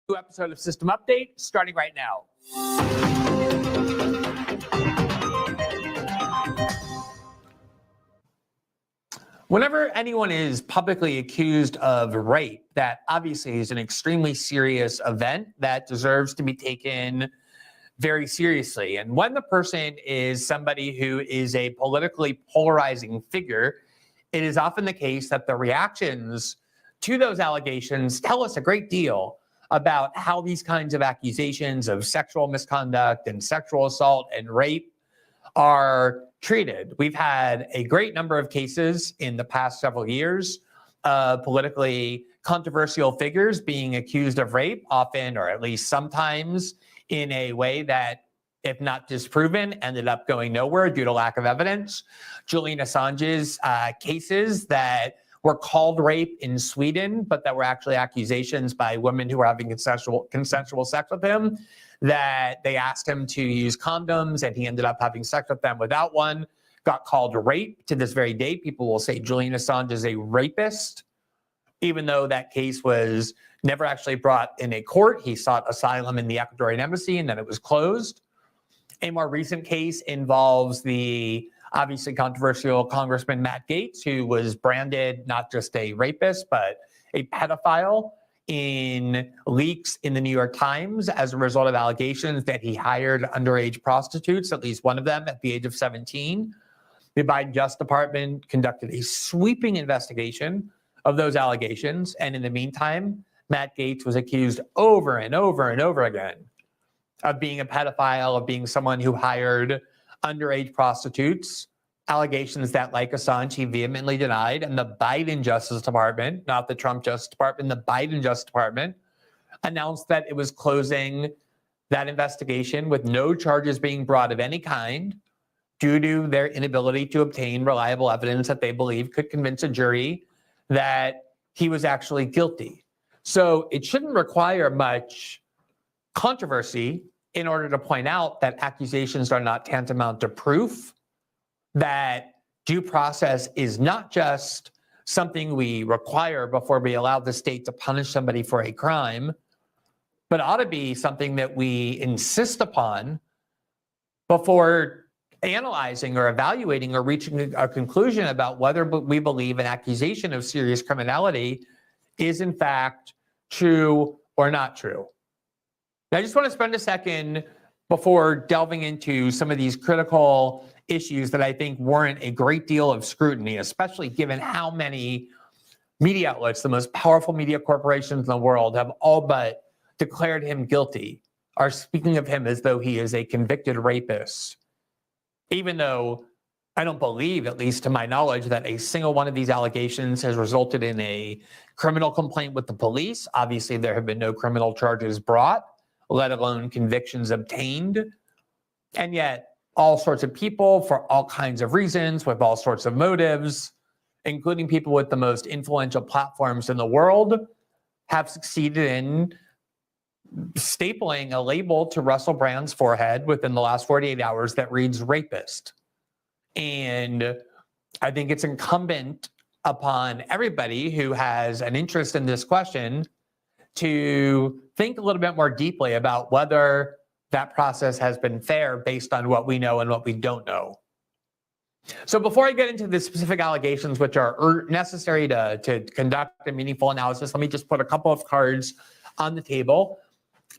New episode of System Update starting right now. Whenever anyone is publicly accused of rape, that obviously is an extremely serious event that deserves to be taken very seriously. And when the person is somebody who is a politically polarizing figure, it is often the case that the reactions to those allegations tell us a great deal about how these kinds of accusations of sexual misconduct and sexual assault and rape are treated. We've had a great number of cases in the past several years of politically controversial figures being accused of rape, often or at least sometimes in a way that, if not disproven, ended up going nowhere due to lack of evidence. Julian Assange's cases that were called rape in Sweden, but that were actually accusations by women who were having consensual sex with him, that they asked him to use condoms and he ended up having sex with them without one, got called rape. To this very day, people will say Julian Assange is a rapist, even though that case was never actually brought in a court. He sought asylum in the Ecuadorian embassy and then it was closed. A more recent case involves the obviously controversial Congressman Matt Gaetz, who was branded not just a rapist, but a pedophile in leaks in the New York Times as a result of allegations that he hired underage prostitutes, at least one of them at the age of 17. The Biden Justice Department conducted a sweeping investigation of those allegations. And in the meantime, Matt Gaetz was accused over and over and over again of being a pedophile, of being someone who hired underage prostitutes, allegations that, like Assange, he vehemently denied. And the Biden Justice Department, not the Trump Justice Department, the Biden Justice Department announced that it was closing that investigation with no charges being brought of any kind due to their inability to obtain reliable evidence that they believe could convince a jury that he was actually guilty. So it shouldn't require much controversy in order to point out that accusations are not tantamount to proof, that due process is not just something we require before we allow the state to punish somebody for a crime, but ought to be something that we insist upon before analyzing or evaluating or reaching a conclusion about whether we believe an accusation of serious criminality is in fact true or not true. Now, I just want to spend a second before delving into some of these critical issues that I think warrant a great deal of scrutiny, especially given how many media outlets, the most powerful media corporations in the world, have all but declared him guilty, are speaking of him as though he is a convicted rapist. Even though I don't believe, at least to my knowledge, that a single one of these allegations has resulted in a criminal complaint with the police. Obviously, there have been no criminal charges brought, let alone convictions obtained. And yet, all sorts of people, for all kinds of reasons, with all sorts of motives, including people with the most influential platforms in the world, have succeeded in stapling a label to Russell Brand's forehead within the last 48 hours that reads rapist. And I think it's incumbent upon everybody who has an interest in this question to think a little bit more deeply about whether that process has been fair based on what we know and what we don't know. So before I get into the specific allegations, which are necessary to conduct a meaningful analysis, let me just put a couple of cards on the table.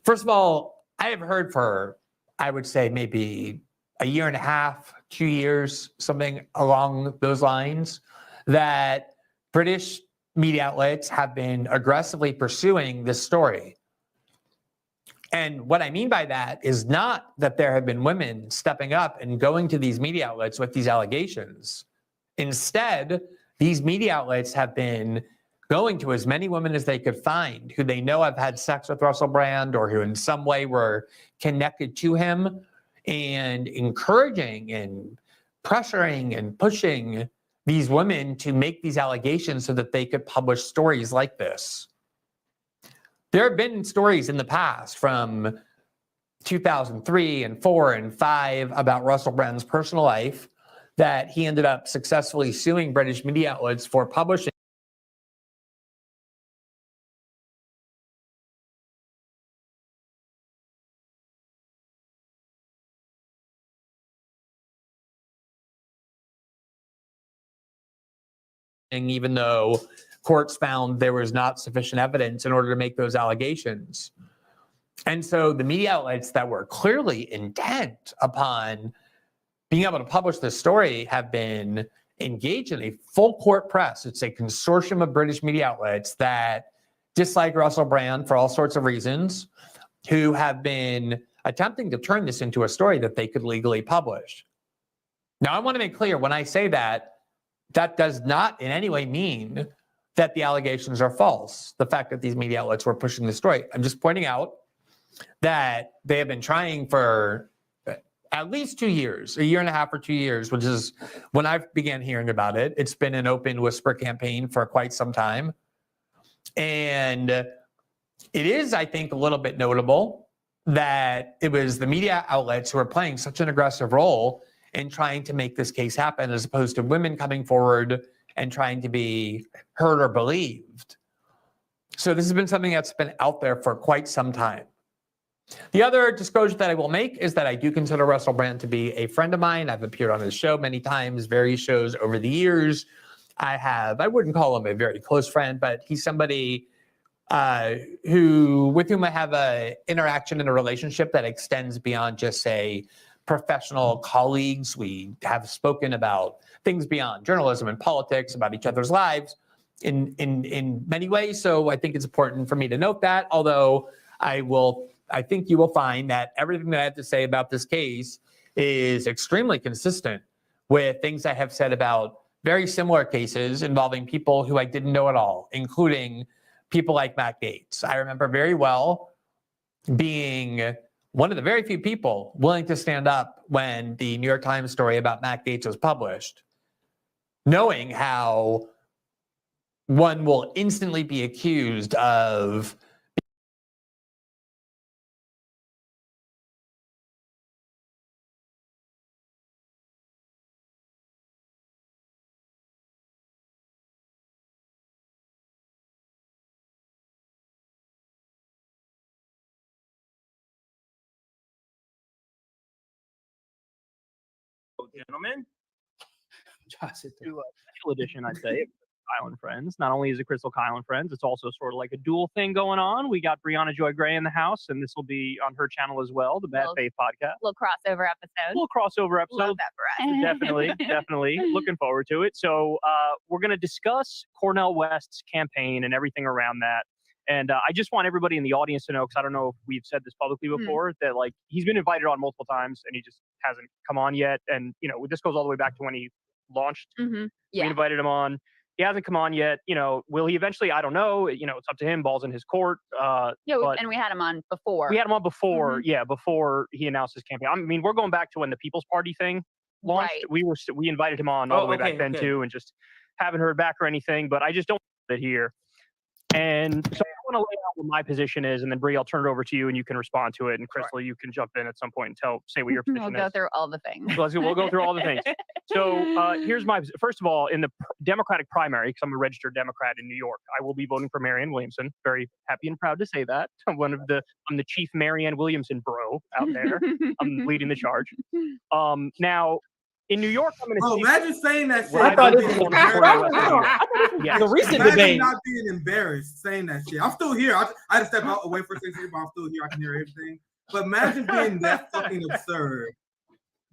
First of all, I have heard for, I would say, maybe a year and a half, 2 years, something along those lines, that British media outlets have been aggressively pursuing this story. And what I mean by that is not that there have been women stepping up and going to these media outlets with these allegations. Instead, these media outlets have been going to as many women as they could find who they know have had sex with Russell Brand or who in some way were connected to him, and encouraging and pressuring and pushing these women to make these allegations so that they could publish stories like this. There have been stories in the past from 2003 and 4 and 5 about Russell Brand's personal life that he ended up successfully suing British media outlets for publishing even though courts found there was not sufficient evidence in order to make those allegations. And so the media outlets that were clearly intent upon being able to publish this story have been engaged in a full court press. It's a consortium of British media outlets that dislike Russell Brand for all sorts of reasons, who have been attempting to turn this into a story that they could legally publish. Now, I want to make clear, when I say that, that does not in any way mean that the allegations are false. The fact that these media outlets were pushing the story. I'm just pointing out that they have been trying for at least 2 years, a year and a half or 2 years, which is when I began hearing about it. It's been an open whisper campaign for quite some time. And it is, I think, a little bit notable that it was the media outlets who are playing such an aggressive role in trying to make this case happen, as opposed to women coming forward and trying to be heard or believed. So this has been something that's been out there for quite some time. The other disclosure that I will make is that I do consider Russell Brand to be a friend of mine. I've appeared on his show many times, various shows over the years. I wouldn't call him a very close friend, but he's somebody with whom I have an interaction and a relationship that extends beyond just, say, professional colleagues. We have spoken about things beyond journalism and politics, about each other's lives in many ways. So I think it's important for me to note that, although I think you will find that everything that I have to say about this case is extremely consistent with things I have said about very similar cases involving people who I didn't know at all, including people like Matt Gaetz. I remember very well being one of the very few people willing to stand up when the New York Times story about Matt Gaetz was published, knowing how one will instantly be accused of gentlemen, to a special edition, I'd say, of Island Friends. Not only is it Crystal Island Friends, it's also sort of like a dual thing going on. We got Brianna Joy Gray in the house, and this will be on her channel as well, the Bad Faith podcast. Little crossover episode. Love that variety. Definitely. Looking forward to it. So we're going to discuss Cornel West's campaign and everything around that. And I just want everybody in the audience to know, because I don't know if we've said this publicly before, that like he's been invited on multiple times and he just hasn't come on yet. And, you know, this goes all the way back to when he launched. Yeah. We invited him on. He hasn't come on yet. You know, will he eventually? I don't know. You know, it's up to him. Ball's in his court. And we had him on before. We had him on before. Yeah, before he announced his campaign. I mean, we're going back to when the People's Party thing launched. Right. We invited him on all the way back then too, and just haven't heard back or anything. But I just don't know it here. And so I want to lay out what my position is, and then Bree, I'll turn it over to you, and you can respond to it. And Crystal, you can jump in at some point and say what your position is. We'll go through all the things. We'll go through all the things. So here's my, first of all, in the Democratic primary, because I'm a registered Democrat in New York, I will be voting for Marianne Williamson. Very happy and proud to say that. I'm the chief Marianne Williamson bro out there. I'm leading the charge. Now, in New York, I'm going to imagine saying that shit. I thought it was the recent debate. Not being embarrassed saying that shit. I'm still here. I had to step away for a second, but I'm still here. I can hear everything. But imagine being that fucking absurd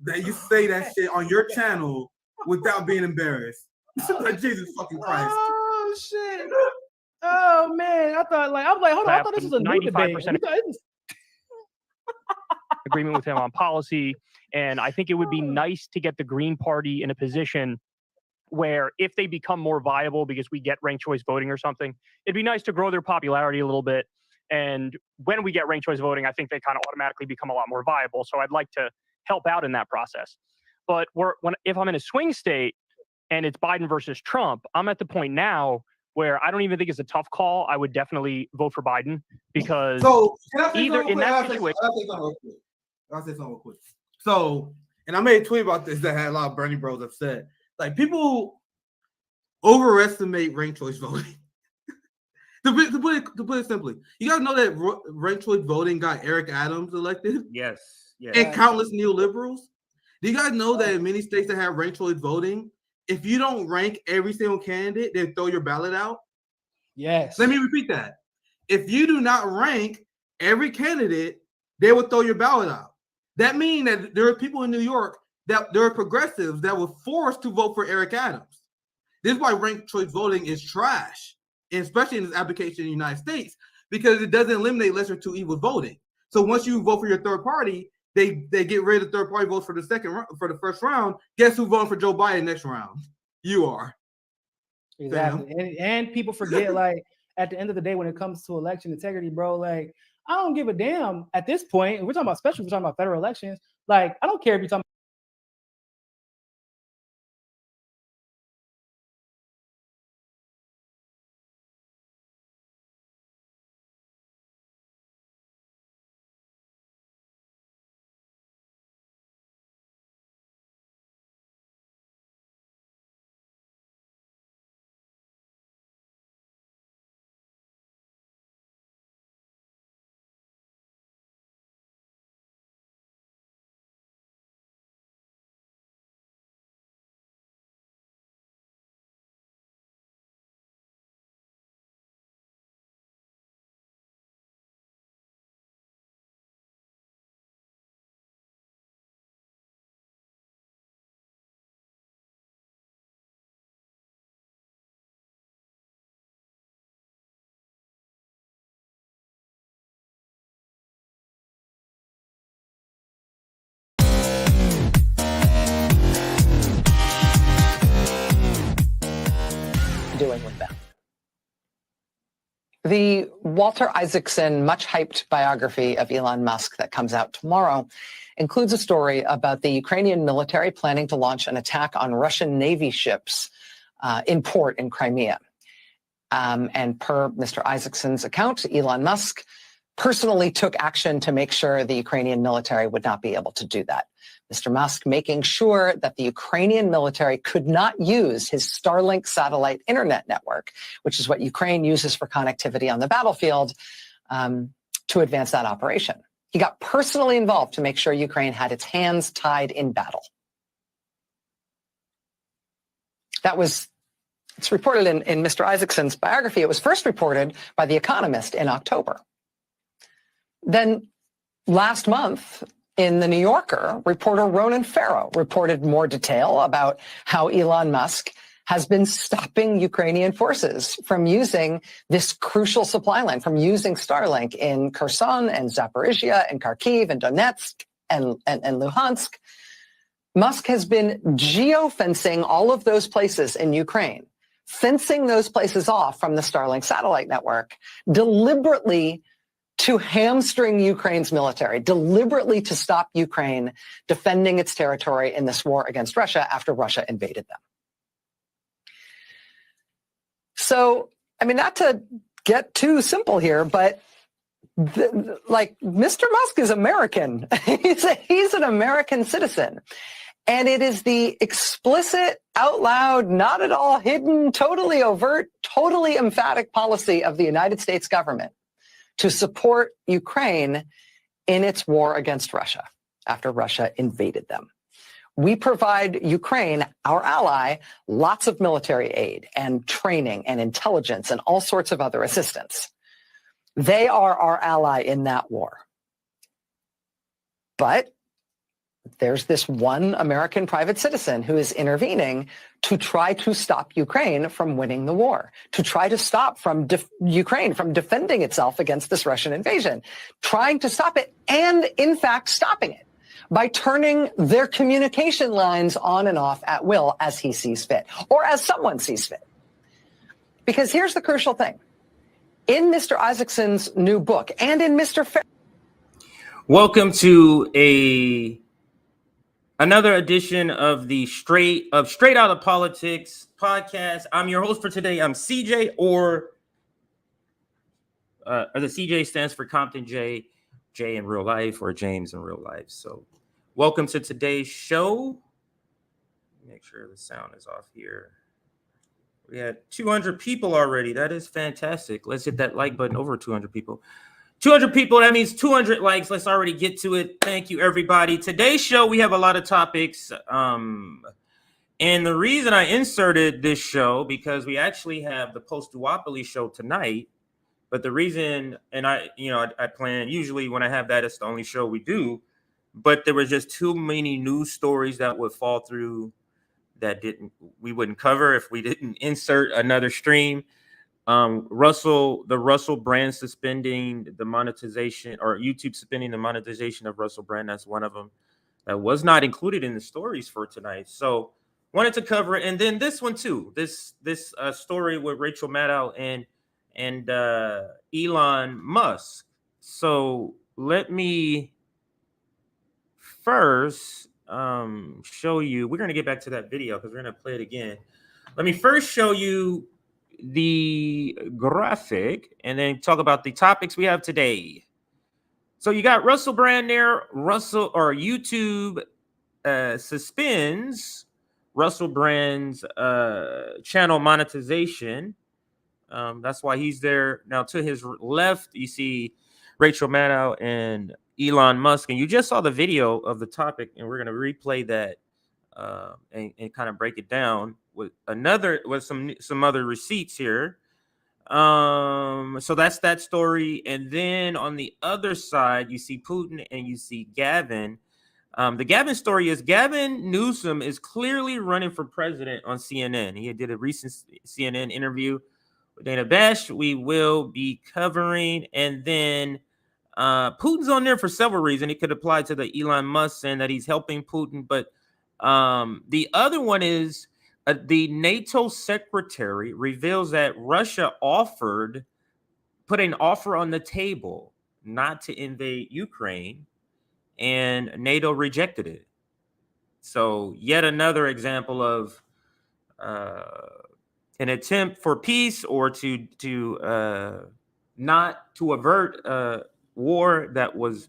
that you say that shit on your channel without being embarrassed. Like Jesus fucking Christ. Oh shit. Oh man. I thought hold on. I thought this was a new debate. Agreement with him on policy. And I think it would be nice to get the Green Party in a position where if they become more viable because we get ranked choice voting or something, it'd be nice to grow their popularity a little bit. And when we get ranked choice voting, I think they kind of automatically become a lot more viable. So I'd like to help out in that process. But if I'm in a swing state and it's Biden versus Trump, I'm at the point now where I don't even think it's a tough call. I would definitely vote for Biden because either in that situation. I'll say something real quick. So, and I made a tweet about this that had a lot of Bernie bros upset. Like, people overestimate ranked choice voting. to put it simply, you guys know that ranked choice voting got Eric Adams elected? Yes. And countless neoliberals? Do you guys know that in many states that have ranked choice voting, if you don't rank every single candidate, they throw your ballot out. Yes. Let me repeat that. If you do not rank every candidate, they will throw your ballot out. That means that there are people in New York that there are progressives that were forced to vote for Eric Adams. This is why ranked choice voting is trash, especially in this application in the United States, because it doesn't eliminate lesser two evils voting. So once you vote for your third party, they get rid of third party votes for the first round. Guess who's voting for Joe Biden next round? You are. Exactly. And people forget, like, at the end of the day, when it comes to election integrity, bro, like, I don't give a damn at this point. We're talking about, especially if we're talking about federal elections. Like, I don't care if you're talking doing with them. The Walter Isaacson, much hyped biography of Elon Musk that comes out tomorrow includes a story about the Ukrainian military planning to launch an attack on Russian Navy ships in port in Crimea. And per Mr. Isaacson's account, Elon Musk personally took action to make sure the Ukrainian military would not be able to do that. Mr. Musk making sure that the Ukrainian military could not use his Starlink satellite internet network, which is what Ukraine uses for connectivity on the battlefield, to advance that operation. He got personally involved to make sure Ukraine had its hands tied in battle. It's reported in Mr. Isaacson's biography. It was first reported by The Economist in October. Then last month, in The New Yorker, reporter Ronan Farrow reported more detail about how Elon Musk has been stopping Ukrainian forces from using this crucial supply line, from using Starlink in Kherson and Zaporizhia and Kharkiv and Donetsk and Luhansk. Musk has been geofencing all of those places in Ukraine, fencing those places off from the Starlink satellite network, deliberately to hamstring Ukraine's military, deliberately to stop Ukraine defending its territory in this war against Russia after Russia invaded them. So, I mean, not to get too simple here, but Mr. Musk is American. He's an American citizen. And it is the explicit, out loud, not at all hidden, totally overt, totally emphatic policy of the United States government to support Ukraine in its war against Russia after Russia invaded them. We provide Ukraine, our ally, lots of military aid and training and intelligence and all sorts of other assistance. They are our ally in that war. But there's this one American private citizen who is intervening to try to stop Ukraine from winning the war, to try to stop Ukraine from defending itself against this Russian invasion, trying to stop it and, in fact, stopping it by turning their communication lines on and off at will as he sees fit, or as someone sees fit. Because here's the crucial thing. In Mr. Isaacson's new book and in Mr. Welcome to another edition of the Straight Outta Politics podcast. I'm your host for today. I'm CJ, or the CJ stands for Compton J in real life, or James in real life. So welcome to today's show. Make sure the sound is off here. We had 200 people already. That is fantastic. Let's hit that like button. Over 200 people. 200 people, that means 200 likes. Let's already get to it. Thank you, everybody. Today's show, we have a lot of topics. And And the reason I inserted this show, because we actually have the post-duopoly show tonight. But the reason, and I plan, usually when I have that, it's the only show we do. But there was just too many news stories that would fall through that we wouldn't cover if we didn't insert another stream. The Russell brand suspending the monetization, or YouTube suspending the monetization of Russell Brand. That's one of them that was not included in the stories for tonight. So wanted to cover it. And then this one too, this story with Rachel Maddow and Elon Musk. So let me first show you. We're going to get back to that video because we're going to play it again. Let me first show you the graphic and then talk about the topics we have today. So you got Russell Brand there. YouTube suspends Russell Brand's channel monetization. That's why he's there. Now to his left, you see Rachel Maddow and Elon Musk, and you just saw the video of the topic, and we're going to replay that and kind of break it down with some other receipts here. So that's that story. And then on the other side, you see Putin and you see Gavin. The Gavin story is Gavin Newsom is clearly running for president on CNN. He did a recent CNN interview with Dana Bash. We will be covering. And then Putin's on there for several reasons. It could apply to the Elon Musk saying that he's helping Putin. But the other one is the NATO secretary reveals that Russia put an offer on the table not to invade Ukraine, and NATO rejected it. So yet another example of an attempt for peace or to not to avert war that was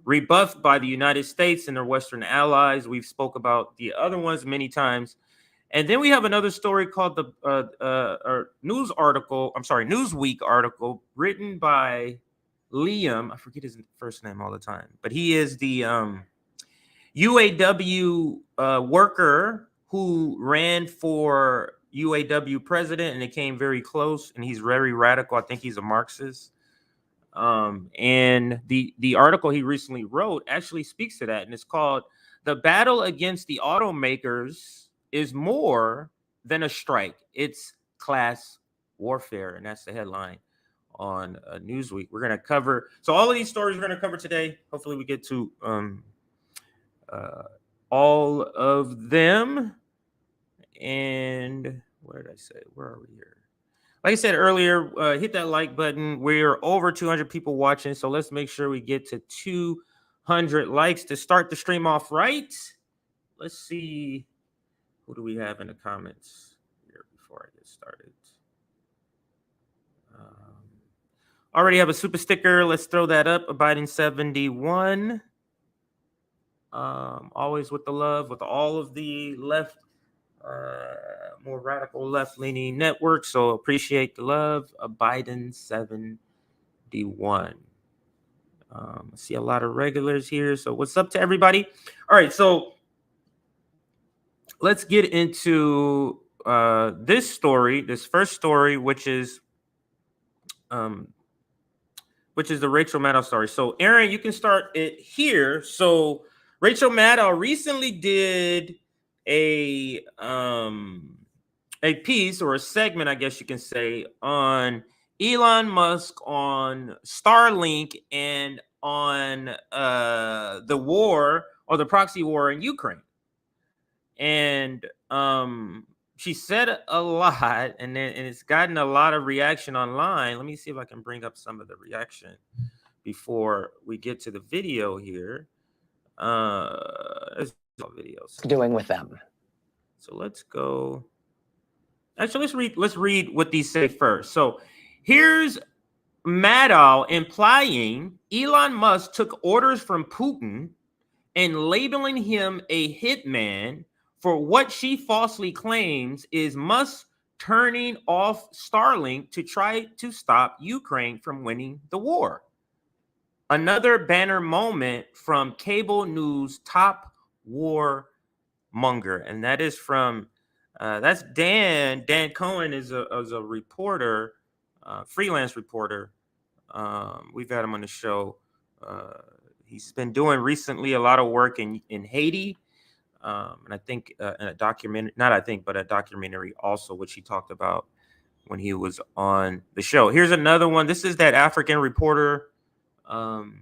rebuffed by the United States and their Western allies. We've spoke about the other ones many times. And then we have another story called the Newsweek article written by Liam. I forget his first name all the time, but he is the UAW worker who ran for UAW president, and it came very close. And he's very radical. I think he's a Marxist. And the article he recently wrote actually speaks to that, and it's called "The Battle Against the Automakers is More Than a Strike. It's Class Warfare," and that's the headline on Newsweek. We're going to cover, so all of these stories we're going to cover today. Hopefully we get to all of them. And where did I say? Where are we here? Like I said earlier, hit that like button. We're over 200 people watching, so let's make sure we get to 200 likes to start the stream off right. Let's see, who do we have in the comments here before I get started? Already have a super sticker. Let's throw that up. Biden71. Always with the love, with all of the left, more radical left-leaning networks. So appreciate the love. Biden71. I see a lot of regulars here. So what's up to everybody? All right, so let's get into this story, this first story, which is the Rachel Maddow story. So Aaron, you can start it here. So Rachel Maddow recently did a piece, or a segment, I guess you can say, on Elon Musk, on Starlink, and on the war, or the proxy war in Ukraine. And she said a lot, and it's gotten a lot of reaction online. Let me see if I can bring up some of the reaction before we get to the video here. Videos doing with them. So let's go. Actually, let's read what these say first. So here's Maddow implying Elon Musk took orders from Putin and labeling him a hitman for what she falsely claims is Musk turning off Starlink to try to stop Ukraine from winning the war. Another banner moment from cable news top war monger, and that is from That's Dan. Dan Cohen is a reporter, freelance reporter. We've had him on the show. He's been doing recently a lot of work in Haiti. And I think in a documentary, not I think, but a documentary also, which he talked about when he was on the show. Here's another one. This is that African reporter. And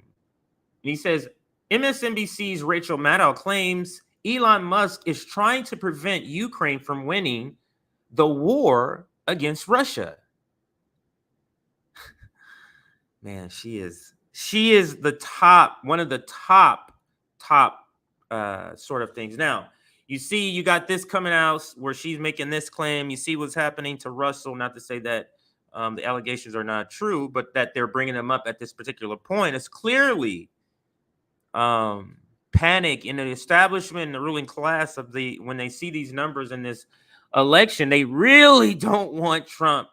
he says, MSNBC's Rachel Maddow claims Elon Musk is trying to prevent Ukraine from winning the war against Russia. Man, she is the top, one of the top sort of things. Now, you see, you got this coming out where she's making this claim. You see what's happening to Russell. Not to say that the allegations are not true, but that they're bringing them up at this particular point. It's clearly panic in the establishment and the ruling class of when they see these numbers in this election. They really don't want Trump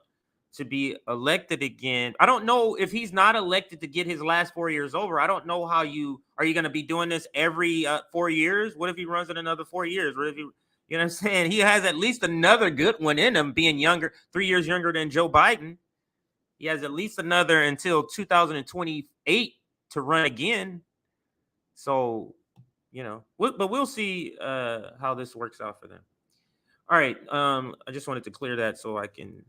to be elected again. I don't know if he's not elected to get his last 4 years over. I don't know how are you going to be doing this every 4 years? What if he runs in another 4 years? What if you know what I'm saying? He has at least another good one in him, being younger, 3 years younger than Joe Biden. He has at least another until 2028 to run again. So, but we'll see how this works out for them. All right. I just wanted to clear that so I can.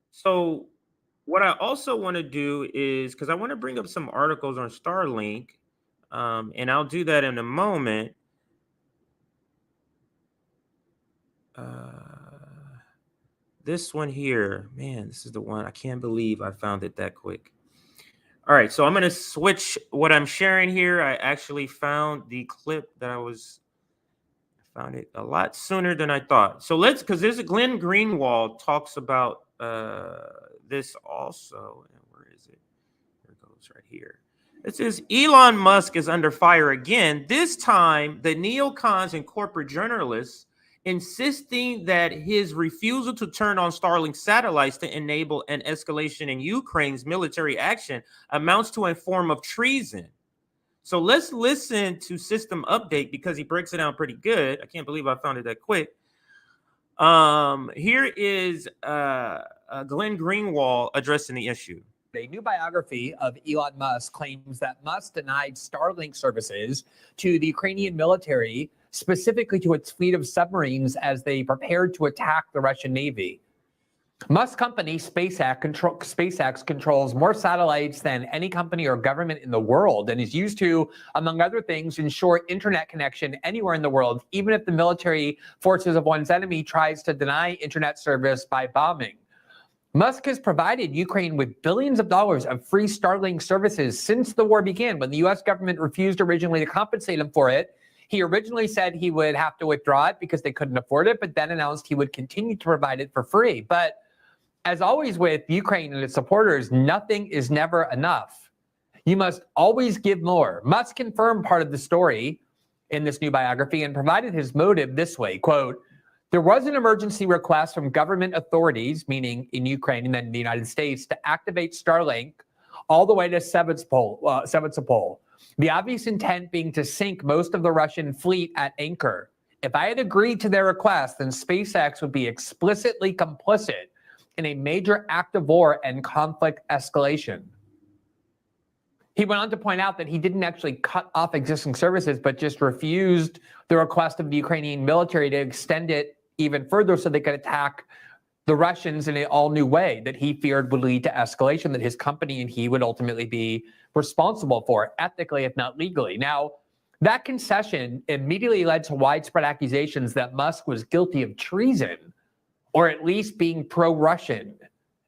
So what I also want to do is, because I want to bring up some articles on Starlink, and I'll do that in a moment. This one here, man, this is the one. I can't believe I found it that quick. All right, so I'm going to switch what I'm sharing here. I actually found the clip that I found it a lot sooner than I thought. So because there's Glenn Greenwald talks about this also. And where is it? Here it goes, right here. It says Elon Musk is under fire again. This time, the neocons and corporate journalists insisting that his refusal to turn on Starlink satellites to enable an escalation in Ukraine's military action amounts to a form of treason. So let's listen to System Update because he breaks it down pretty good. I can't believe I found it that quick. Here is Glenn Greenwald addressing the issue. A new biography of Elon Musk claims that Musk denied Starlink services to the Ukrainian military, specifically to its fleet of submarines as they prepared to attack the Russian Navy. Musk's company, SpaceX, controls more satellites than any company or government in the world and is used to, among other things, ensure internet connection anywhere in the world, even if the military forces of one's enemy tries to deny internet service by bombing. Musk has provided Ukraine with billions of dollars of free Starlink services since the war began, when the U.S. government refused originally to compensate him for it. He originally said he would have to withdraw it because they couldn't afford it, but then announced he would continue to provide it for free. But as always with Ukraine and its supporters, nothing is never enough. You must always give more. Musk confirmed part of the story in this new biography and provided his motive this way, quote, "There was an emergency request from government authorities, meaning in Ukraine and then the United States, to activate Starlink all the way to Sevastopol. The obvious intent being to sink most of the Russian fleet at anchor. If I had agreed to their request, then SpaceX would be explicitly complicit in a major act of war and conflict escalation." He went on to point out that he didn't actually cut off existing services, but just refused the request of the Ukrainian military to extend it even further so they could attack the Russians in an all-new way that he feared would lead to escalation that his company and he would ultimately be responsible for, ethically, if not legally. Now, that concession immediately led to widespread accusations that Musk was guilty of treason, or at least being pro-Russian,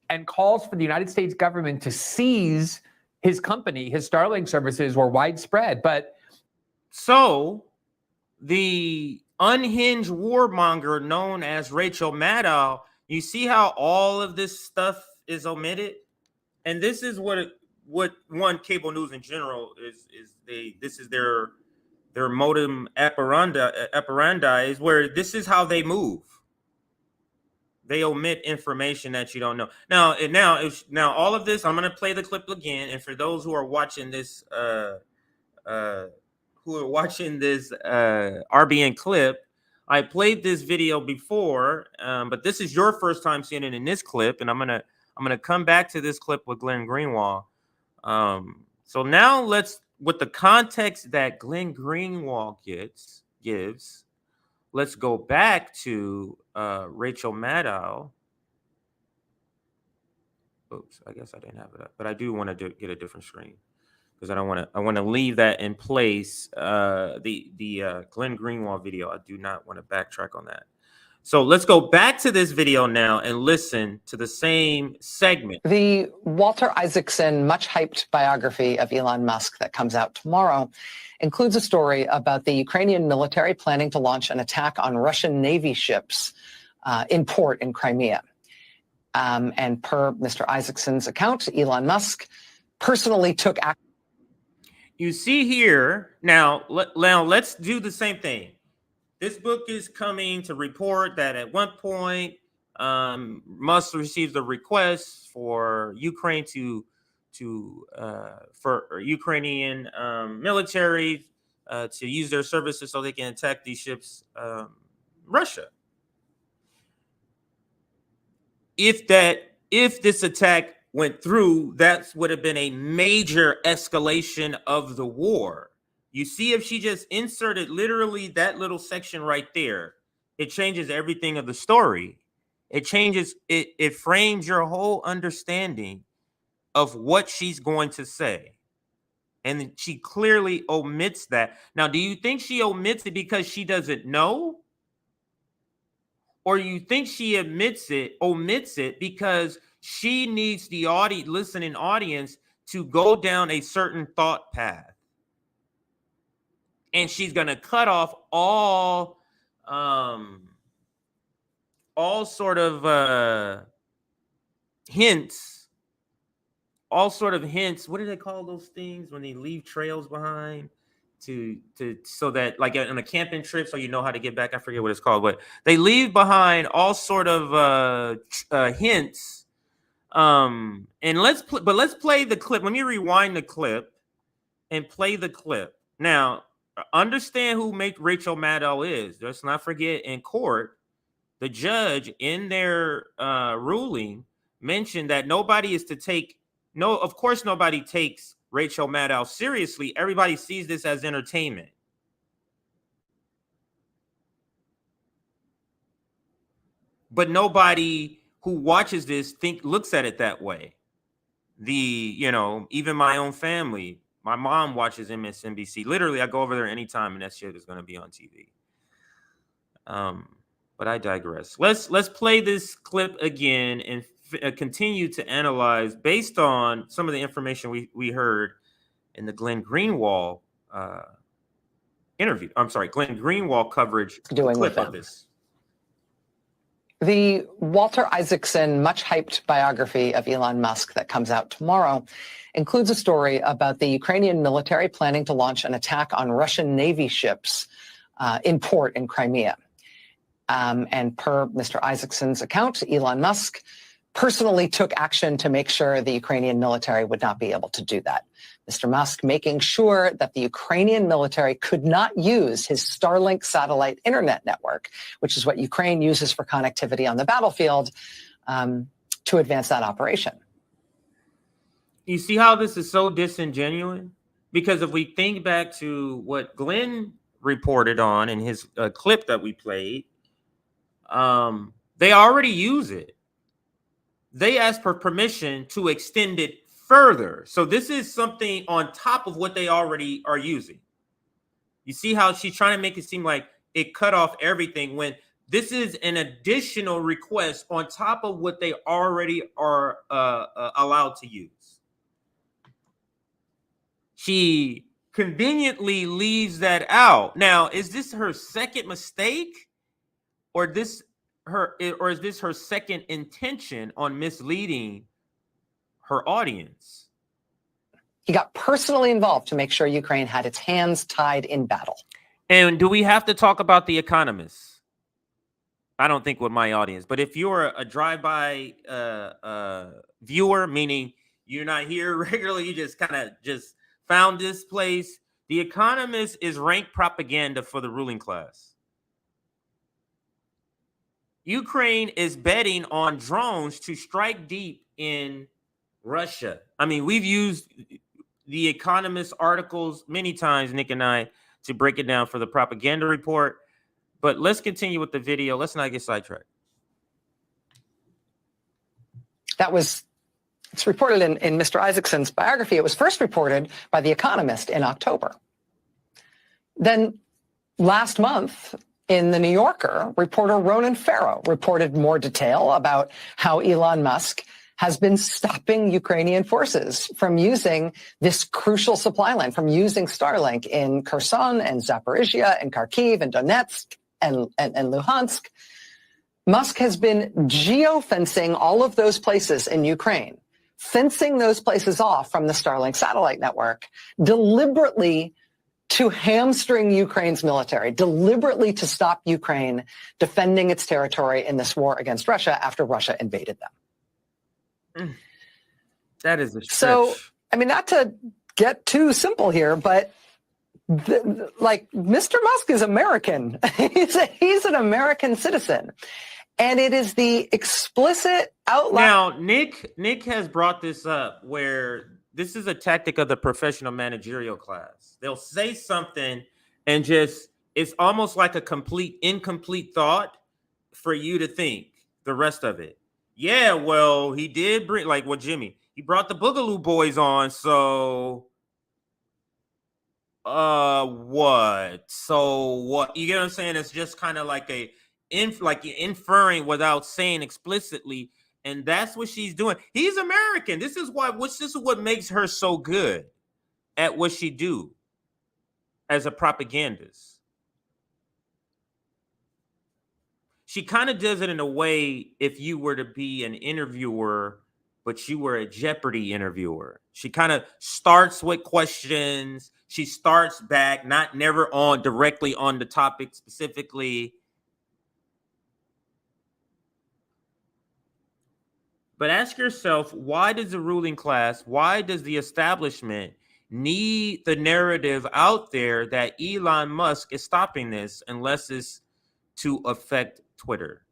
and calls for the United States government to seize his company. His Starlink services were widespread. But so the unhinged warmonger known as Rachel Maddow, you see how all of this stuff is omitted? And this is what one cable news in general this is their modem operandi is where this is how they move. They omit information that you don't know. Now all of this, I'm going to play the clip again. And for those who are watching this, RBN clip, I played this video before, but this is your first time seeing it in this clip, and I'm gonna come back to this clip with Glenn Greenwald. So now with the context that Glenn Greenwald gives, let's go back to Rachel Maddow. Oops, I guess I didn't have it up, but I do want to get a different screen because I want to leave that in place. The Glenn Greenwald video, I do not want to backtrack on that. So let's go back to this video now and listen to the same segment. The Walter Isaacson much hyped biography of Elon Musk that comes out tomorrow includes a story about the Ukrainian military planning to launch an attack on Russian Navy ships in port in Crimea. And per Mr. Isaacson's account, Elon Musk personally took action. You see here, now let's do the same thing. This book is coming to report that at one point, Musk received a request for Ukraine for Ukrainian military to use their services so they can attack these ships, Russia. If this attack went through, that would have been a major escalation of the war. You see, if she just inserted literally that little section right there, it changes everything of the story. It changes, it frames your whole understanding of what she's going to say. And she clearly omits that. Now, do you think she omits it because she doesn't know? Or you think she omits it because she needs the listening audience to go down a certain thought path? And she's going to cut off all sort of hints. What do they call those things when they leave trails behind? So that, like on a camping trip, so you know how to get back. I forget what it's called, but they leave behind all sort of hints. And let's play the clip. Let me rewind the clip and play the clip. Now, understand who Rachel Maddow is. Let's not forget, in court, the judge in their ruling mentioned that of course nobody takes Rachel Maddow seriously. Everybody sees this as entertainment. But nobody who watches this looks at it that way. Even my own family, my mom watches MSNBC. Literally, I go over there anytime and that shit is going to be on TV. But I digress. Let's play this clip again and continue to analyze based on some of the information we heard in the Glenn Greenwald interview. I'm sorry, Glenn Greenwald coverage. Clip of this. The Walter Isaacson much hyped biography of Elon Musk that comes out tomorrow includes a story about the Ukrainian military planning to launch an attack on Russian Navy ships in port in Crimea. And per Mr. Isaacson's account, Elon Musk personally took action to make sure the Ukrainian military would not be able to do that. Mr. Musk making sure that the Ukrainian military could not use his Starlink satellite internet network, which is what Ukraine uses for connectivity on the battlefield, to advance that operation. You see how this is so disingenuous? Because if we think back to what Glenn reported on in his clip that we played, they already use it. They asked for permission to extend it further. So this is something on top of what they already are using. You see how she's trying to make it seem like it cut off everything when this is an additional request on top of what they already are allowed to use. She conveniently leaves that out. Now, is this her second mistake, or is this her second intention on misleading her audience? He got personally involved to make sure Ukraine had its hands tied in battle. And do we have to talk about The Economist? I don't think with my audience, but if you're a drive-by viewer, meaning you're not here regularly, you just kind of just found this place, The Economist is rank propaganda for the ruling class. Ukraine is betting on drones to strike deep in Russia. I mean, we've used the Economist articles many times, Nick and I, to break it down for the propaganda report. But let's continue with the video. Let's not get sidetracked. It's reported in Mr. Isaacson's biography. It was first reported by The Economist in October. Then last month, in The New Yorker, reporter Ronan Farrow reported more detail about how Elon Musk has been stopping Ukrainian forces from using this crucial supply line, from using Starlink in Kherson and Zaporizhia and Kharkiv and Donetsk and Luhansk. Musk has been geofencing all of those places in Ukraine, fencing those places off from the Starlink satellite network, deliberately to hamstring Ukraine's military, deliberately to stop Ukraine defending its territory in this war against Russia after Russia invaded them. That is a stretch. So, I mean, not to get too simple here, but like Mr. Musk is American. He's an American citizen. And it is the explicit outline. Now, Nick has brought this up where this is a tactic of the professional managerial class. They'll say something and just, it's almost like a incomplete thought for you to think the rest of it. Yeah, well, he did bring, like what Jimmy, he brought the Boogaloo Boys on. So, what? So what? You get what I'm saying? It's just kind of like like you're inferring without saying explicitly. And that's what she's doing. He's American. This is what makes her so good at what she do as a propagandist. She kind of does it in a way if you were to be an interviewer, but you were a Jeopardy interviewer. She kind of starts with questions. She starts back, never directly on the topic specifically. But ask yourself, why does the ruling class, why does the establishment need the narrative out there that Elon Musk is stopping this unless it's to affect Twitter?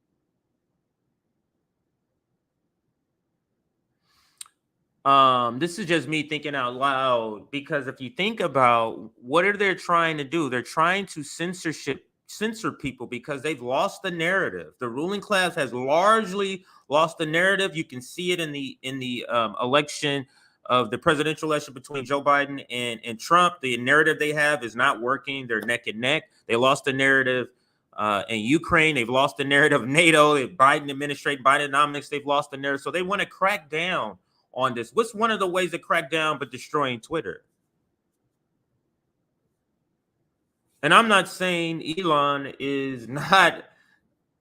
This is just me thinking out loud, because if you think about what are they trying to do, they're trying to censor people because they've lost the narrative. The ruling class has largely lost the narrative. You can see it in the election of the presidential election between Joe Biden and Trump. The narrative they have is not working. They're neck and neck. They lost the narrative in Ukraine. They've lost the narrative of NATO. The Biden administration, Bidenomics, they've lost the narrative. So they want to crack down on this. What's one of the ways to crack down but destroying Twitter? And I'm not saying Elon is not,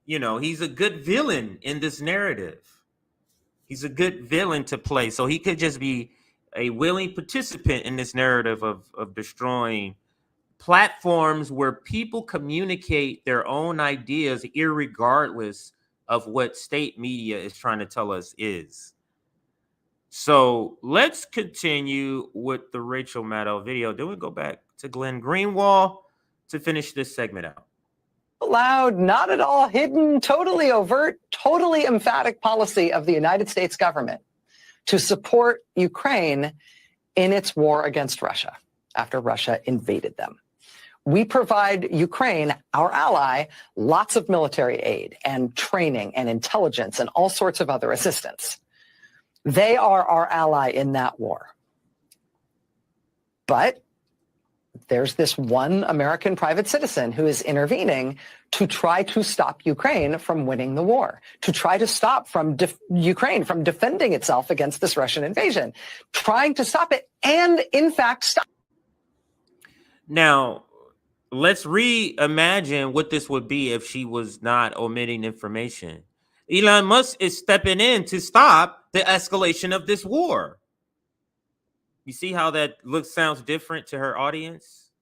he's a good villain in this narrative. He's a good villain to play. So he could just be a willing participant in this narrative of destroying platforms where people communicate their own ideas irregardless of what state media is trying to tell us is. So let's continue with the Rachel Maddow video. Then we go back to Glenn Greenwald to finish this segment out. Loud, not at all hidden, totally overt, totally emphatic policy of the United States government to support Ukraine in its war against Russia after Russia invaded them. We provide Ukraine, our ally, lots of military aid and training and intelligence and all sorts of other assistance. They are our ally in that war. But there's this one American private citizen who is intervening to try to stop Ukraine from winning the war, to try to stop Ukraine from defending itself against this Russian invasion, trying to stop it and, in fact, stop. Now, let's reimagine what this would be if she was not omitting information. Elon Musk is stepping in to stop the escalation of this war. You see how that sounds different to her audience?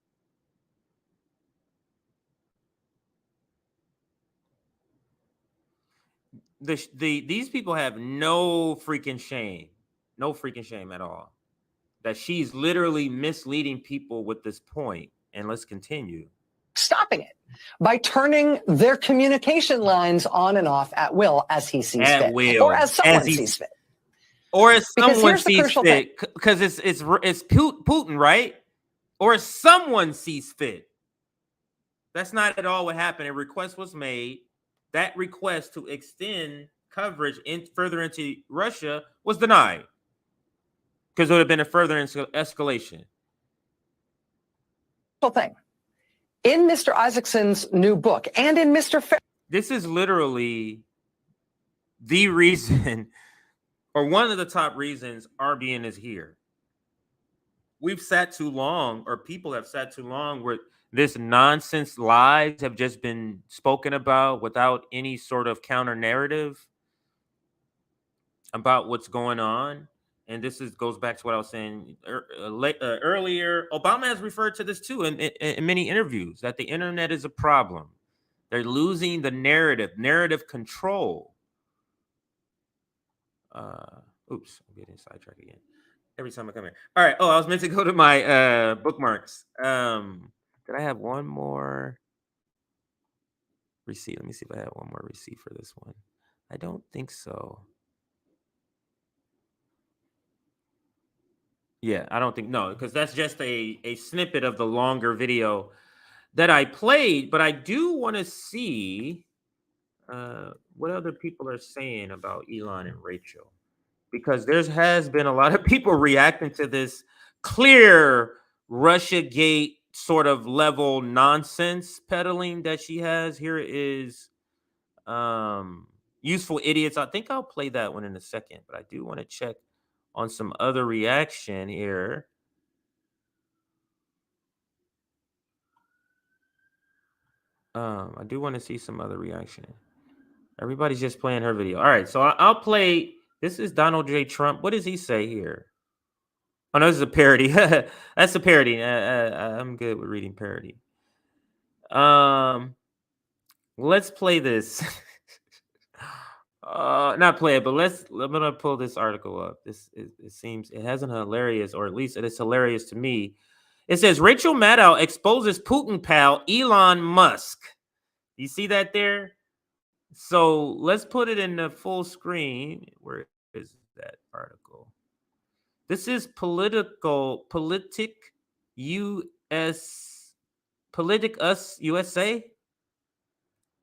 These people have no freaking shame at all. That she's literally misleading people with this point. And let's continue. stopping it by turning their communication lines on and off at will as he sees At fit, will. or as someone sees fit. Or as Because someone here's the sees crucial fit, because it's Putin, right? Or as someone sees fit. That's not at all what happened. A request was made. That request to extend coverage further into Russia was denied because it would have been a further escalation. Thing. In Mr. Isaacson's new book and in Mr. This is literally the reason, or one of the top reasons RBN is here. We've sat too long, or people have sat too long, where this nonsense lies have just been spoken about without any sort of counter narrative about what's going on. And this goes back to what I was saying earlier. Obama has referred to this too in many interviews, that the internet is a problem. They're losing the narrative control. Oops, I'm getting sidetracked again. Every time I come here. All right. Oh, I was meant to go to my bookmarks. Did I have one more receipt? Let me see if I have one more receipt for this one. I don't think so. Yeah, I don't think, no, because that's just a snippet of the longer video that I played. But I do want to see what other people are saying about Elon and Rachel, because there has been a lot of people reacting to this clear Russiagate sort of level nonsense peddling that she has. Here is Useful Idiots. I think I'll play that one in a second, but I do want to check on some other reaction here. I do want to see some other reaction. Everybody's just playing her video. All right, so I'll play. This is Donald J. Trump. What does he say here? Oh, no, this is a parody. That's a parody. I'm good with reading parody. Let's play this. Not play it, but I'm gonna pull this article up. It seems it has an hilarious, or at least it is hilarious to me. It says Rachel Maddow exposes Putin pal Elon Musk. You see that there? So let's put it in the full screen. Where is that article? This is Politic Us USA.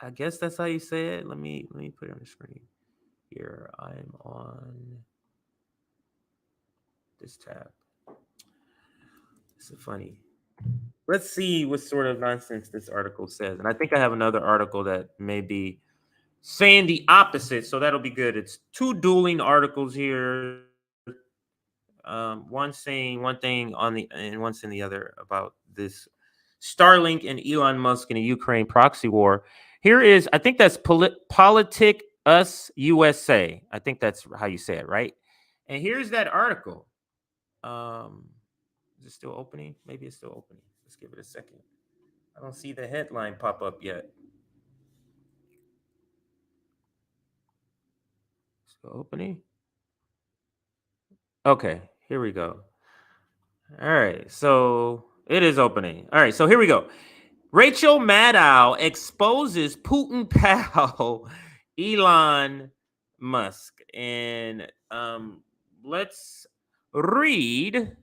I guess that's how you say it. Let me put it on the screen. Here, I'm on this tab. This is funny. Let's see what sort of nonsense this article says. And I think I have another article that may be saying the opposite, so that'll be good. It's two dueling articles here. One saying one thing and one saying the other about this Starlink and Elon Musk in a Ukraine proxy war. Here is, I think that's Politic Us USA. I think that's how you say it, right? And here's that article. Is it still opening? Maybe it's still opening. Let's give it a second. I don't see the headline pop up yet. Still opening? Okay, here we go. All right, so it is opening. All right, so here we go. Rachel Maddow exposes Putin pal Elon Musk. And let's read.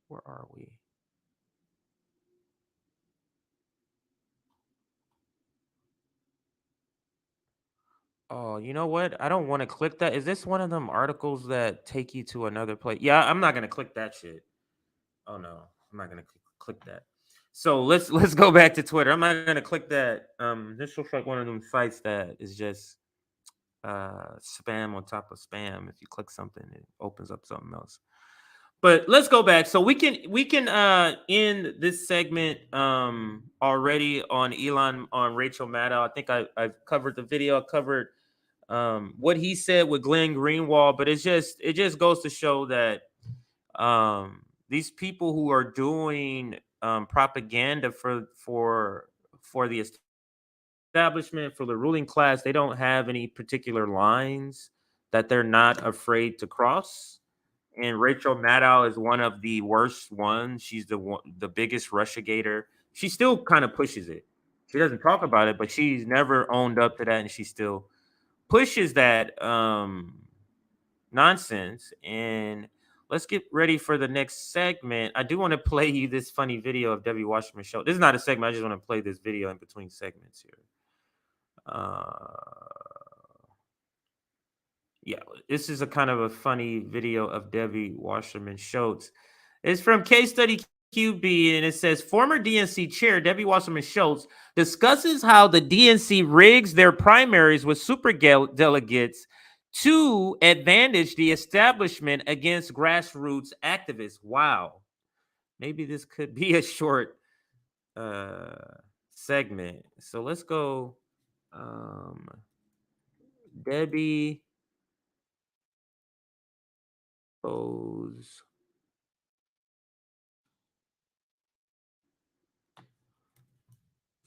Where are we? Oh, you know what? I don't want to click that. Is this one of them articles that take you to another place? Yeah, I'm not going to click that shit. Oh, no. I'm not going to click that. So let's go back to Twitter. I'm not gonna click that. This looks like one of them sites that is just spam on top of spam. If you click something, it opens up something else. But let's go back. So we can end this segment already on Rachel Maddow. I think I've covered the video. I covered what he said with Glenn Greenwald, but it just goes to show that these people who are doing propaganda for the establishment, for the ruling class, they don't have any particular lines that they're not afraid to cross. And Rachel Maddow is one of the worst ones. She's the biggest Russiagator. she still kind of pushes it. She doesn't talk about it, but she's never owned up to that, and she still pushes that nonsense. And let's get ready for the next segment. I do want to play you this funny video of Debbie Wasserman show. This is not a segment. I just want to play this video in between segments here. Yeah, this is a kind of a funny video of Debbie Wasserman Schultz. It's from Case Study QB, and it says former DNC chair Debbie Wasserman Schultz discusses how the DNC rigs their primaries with super delegates to advantage the establishment against grassroots activists. Wow. Maybe this could be a short segment. So let's go. Debbie goes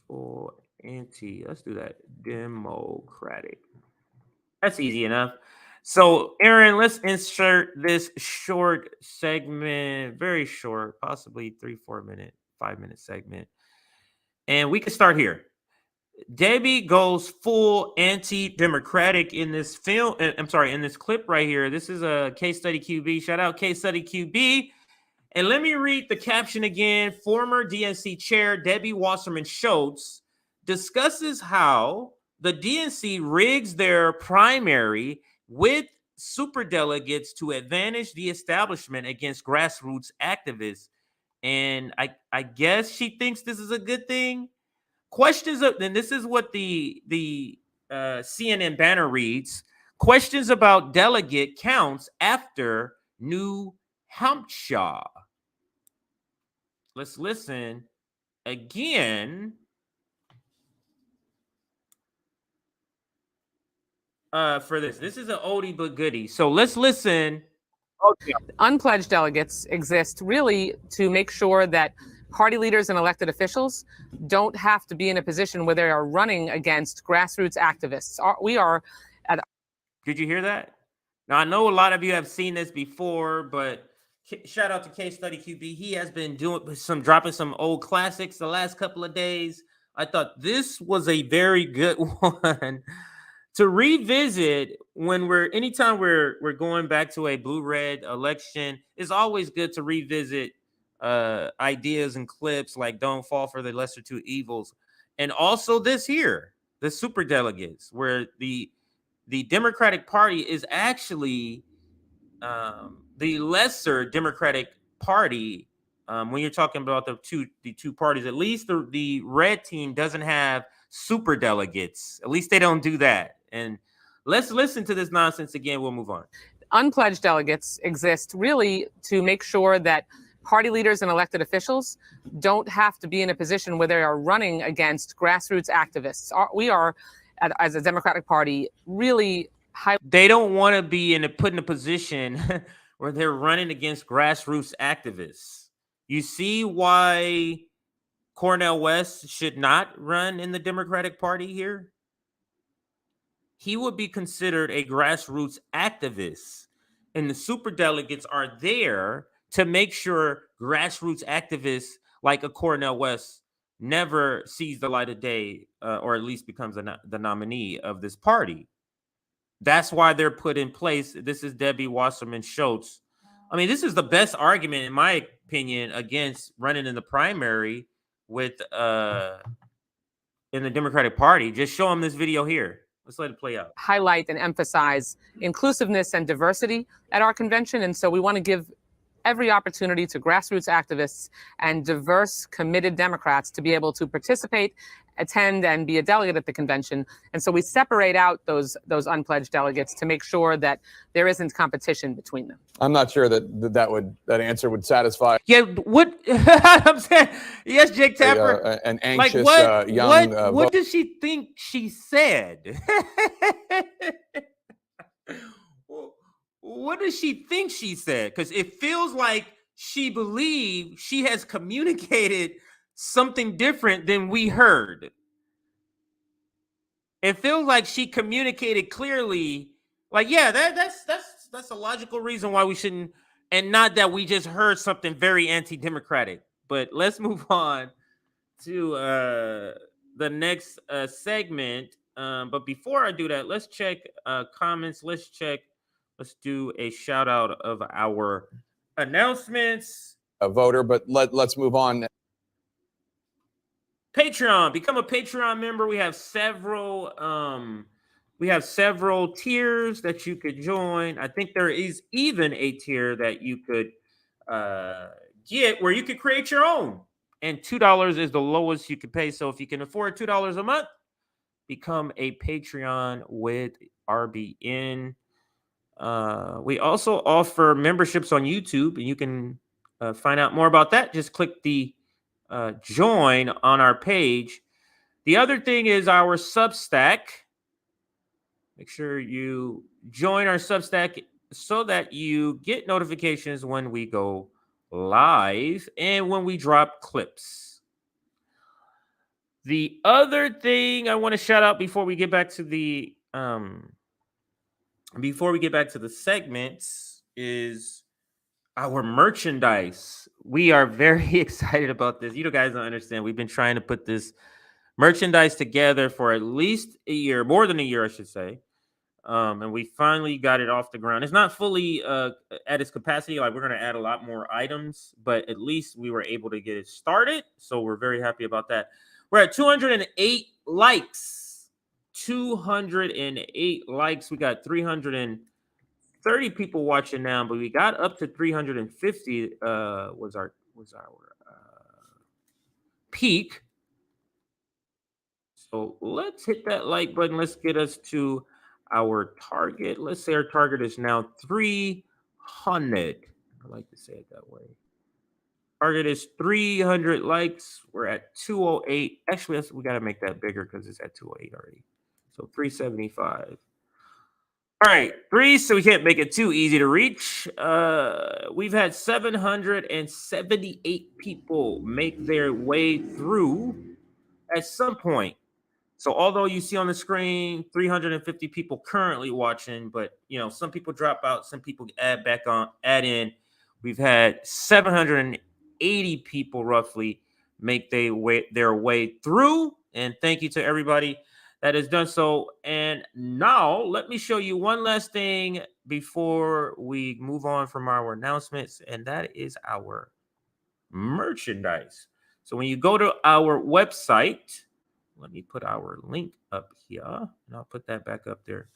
for anti. Let's do that. Democratic. That's easy enough. So, Aaron, let's insert this short segment, very short, possibly 3-4 minute, 5-minute segment. And we can start here. Debbie goes full anti-democratic in this film. I'm sorry, in this clip right here. This is a Case Study QB. Shout out Case Study QB. And let me read the caption again. Former DNC chair Debbie Wasserman Schultz discusses how the DNC rigs their primary with superdelegates to advantage the establishment against grassroots activists. And I guess she thinks this is a good thing. Questions of, and this is what the CNN banner reads: questions about delegate counts after New Hampshire. Let's listen again. For this. This is an oldie but goodie. So let's listen. Okay. Unpledged delegates exist really to make sure that party leaders and elected officials don't have to be in a position where they are running against grassroots activists. We are at. Did you hear that? Now, I know a lot of you have seen this before, but shout out to Case Study QB. He has been dropping some old classics the last couple of days. I thought this was a very good one to revisit when anytime we're going back to a blue-red election. It's always good to revisit ideas and clips like "Don't fall for the lesser two evils," and also this here, the super delegates, where the Democratic Party is actually the lesser Democratic Party. When you're talking about the two parties, at least the red team doesn't have super delegates. At least they don't do that. And let's listen to this nonsense again. We'll move on. Unpledged delegates exist really to make sure that party leaders and elected officials don't have to be in a position where they are running against grassroots activists. We are, as a Democratic Party, really high. They don't want to be put in a position where they're running against grassroots activists. You see why Cornel West should not run in the Democratic Party here? He would be considered a grassroots activist, and the superdelegates are there to make sure grassroots activists like a Cornel West never sees the light of day, or at least becomes the nominee of this party. That's why they're put in place. This is Debbie Wasserman Schultz. I mean, this is the best argument, in my opinion, against running in the primary with in the Democratic Party. Just show them this video here. Let's let it play out. Highlight and emphasize inclusiveness and diversity at our convention. And so we want to give every opportunity to grassroots activists and diverse, committed Democrats to be able to participate, attend, and be a delegate at the convention. And so we separate out those unpledged delegates to make sure that there isn't competition between them. I'm not sure that answer would satisfy. Yeah, what I'm saying? Yes, Jake Tapper. An anxious young. What what does she think she said? What does she think she said? Because it feels like she believed she has communicated something different than we heard. It feels like she communicated clearly. Like, yeah, that's a logical reason why we shouldn't, and not that we just heard something very anti-democratic. But let's move on to the next segment. But before I do that, let's check comments. Let's do a shout out of our announcements. A voter, but let's move on. Patreon. Become a Patreon member. We have several tiers that you could join. I think there is even a tier that you could get where you could create your own. And $2 is the lowest you could pay. So if you can afford $2 a month, become a Patreon with RBN. We also offer memberships on YouTube, and you can find out more about that. Just click the join on our page. The other thing is our Substack. Make sure you join our Substack so that you get notifications when we go live and when we drop clips. The other thing I want to shout out before we get back to the segments is our merchandise. We are very excited about this. You guys don't understand. We've been trying to put this merchandise together for at least a year, more than a year, I should say. And we finally got it off the ground. It's not fully at its capacity. Like, we're going to add a lot more items, but at least we were able to get it started. So we're very happy about that. We're at 208 likes. 208 likes. We got 330 people watching now, but we got up to 350 was our peak. So let's hit that like button. Let's get us to our target. Let's say our target is now 300. I like to say it that way. Target is 300 likes. We're at 208. Actually, we got to make that bigger because it's at 208 already. So 375. All right, so we can't make it too easy to reach. We've had 778 people make their way through at some point. So although you see on the screen 350 people currently watching, but some people drop out, some people add in. We've had 780 people roughly make their way through, and thank you to everybody that has done so. And now let me show you one last thing before we move on from our announcements, and that is our merchandise. So when you go to our website, let me put our link up here, and I'll put that back up there.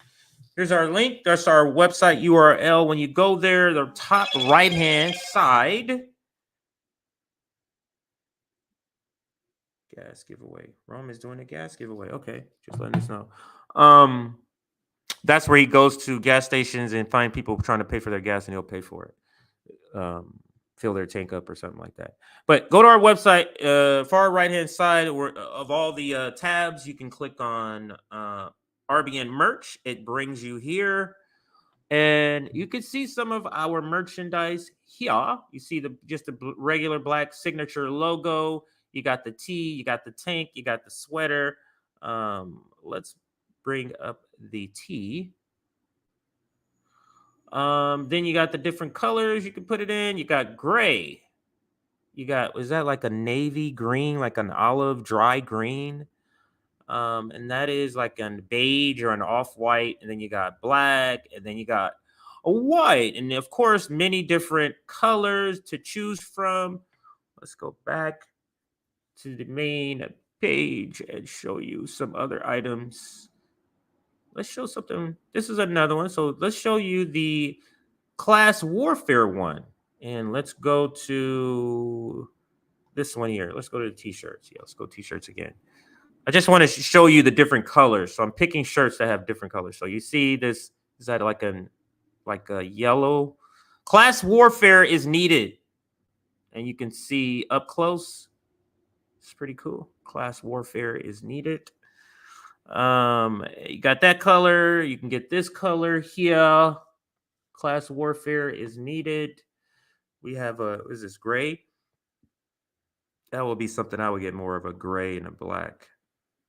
Here's our link. That's our website URL. When you go there, the top right-hand side, gas giveaway. Rome is doing a gas giveaway. Okay, just letting us know. That's where he goes to gas stations and find people trying to pay for their gas, and he'll pay for it. Fill their tank up or something like that. But go to our website, far right-hand side of all the tabs, you can click on RBN merch. It brings you here, and you can see some of our merchandise here. You see just the regular black signature logo. You got the tee, you got the tank, you got the sweater. Let's bring up the tee. Then you got the different colors you can put it in. You got gray. Is that like a navy green, like an olive dry green? And that is like a beige or an off-white. And then you got black, and then you got a white. And of course, many different colors to choose from. Let's go back to the main page and show you some other items. Let's show something. This is another one. So let's show you the class warfare one. And let's go to this one here. Let's go to the t-shirts. Yeah, let's go t-shirts again. I just want to show you the different colors. So I'm picking shirts that have different colors. So you see this, is that like a yellow? Class warfare is needed. And you can see up close. It's pretty cool. Class warfare is needed. You got that color. You can get this color here. Class warfare is needed. We have is this gray? That will be something I would get more of, a gray and a black.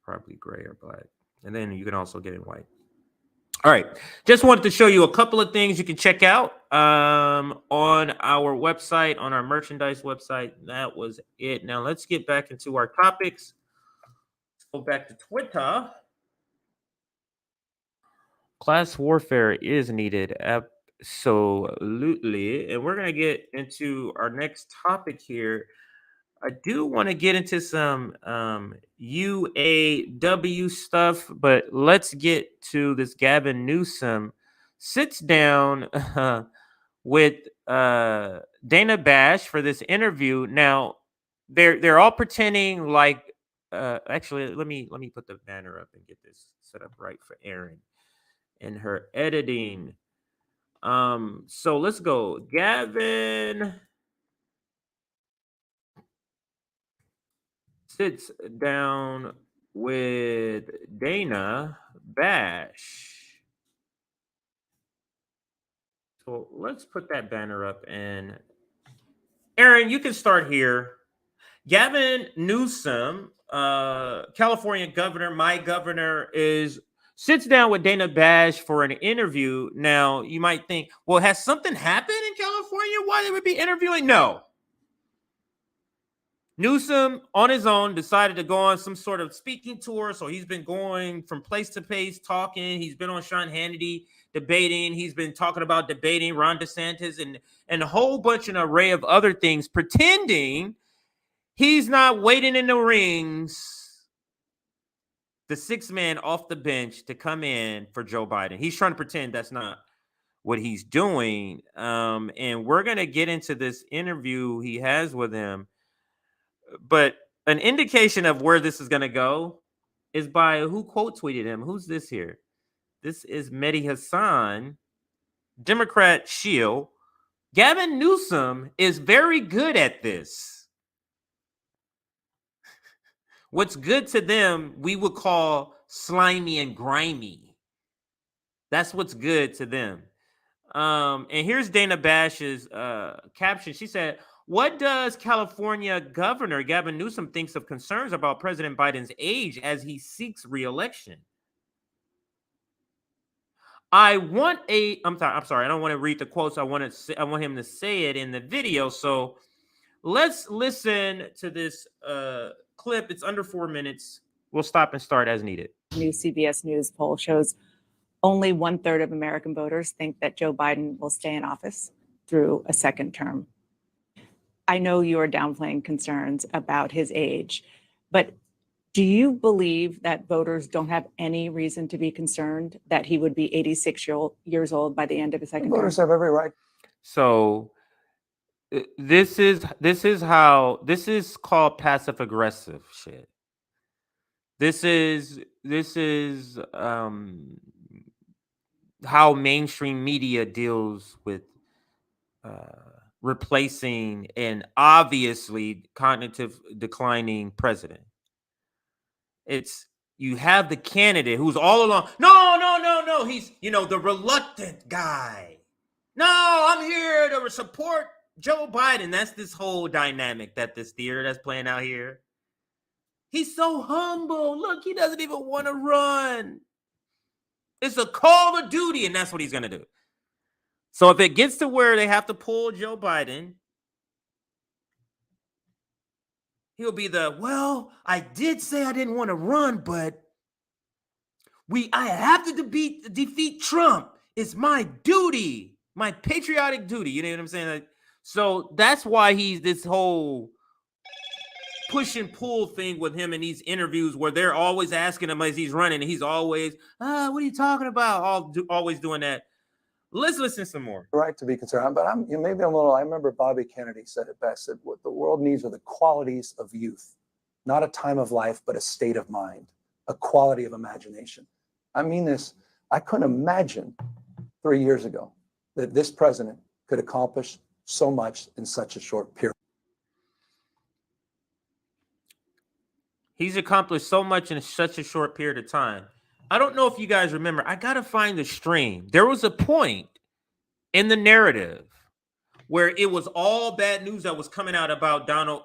Probably gray or black. And then you can also get in white. All right. Just wanted to show you a couple of things you can check out on our website, on our merchandise website. That was it. Now let's get back into our topics. Let's go back to Twitter. Class warfare is needed. Absolutely. And we're going to get into our next topic here. I do want to get into some UAW stuff, but let's get to this. Gavin Newsom sits down with Dana Bash for this interview. Now, they're all pretending like actually let me put the banner up and get this set up right for Erin and her editing. So let's go. Gavin sits down with Dana Bash. So let's put that banner up, and Erin, you can start here. Gavin Newsom, California governor, my governor, sits down with Dana Bash for an interview. Now, you might think, well, has something happened in California? Why they would be interviewing? No. Newsom, on his own, decided to go on some sort of speaking tour. So he's been going from place to place, talking. He's been on Sean Hannity debating. He's been talking about debating Ron DeSantis and a whole bunch, an array of other things, pretending he's not waiting in the wings, the sixth man off the bench to come in for Joe Biden. He's trying to pretend that's not what he's doing. And we're going to get into this interview he has with him. But an indication of where this is going to go is by who quote tweeted him. Who's this here? This is Mehdi Hassan, Democrat shield. Gavin Newsom is very good at this. What's good to them, we would call slimy and grimy. That's what's good to them. And here's Dana Bash's caption. She said, what does California Governor Gavin Newsom thinks of concerns about President Biden's age as he seeks re-election? I'm sorry. I don't want to read the quotes. I want him to say it in the video. So let's listen to this clip. It's under 4 minutes. We'll stop and start as needed. New CBS News poll shows only 1/3 of American voters think that Joe Biden will stay in office through a second term. I know you are downplaying concerns about his age, but do you believe that voters don't have any reason to be concerned that he would be 86 years old by the end of his second term? Voters have every right. So this is called passive aggressive shit. This is how mainstream media deals with replacing an obviously cognitive declining president. It's you have the candidate who's all along. No. He's, the reluctant guy. No, I'm here to support Joe Biden. That's this whole dynamic this theater that's playing out here. He's so humble. Look, he doesn't even want to run. It's a call of duty, and that's what he's going to do. So if it gets to where they have to pull Joe Biden, he'll be I did say I didn't want to run, but I have to defeat Trump. It's my duty, my patriotic duty. You know what I'm saying? So that's why he's this whole push and pull thing with him in these interviews where they're always asking him as he's running, and he's always, what are you talking about? Always doing that. Let's listen some more. Right to be concerned, but I remember Bobby Kennedy said it best, that what the world needs are the qualities of youth, not a time of life, but a state of mind, a quality of imagination. I mean this, I couldn't imagine 3 years ago that this president could accomplish so much in such a short period. He's accomplished so much in such a short period of time. I don't know if you guys remember. I got to find the stream. There was a point in the narrative where it was all bad news that was coming out about Joe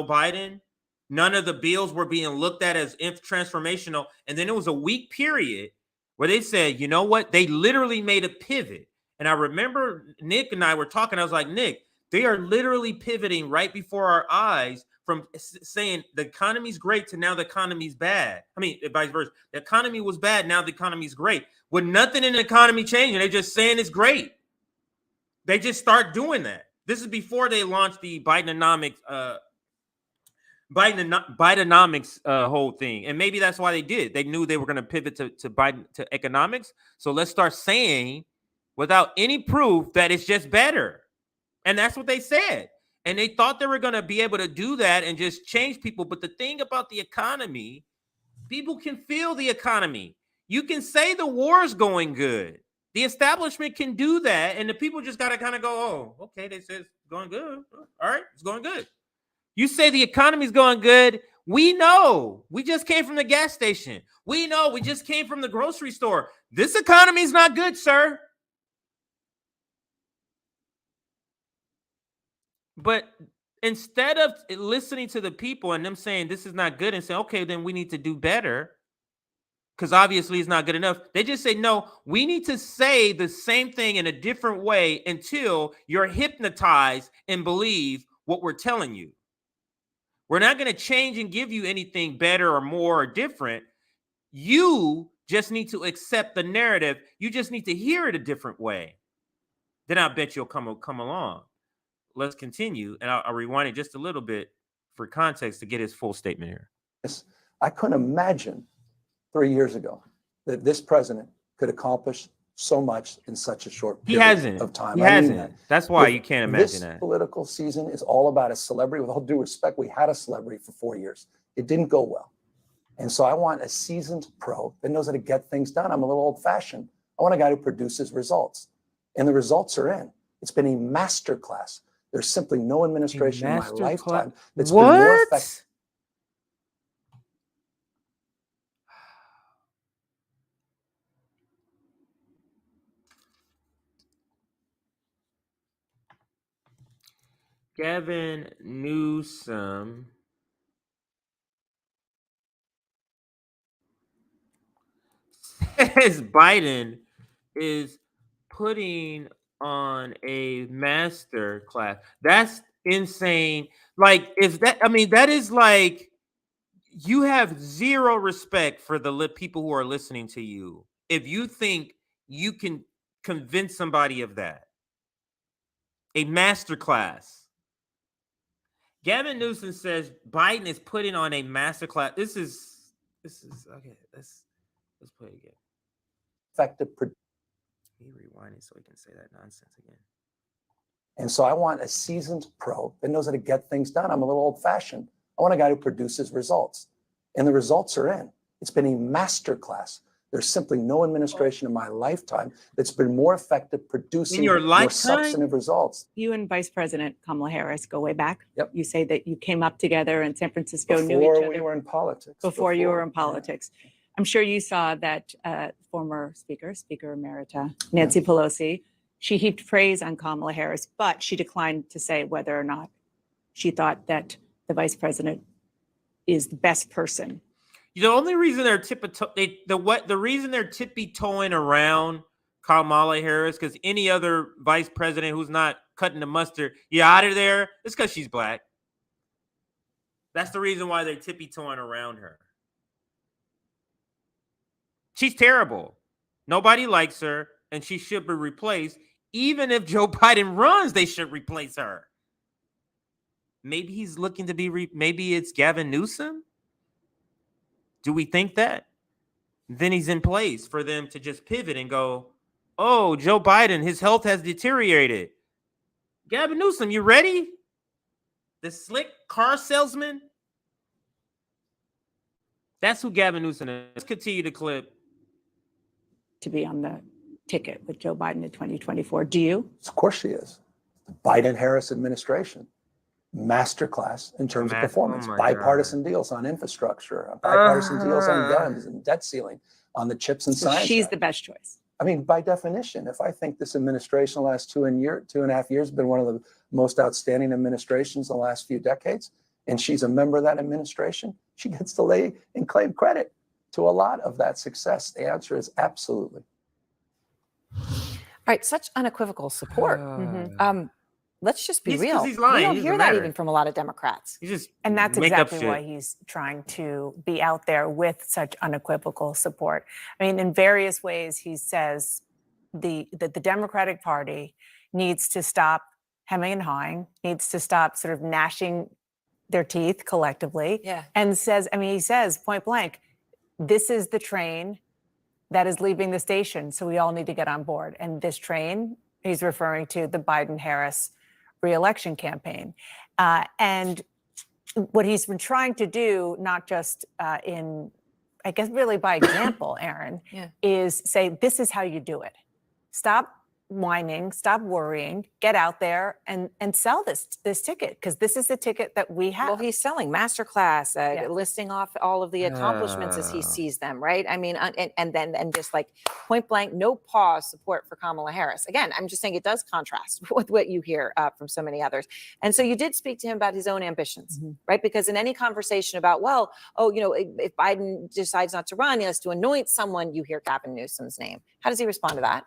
Biden. None of the bills were being looked at as transformational. And then it was a week period where they said, you know what? They literally made a pivot. And I remember Nick and I were talking. I was like, Nick, they are literally pivoting right before our eyes from saying the economy's great to now the economy's bad. I mean, vice versa. The economy was bad. Now the economy's great. With nothing in the economy changing, they're just saying it's great. They just start doing that. This is before they launched the Bidenomics whole thing. And maybe that's why they did. They knew they were going to pivot to Biden to economics. So let's start saying without any proof that it's just better. And that's what they said. And they thought they were going to be able to do that and just change people. But the thing about the economy, people can feel the economy. You can say the war is going good. The establishment can do that. And the people just got to kind of go, oh, okay, they said it's going good. All right, it's going good. You say the economy's going good. We know. We just came from the gas station. We know. We just came from the grocery store. This economy's not good, sir. But instead of listening to the people and them saying this is not good and say, okay, then we need to do better, because obviously it's not good enough, they just say, no, we need to say the same thing in a different way until you're hypnotized and believe what we're telling you. We're not going to change and give you anything better or more or different. You just need to accept the narrative. You just need to hear it a different way. Then I bet you'll come along. Let's continue, and I'll rewind it just a little bit for context to get his full statement here. I couldn't imagine 3 years ago that this president could accomplish so much in such a short period of time. He hasn't. That's why you can't imagine that. This political season is all about a celebrity. With all due respect, we had a celebrity for 4 years. It didn't go well. And so I want a seasoned pro that knows how to get things done. I'm a little old-fashioned. I want a guy who produces results. And the results are in. It's been a masterclass. There's simply no administration in my lifetime that's been more effective. Gavin Newsom says Biden is putting on a master class. That's insane. Like, if that, I mean, that is like, you have zero respect for the people who are listening to you if you think you can convince somebody of that. A master class. Gavin Newsom says Biden is putting on a master class. This is okay. Let's play it again. Effective. Let me rewind it so we can say that nonsense again. And so I want a seasoned pro that knows how to get things done. I'm a little old-fashioned. I want a guy who produces results. And the results are in. It's been a masterclass. There's simply no administration in my lifetime that's been more effective producing more substantive results. You and Vice President Kamala Harris go way back. Yep. You say that you came up together in San Francisco, knew each Before other. we were in politics. Before you were in politics. I'm sure you saw that former Speaker Emerita, Nancy Pelosi, she heaped praise on Kamala Harris, but she declined to say whether or not she thought that the vice president is the best person. The only reason they're the reason they're tippy-toeing around Kamala Harris, because any other vice president who's not cutting the mustard, you out of there, it's because she's black. That's the reason why they're tippy-toeing around her. She's terrible. Nobody likes her, and she should be replaced. Even if Joe Biden runs, they should replace her. Maybe he's looking to be, maybe it's Gavin Newsom? Do we think that? Then he's in place for them to just pivot and go, oh, Joe Biden, his health has deteriorated. Gavin Newsom, you ready? The slick car salesman? That's who Gavin Newsom is. Let's continue the clip. To be on the ticket with Joe Biden in 2024. Do you? Of course she is. The Biden-Harris administration. Masterclass in terms of performance. Bipartisan deals on infrastructure, bipartisan deals on guns and debt ceiling, on the chips and science. She's the best choice. I mean, by definition, if I think this administration the last 2.5 years has been one of the most outstanding administrations in the last few decades, and she's a member of that administration, she gets to lay and claim credit. to a lot of that success? The answer is absolutely. Right, such unequivocal support. Let's just be real. He's lying. We don't He hear doesn't that matter. even from a lot of Democrats. You just And that's make up exactly shit. why he's trying to be out there with such unequivocal support. I mean, in various ways, he says that the Democratic Party needs to stop hemming and hawing, needs to stop sort of gnashing their teeth collectively. Yeah. And says, I mean, he says point blank, this is the train that is leaving the station. So we all need to get on board. And this train, he's referring to the Biden-Harris re-election campaign. And what he's been trying to do, not just I guess really by example, Aaron, is say, this is how you do it. Stop whining, stop worrying, get out there and sell this ticket, because this is the ticket that we have. Well, he's selling masterclass, listing off all of the accomplishments as he sees them, right? I mean, and just like point blank, no pause support for Kamala Harris. Again, I'm just saying it does contrast with what you hear from so many others. And so you did speak to him about his own ambitions, right? Because in any conversation about, well, if Biden decides not to run, he has to anoint someone, you hear Gavin Newsom's name. How does he respond to that?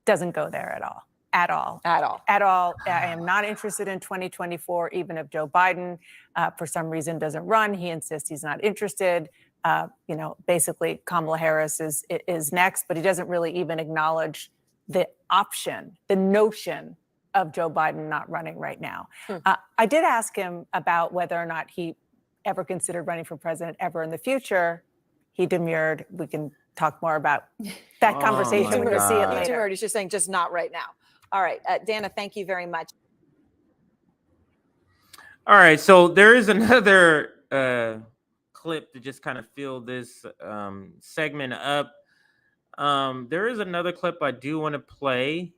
Doesn't go there at all. At all. I am not interested in 2024, even if Joe Biden, for some reason, doesn't run. He insists he's not interested. Basically, Kamala Harris is next, but he doesn't really even acknowledge the option, the notion of Joe Biden not running right now. I did ask him about whether or not he ever considered running for president ever in the future. He demurred. We can talk more about that conversation when you see it later. He's just saying, just not right now. All right, Dana, thank you very much. All right, so there is another clip to just kind of fill this segment up. There is another clip I do want to play,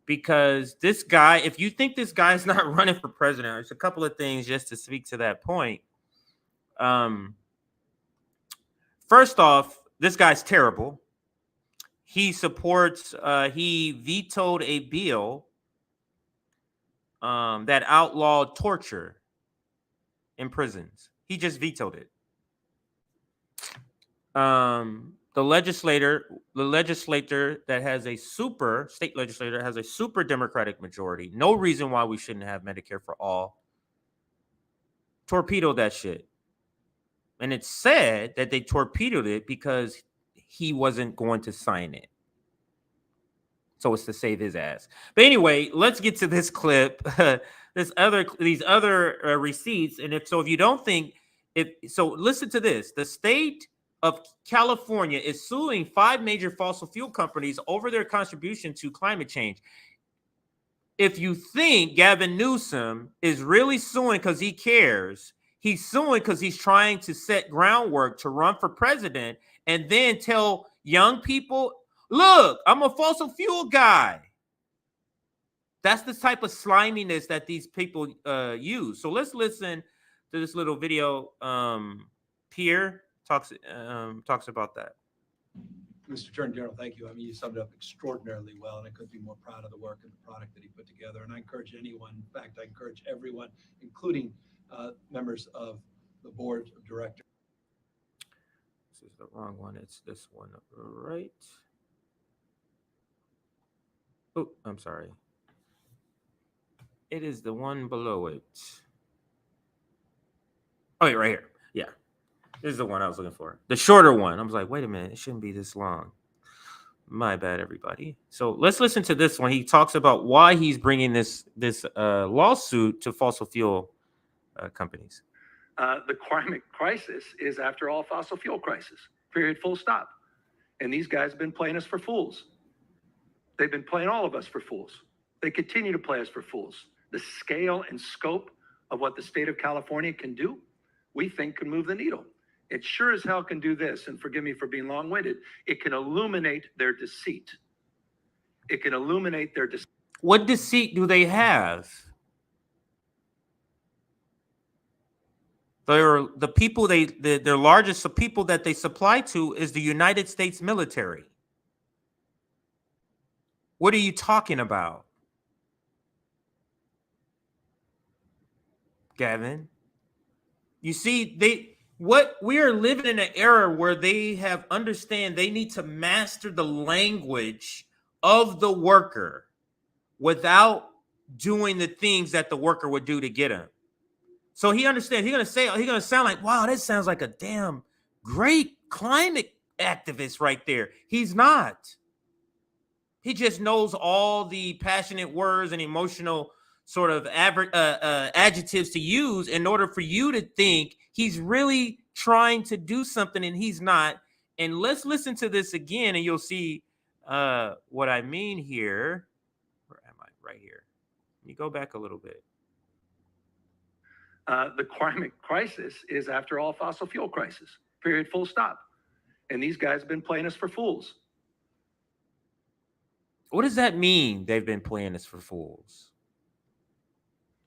because this guy, if you think this guy's not running for president, there's a couple of things just to speak to that point. First off, this guy's terrible. He supports, he vetoed a bill that outlawed torture in prisons. He just vetoed it. The legislator that has a state legislator has a super Democratic majority. No reason why we shouldn't have Medicare for all. Torpedoed that shit. And it's said that they torpedoed it because he wasn't going to sign it. So it's to save his ass. But anyway, let's get to this clip. These other receipts. And if you don't think, listen to this. The state of California is suing 5 major fossil fuel companies over their contribution to climate change. If you think Gavin Newsom is really suing because he cares, he's suing because he's trying to set groundwork to run for president and then tell young people, look, I'm a fossil fuel guy. That's the type of sliminess that these people use. So let's listen to this little video. Pierre talks about that. Mr. Attorney General, thank you. I mean, you summed it up extraordinarily well, and I couldn't be more proud of the work and the product that he put together. And I encourage anyone, in fact, I encourage everyone, including members of the board of directors. This is the wrong one. It's this one, right? Oh, I'm sorry. It is the one below it. Oh, yeah, right here. Yeah. This is the one I was looking for. The shorter one. I was like, wait a minute. It shouldn't be this long. My bad, everybody. So let's listen to this one. He talks about why he's bringing this lawsuit to fossil fuel companies. The climate crisis is, after all, fossil fuel crisis. Period. Full stop. And these guys have been playing us for fools. They've been playing all of us for fools. They continue to play us for fools. The scale and scope of what the state of California can do, we think can move the needle. It sure as hell can do this, and forgive me for being long-winded, it can illuminate their deceit. It can illuminate their deceit. What deceit do they have? Their largest people that they supply to is the United States military. What are you talking about, Gavin? You see, What we are living in an era where they have understand they need to master the language of the worker without doing the things that the worker would do to get him. So he understands. He's gonna sound like, wow, that sounds like a damn great climate activist right there. He's not. He just knows all the passionate words and emotional sort of adjectives to use in order for you to think he's really trying to do something and he's not. And let's listen to this again and you'll see what I mean here. Where am I? Right here. Let me go back a little bit. The climate crisis is, after all, fossil fuel crisis, period, full stop. And these guys have been playing us for fools. What does that mean? They've been playing us for fools.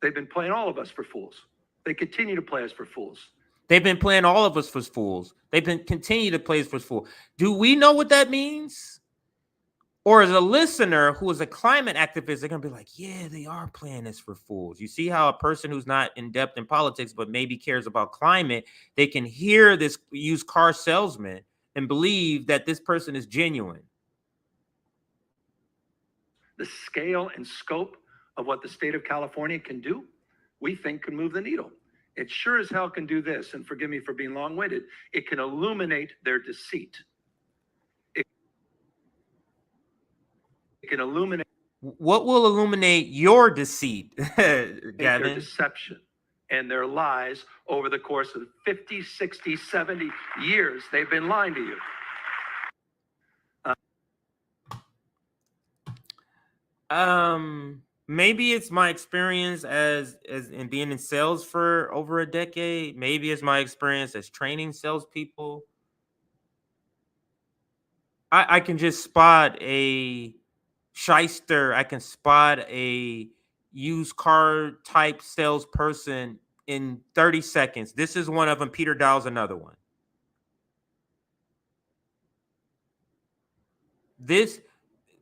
They've been playing all of us for fools. They continue to play us for fools. They've been playing all of us for fools. They've been continue to play us for fools. Do we know what that means? Or as a listener who is a climate activist, they're going to be like, yeah, they are playing us for fools. You see how a person who's not in depth in politics, but maybe cares about climate, they can hear this used car salesman and believe that this person is genuine. The scale and scope of what the state of California can do, we think can move the needle. It sure as hell can do this, and forgive me for being long-winded, it can illuminate their deceit. It can illuminate. What will illuminate your deceit, Gavin? Their deception and their lies over the course of 50, 60, 70 years. They've been lying to you. Maybe it's my experience as in being in sales for over a decade. Maybe it's my experience as training salespeople. I can just spot a shyster. I can spot a used car type salesperson in 30 seconds. This is one of them. Peter Dow's another one.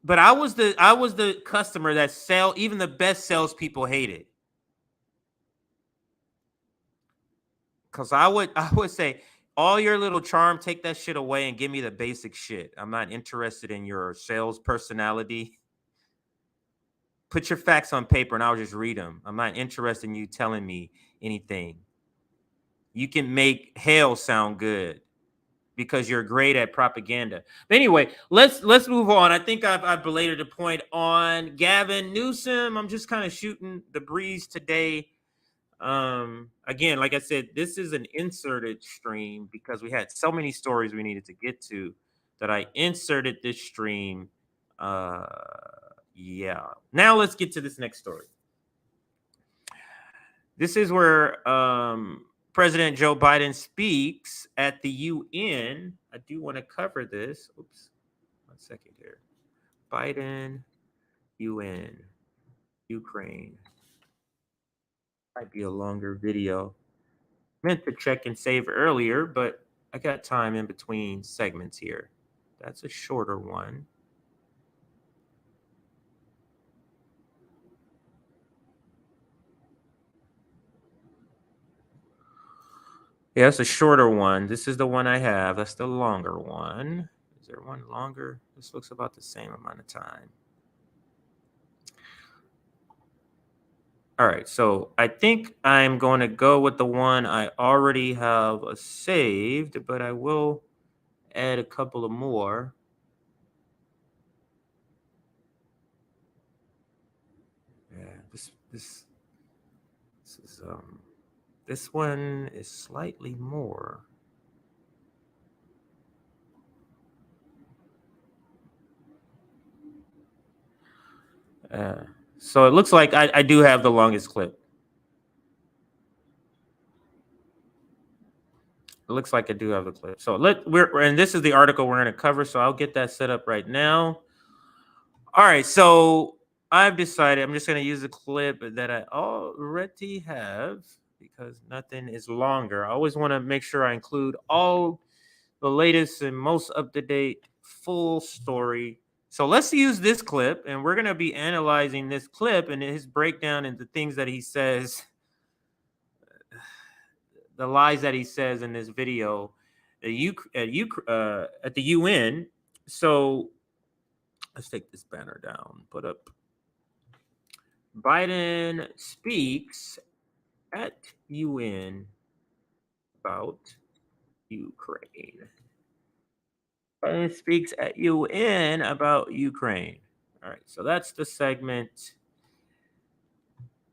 But I was the customer that even the best salespeople hated. Because I would say, all your little charm, take that shit away and give me the basic shit. I'm not interested in your sales personality. Put your facts on paper and I'll just read them. I'm not interested in you telling me anything. You can make hell sound good because you're great at propaganda. But anyway, let's move on. I think I've belated the point on Gavin Newsom. I'm just kind of shooting the breeze today. Again, like I said, this is an inserted stream because we had so many stories we needed to get to that I inserted this stream. Yeah. Now let's get to this next story. This is where President Joe Biden speaks at the UN. I do want to cover this. Oops. 1 second here. Biden, UN, Ukraine. Might be a longer video. Meant to check and save earlier, but I got time in between segments here. That's a shorter one. Yeah, it's a shorter one. This is the one I have. That's the longer one. Is there one longer? This looks about the same amount of time. All right, so I think I'm going to go with the one I already have saved, but I will add a couple of more. Yeah, this one is slightly more. So it looks like I do have the longest clip. It looks like I do have the clip. So and this is the article we're going to cover. So I'll get that set up right now. All right. So I've decided I'm just going to use a clip that I already have because nothing is longer. I always want to make sure I include all the latest and most up-to-date full story. So let's use this clip, and we're going to be analyzing this clip and his breakdown and the things that he says the lies that he says in this video at the UN. So let's take this banner down. Put up. Biden speaks at UN about Ukraine. Biden speaks at UN about Ukraine. All right, so that's the segment.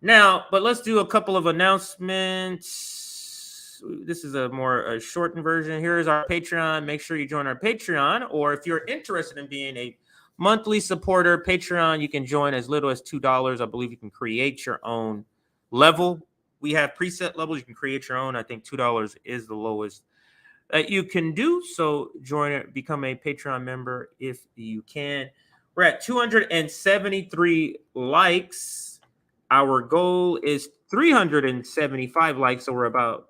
Now, but let's do a couple of announcements. This is a shortened version. Here's our Patreon. Make sure you join our Patreon, or if you're interested in being a monthly supporter, Patreon, you can join as little as $2. I believe you can create your own level. We have preset levels. You can create your own. I think $2 is the lowest that you can do. So join it, become a Patreon member if you can. We're at 273 likes. Our goal is 375 likes. So we're about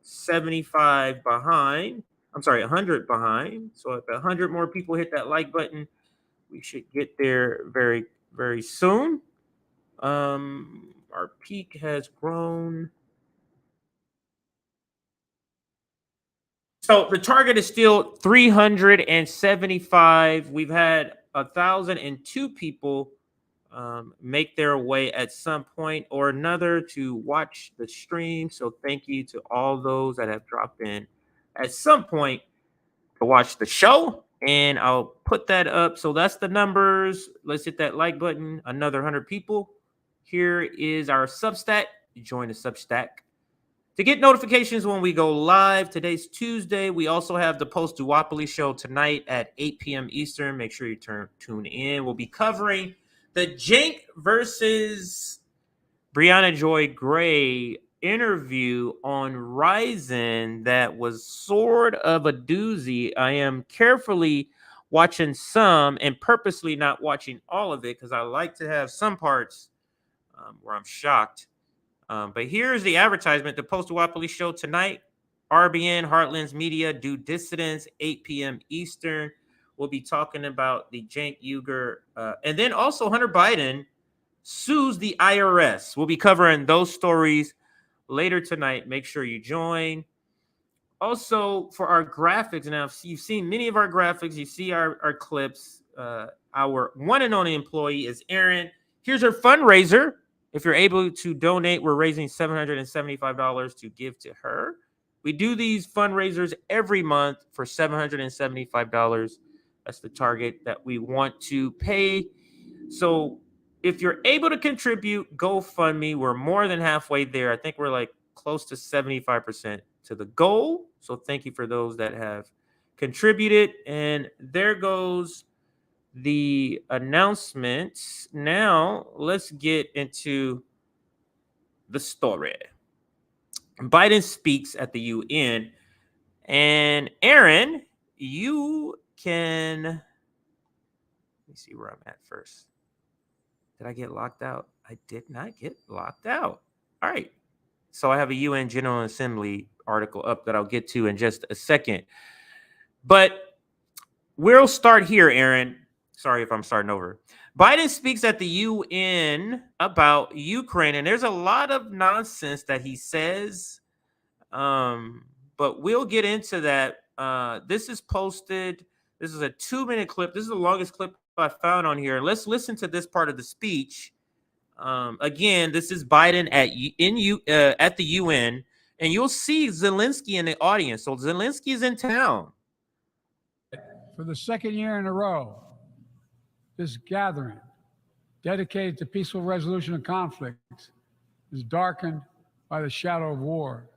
75 behind. I'm sorry, 100 behind. So if 100 more people hit that like button, we should get there very, very soon. Our peak has grown. So the target is still 375. We've had 1,002 people make their way at some point or another to watch the stream. So thank you to all those that have dropped in at some point to watch the show. And I'll put that up. So that's the numbers. Let's hit that like button. Another 100 people. Here is our Substack. Join the Substack to get notifications when we go live. Today's Tuesday. We also have the Post-Duopoly show tonight at 8 p.m. Eastern. Make sure you tune in. We'll be covering the Cenk versus Brianna Joy Gray interview on Ryzen that was sort of a doozy. I am carefully watching some and purposely not watching all of it because I like to have some parts where I'm shocked. But here's the advertisement. The Post-Duopoly show tonight. RBN, Heartlands Media, Do Dissidents, 8 p.m. Eastern. We'll be talking about the Cenk Uygur. And then also Hunter Biden sues the IRS. We'll be covering those stories later tonight. Make sure you join. Also, for our graphics, now you've seen many of our graphics. You see our clips. Our one and only employee is Erin. Here's her fundraiser. If you're able to donate, we're raising $775 to give to her. We do these fundraisers every month for $775. That's the target that we want to pay. So if you're able to contribute, GoFundMe. We're more than halfway there. I think we're like close to 75% to the goal. So thank you for those that have contributed. And there goes the announcements. Now let's get into the story. Biden speaks at the UN. And Aaron, you can... Let me see where I'm at first. Did I get locked out? I did not get locked out. All right. So I have a UN General Assembly article up that I'll get to in just a second. But we'll start here, Aaron. Sorry if I'm starting over. Biden speaks at the UN about Ukraine, and there's a lot of nonsense that he says. But we'll get into that. This is posted. This is a 2-minute clip. This is the longest clip I found on here. Let's listen to this part of the speech. Again, this is Biden at the UN, and you'll see Zelensky in the audience. So Zelensky is in town. For the second year in a row, this gathering dedicated to peaceful resolution of conflicts is darkened by the shadow of war.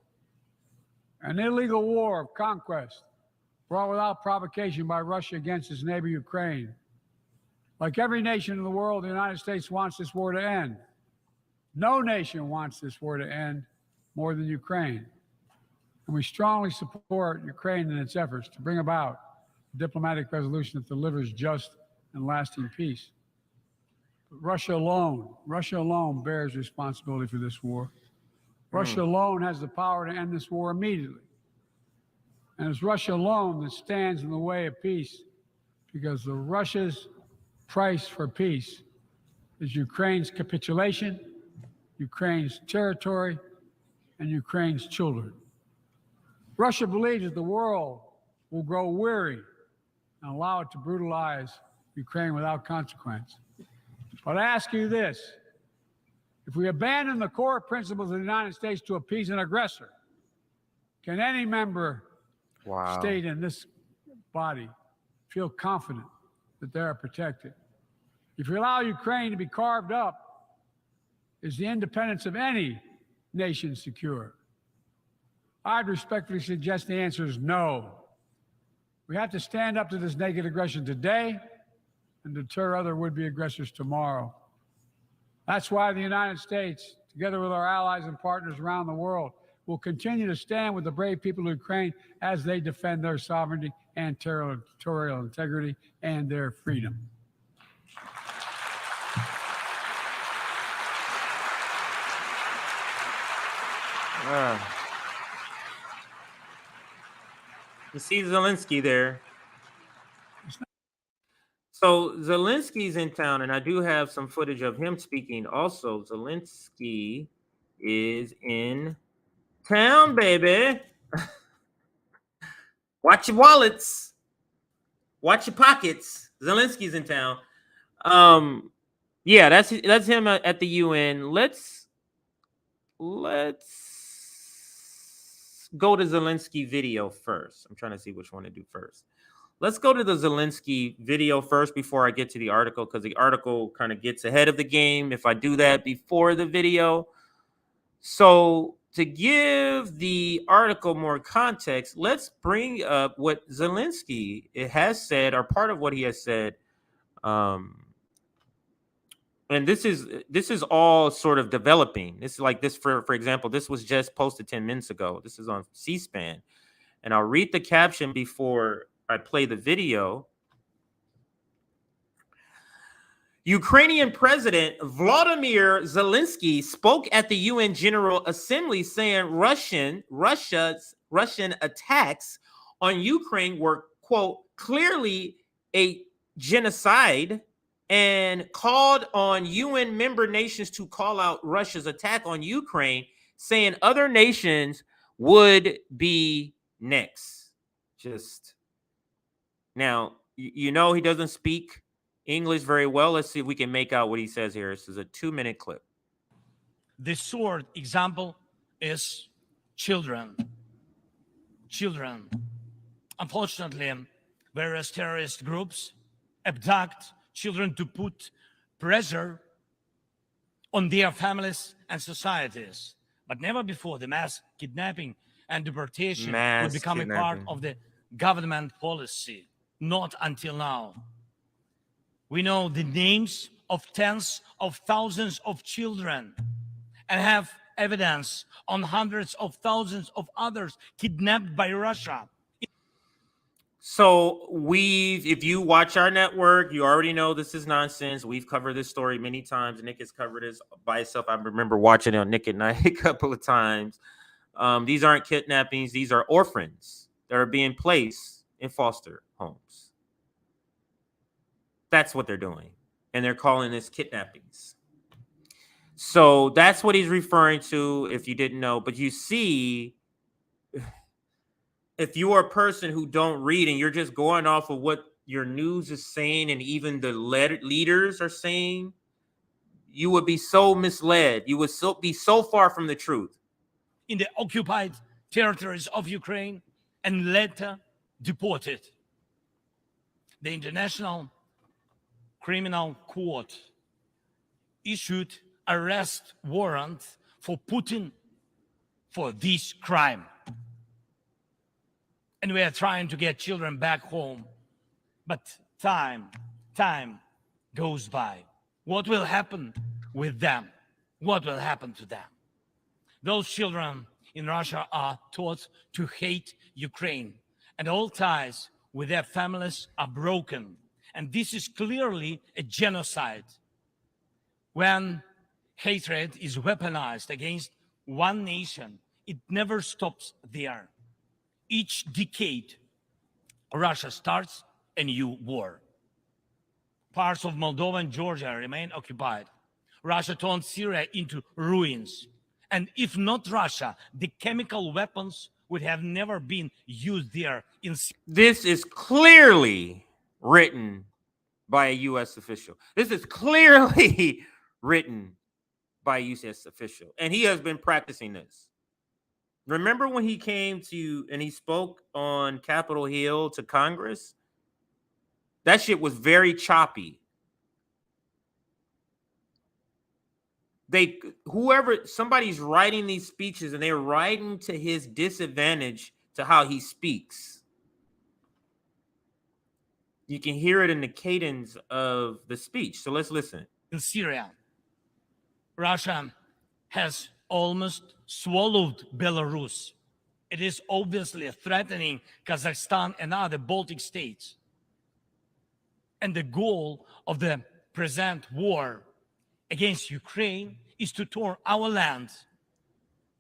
An illegal war of conquest brought without provocation by Russia against its neighbor Ukraine. Like every nation in the world, the United States wants this war to end. No nation wants this war to end more than Ukraine. And we strongly support Ukraine in its efforts to bring about a diplomatic resolution that delivers just and lasting peace. But Russia alone bears responsibility for this war. Russia alone has the power to end this war immediately. And it's Russia alone that stands in the way of peace, because the Russia's price for peace is Ukraine's capitulation, Ukraine's territory, and Ukraine's children. Russia believes that the world will grow weary and allow it to brutalize Ukraine without consequence. But I ask you this, if we abandon the core principles of the United States to appease an aggressor, can any member state in this body feel confident that they are protected? If you allow Ukraine to be carved up, is the independence of any nation secure? I'd respectfully suggest the answer is no. We have to stand up to this naked aggression today and deter other would-be aggressors tomorrow. That's why the United States, together with our allies and partners around the world, will continue to stand with the brave people of Ukraine as they defend their sovereignty and territorial integrity and their freedom. You see Zelensky there. So Zelensky's in town, and I do have some footage of him speaking also. Zelensky is in town, baby. Watch your wallets. Watch your pockets. Zelensky's in town. Yeah, that's him at the UN. Let's go to Zelensky video first. I'm trying to see which one to do first. Let's go to the Zelensky video first before I get to the article, because the article kind of gets ahead of the game if I do that before the video. So to give the article more context, let's bring up what Zelensky has said, or part of what he has said. And this is all sort of developing. This is like this, for example, this was just posted 10 minutes ago. This is on C-SPAN. And I'll read the caption before I play the video. Ukrainian President Volodymyr Zelensky spoke at the UN General Assembly saying Russia's attacks on Ukraine were, quote, clearly a genocide, and called on UN member nations to call out Russia's attack on Ukraine, saying other nations would be next. Just now, you know he doesn't speak English very well. Let's see if we can make out what he says here. This is a 2-minute clip. The short example is children. Children. Unfortunately, various terrorist groups abduct children to put pressure on their families and societies. But never before the mass kidnapping and deportation would become a part of the government policy. Not until now. We know the names of tens of thousands of children and have evidence on hundreds of thousands of others kidnapped by Russia. So if you watch our network, you already know this is nonsense. We've covered this story many times. Nick has covered this by itself. I remember watching it on Nick at Night a couple of times. These aren't kidnappings. These are orphans that are being placed in foster homes. That's what they're doing. And they're calling this kidnappings. So that's what he's referring to, if you didn't know. But you see, if you are a person who don't read and you're just going off of what your news is saying and even the leaders are saying, you would be so misled. You would be so far from the truth. In the occupied territories of Ukraine and later deported. The International Criminal Court issued arrest warrant for Putin for this crime. And we are trying to get children back home. But time goes by. What will happen with them? What will happen to them? Those children in Russia are taught to hate Ukraine, and all ties with their families are broken. And this is clearly a genocide. When hatred is weaponized against one nation, it never stops there. Each decade, Russia starts a new war. Parts of Moldova and Georgia remain occupied. Russia turned Syria into ruins. And if not Russia, the chemical weapons would have never been used there. This is clearly written by a U.S. official. This is clearly written by a U.S. official, and he has been practicing this. Remember when he came to and he spoke on Capitol Hill to Congress? That shit was very choppy. Somebody's writing these speeches and they're writing to his disadvantage to how he speaks. You can hear it in the cadence of the speech. So let's listen. In Syria, Russia has almost swallowed Belarus. It is obviously threatening Kazakhstan and other Baltic states. And the goal of the present war against Ukraine is to turn our land,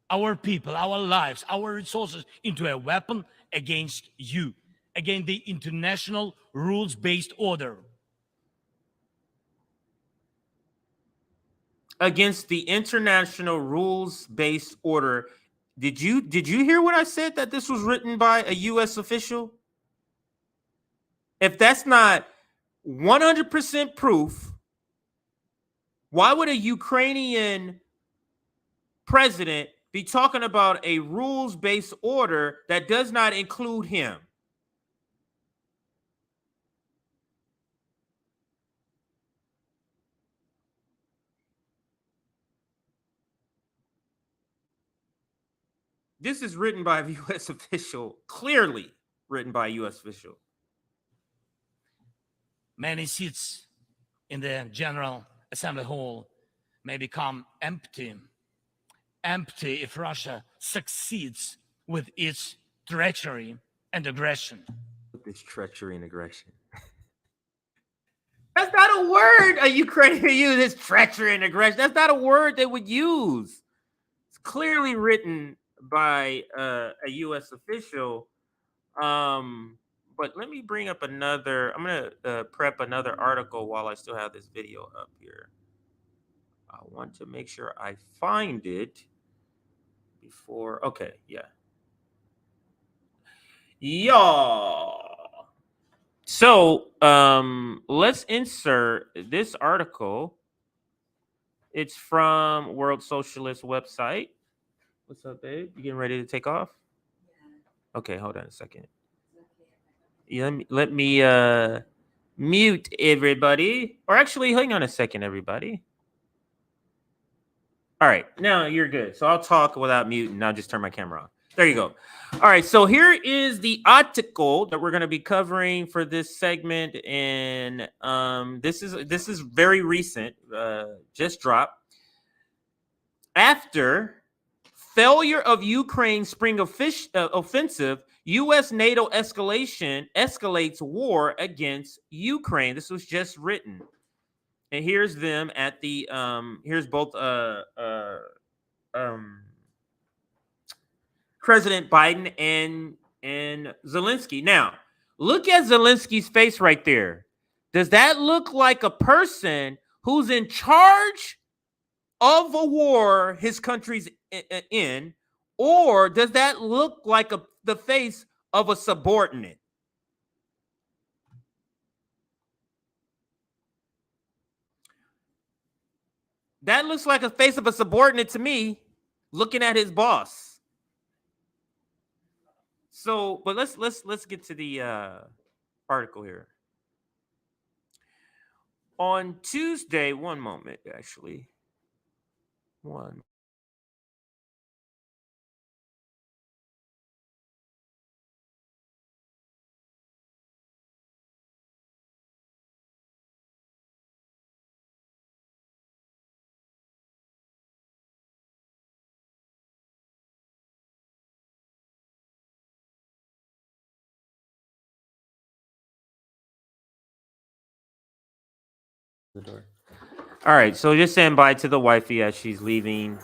our people, our lives, our resources into a weapon against you, against the international rules-based order. Against the international rules-based order. Did you hear what I said, that this was written by a U.S. official? If that's not 100% proof, why would a Ukrainian president be talking about a rules-based order that does not include him? This is written by a U.S. official, clearly written by a U.S. official. Many seats in the General Assembly Hall may become empty if Russia succeeds with its treachery and aggression. With this treachery and aggression. That's not a word a Ukrainian uses, treachery and aggression. That's not a word they would use. It's clearly written by a U.S. official. But let me bring up another. I'm going to prep another article while I still have this video up here. I want to make sure I find it before. Okay, yeah. So let's insert this article. It's from World Socialist website. What's up, babe? You getting ready to take off? Yeah. Okay, hold on a second. Yeah, let me mute everybody. Or actually, hang on a second, everybody. All right, now you're good. So I'll talk without muting. I'll just turn my camera off. There you go. All right, so here is the article that we're going to be covering for this segment, and this is very recent, just dropped. After failure of Ukraine's spring offensive, U.S. NATO escalates war against Ukraine. This was just written. And here's them at the here's both President Biden and Zelensky. Now, look at Zelensky's face right there. Does that look like a person who's in charge of a war his country's in, or does that look like the face of a subordinate? That looks like a face of a subordinate to me, looking at his boss. So, but let's get to the article here. On Tuesday, one moment, actually. One. The door. All right, so just saying bye to the wifey as she's leaving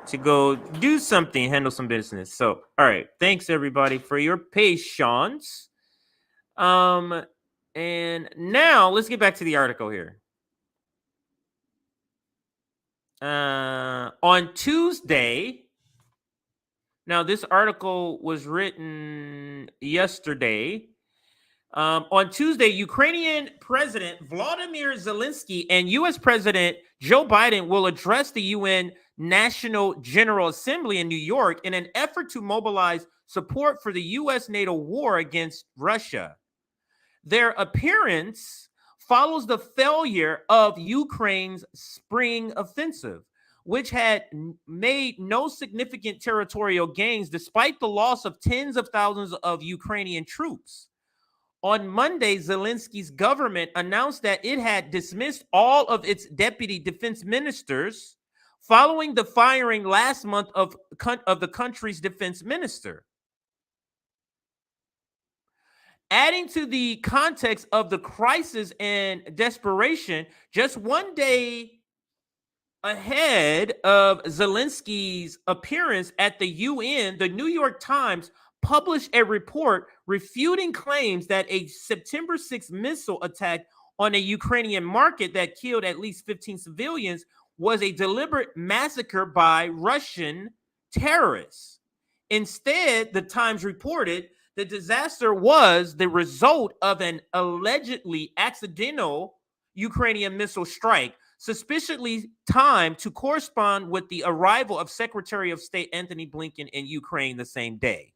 to go do something, handle some business. So, all right, thanks everybody for your patience. And now let's get back to the article here. On Tuesday, Now, this article was written yesterday. On Tuesday, Ukrainian President Vladimir Zelensky and U.S. President Joe Biden will address the UN National General Assembly in New York in an effort to mobilize support for the U.S. NATO war against Russia. Their appearance follows the failure of Ukraine's spring offensive, which had made no significant territorial gains despite the loss of tens of thousands of Ukrainian troops. On Monday, Zelensky's government announced that it had dismissed all of its deputy defense ministers following the firing last month of the country's defense minister. Adding to the context of the crisis and desperation, just one day ahead of Zelensky's appearance at the UN, the New York Times published a report refuting claims that a September 6th missile attack on a Ukrainian market that killed at least 15 civilians was a deliberate massacre by Russian terrorists. Instead, the Times reported the disaster was the result of an allegedly accidental Ukrainian missile strike, suspiciously timed to correspond with the arrival of Secretary of State Antony Blinken in Ukraine the same day.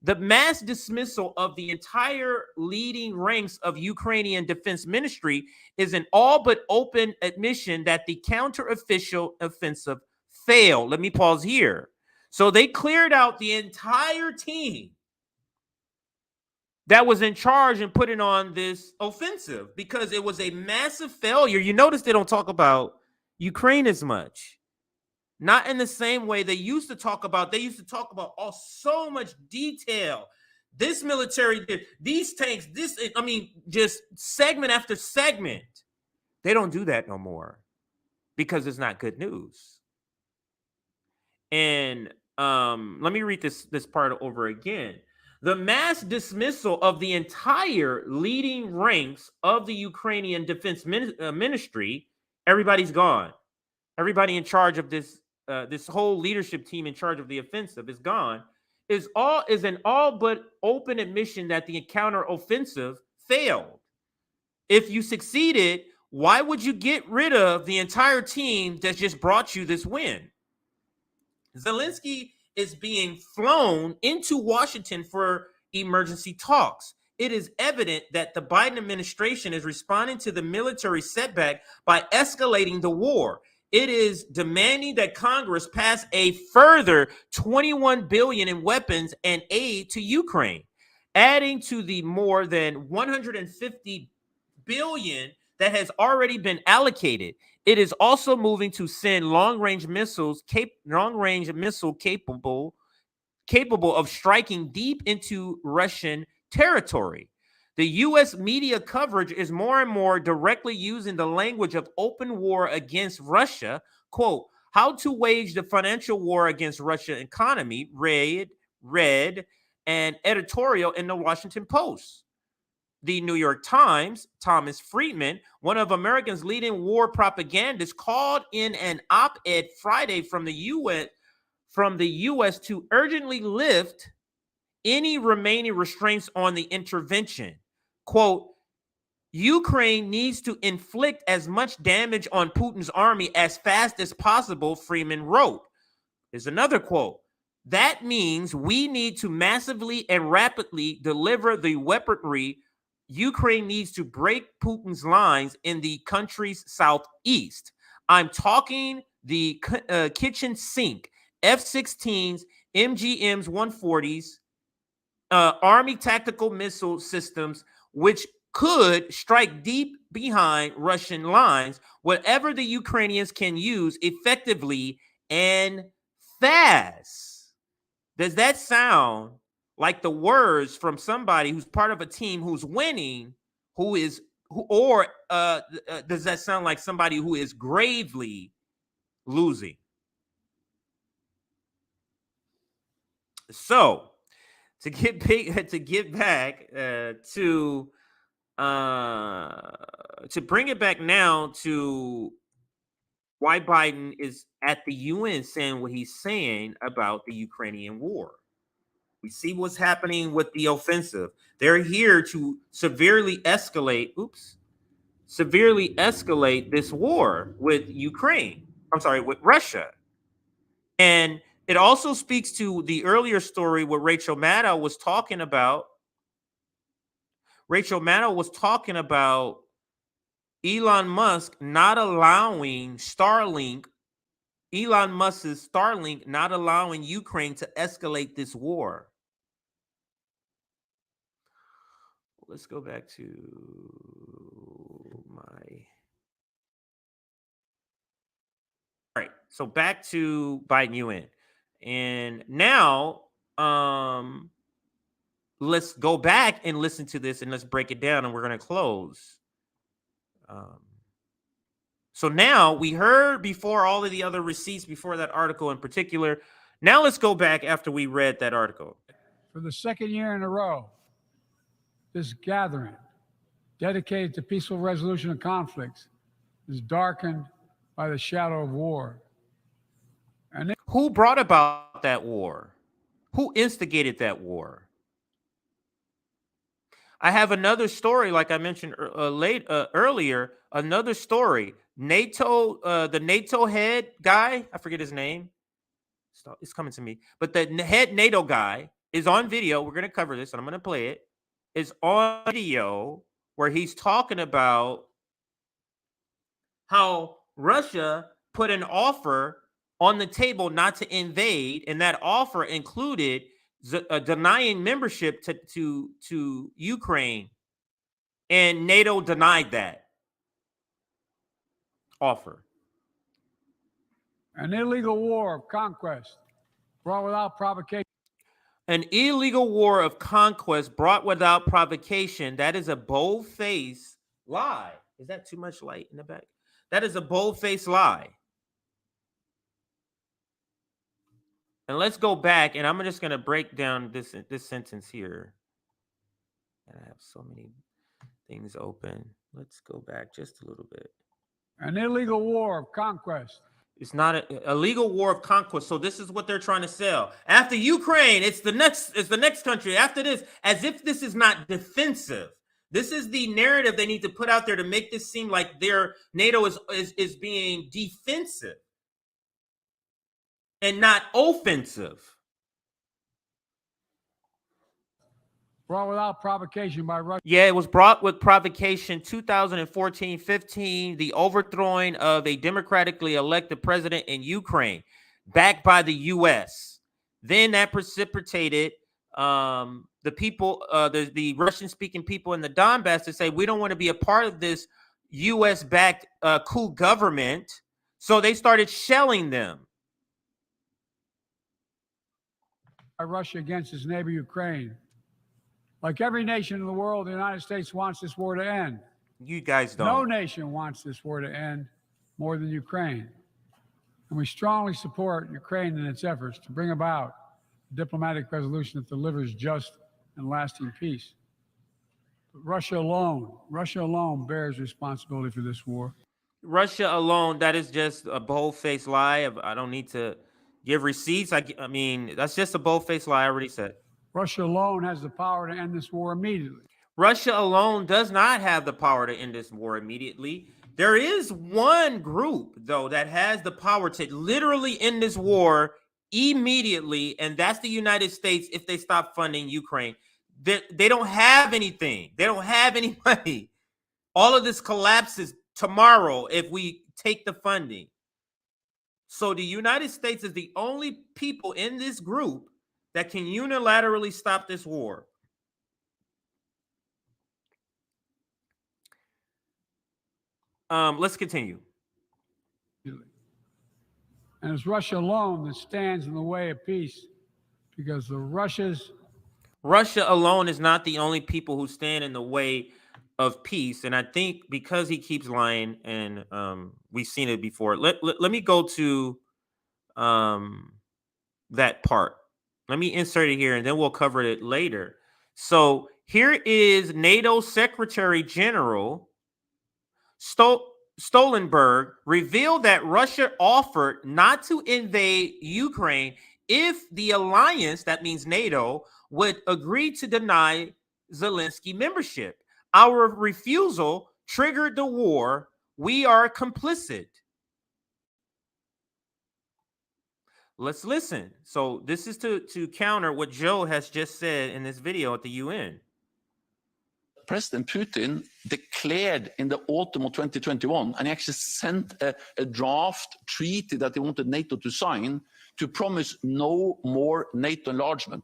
The mass dismissal of the entire leading ranks of Ukrainian defense ministry is an all but open admission that the counter-official offensive failed. Let me pause here. So they cleared out the entire team that was in charge and putting on this offensive because it was a massive failure. You notice they don't talk about Ukraine as much. Not in the same way they used to talk about. They used to talk about so much detail. This military did, these tanks, just segment after segment. They don't do that no more because it's not good news. And let me read this part over again. The mass dismissal of the entire leading ranks of the Ukrainian defense ministry, everybody's gone. Everybody in charge of this whole leadership team in charge of the offensive is gone, is an all but open admission that the counter-offensive failed. If you succeeded, why would you get rid of the entire team that just brought you this win? Zelensky is being flown into Washington for emergency talks. It is evident that the Biden administration is responding to the military setback by escalating the war. It is demanding that Congress pass a further $21 billion in weapons and aid to Ukraine, adding to the more than $150 billion that has already been allocated. It is also moving to send long-range missiles capable of striking deep into Russian territory. The U.S. media coverage is more and more directly using the language of open war against Russia. Quote, how to wage the financial war against Russian economy, read an editorial in the Washington Post. The New York Times, Thomas Friedman, one of America's leading war propagandists, called in an op-ed Friday from the U.S. to urgently lift any remaining restraints on the intervention. Quote, Ukraine needs to inflict as much damage on Putin's army as fast as possible, Freeman wrote. There's another quote. That means we need to massively and rapidly deliver the weaponry Ukraine needs to break Putin's lines in the country's southeast. I'm talking the kitchen sink, F-16s, MGMs 140s, Army tactical missile systems, which could strike deep behind Russian lines, whatever the Ukrainians can use effectively and fast. Does that sound like the words from somebody who's part of a team who's winning, or does that sound like somebody who is gravely losing? So, to get back to bring it back now to why Biden is at the UN saying what he's saying about the Ukrainian war. We see what's happening with the offensive. They're here to severely escalate this war with Ukraine. I'm sorry, with Russia. And it also speaks to the earlier story where Rachel Maddow was talking about. Rachel Maddow was talking about Elon Musk not allowing Elon Musk's Starlink not allowing Ukraine to escalate this war. Let's go back to my... All right, so back to Biden UN. And now, let's go back and listen to this and let's break it down and we're going to close. So now we heard before all of the other receipts before that article in particular. Now let's go back after we read that article. For the second year in a row, this gathering dedicated to peaceful resolution of conflicts is darkened by the shadow of war. And who brought about that war? Who instigated that war? I have another story, like I mentioned earlier, another story. NATO, the NATO head guy, I forget his name. It's coming to me. But the head NATO guy is on video. We're going to cover this, and I'm going to play it. Is on video where he's talking about how Russia put an offer on the table not to invade, and that offer included denying membership to Ukraine, and NATO denied that offer. An illegal war of conquest brought without provocation. An illegal war of conquest brought without provocation. That is a bold-faced lie. Is that too much light in the back? That is a bold-faced lie. And let's go back, and I'm just going to break down this sentence here. And I have so many things open. Let's go back just a little bit. An illegal war of conquest. It's not a legal war of conquest. So this is what they're trying to sell. After Ukraine, it's the next country. After this, as if this is not defensive. This is the narrative they need to put out there to make this seem like their NATO is being defensive and not offensive. Brought without provocation by Russia. Yeah, it was brought with provocation 2014-15, the overthrowing of a democratically elected president in Ukraine, backed by the U.S. Then that precipitated the people, the Russian-speaking people in the Donbass to say, we don't want to be a part of this U.S.-backed coup government. So they started shelling them. By Russia against its neighbor Ukraine. Like every nation in the world, the United States wants this war to end. You guys don't. No nation wants this war to end more than Ukraine. And we strongly support Ukraine in its efforts to bring about a diplomatic resolution that delivers just and lasting peace. But Russia alone bears responsibility for this war. Russia alone, that is just a bold-faced lie. I don't need to give receipts. I mean, that's just a bold-faced lie. I already said. Russia alone has the power to end this war immediately. Russia alone does not have the power to end this war immediately. There is one group, though, that has the power to literally end this war immediately, and that's the United States if they stop funding Ukraine. They don't have anything. They don't have any money. All of this collapses tomorrow if we take the funding. So the United States is the only people in this group that can unilaterally stop this war. Let's continue. And it's Russia alone that stands in the way of peace, because Russia alone is not the only people who stand in the way of peace. And I think because he keeps lying, and we've seen it before. Let me go to that part. Let me insert it here, and then we'll cover it later. So here is NATO Secretary General Stoltenberg revealed that Russia offered not to invade Ukraine if the alliance, that means NATO, would agree to deny Zelensky membership. Our refusal triggered the war. We are complicit. Let's listen. So this is to counter what Joe has just said in this video at the UN. President Putin declared in the autumn of 2021, and he actually sent a draft treaty that he wanted NATO to sign to promise no more NATO enlargement.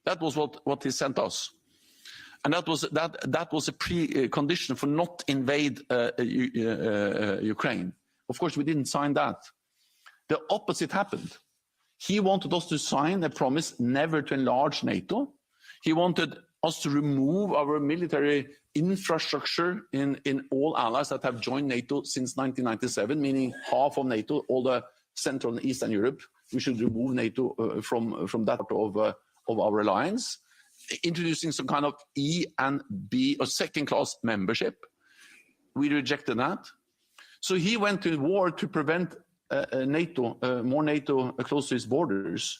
That was what he sent us. And that was a precondition for not invade Ukraine. Of course, we didn't sign that. The opposite happened. He wanted us to sign a promise never to enlarge NATO. He wanted us to remove our military infrastructure in all allies that have joined NATO since 1997, meaning half of NATO, all the Central and Eastern Europe. We should remove NATO from that part of our alliance, introducing some kind of E and B or second-class membership. We rejected that. So he went to war to prevent more NATO close to his borders.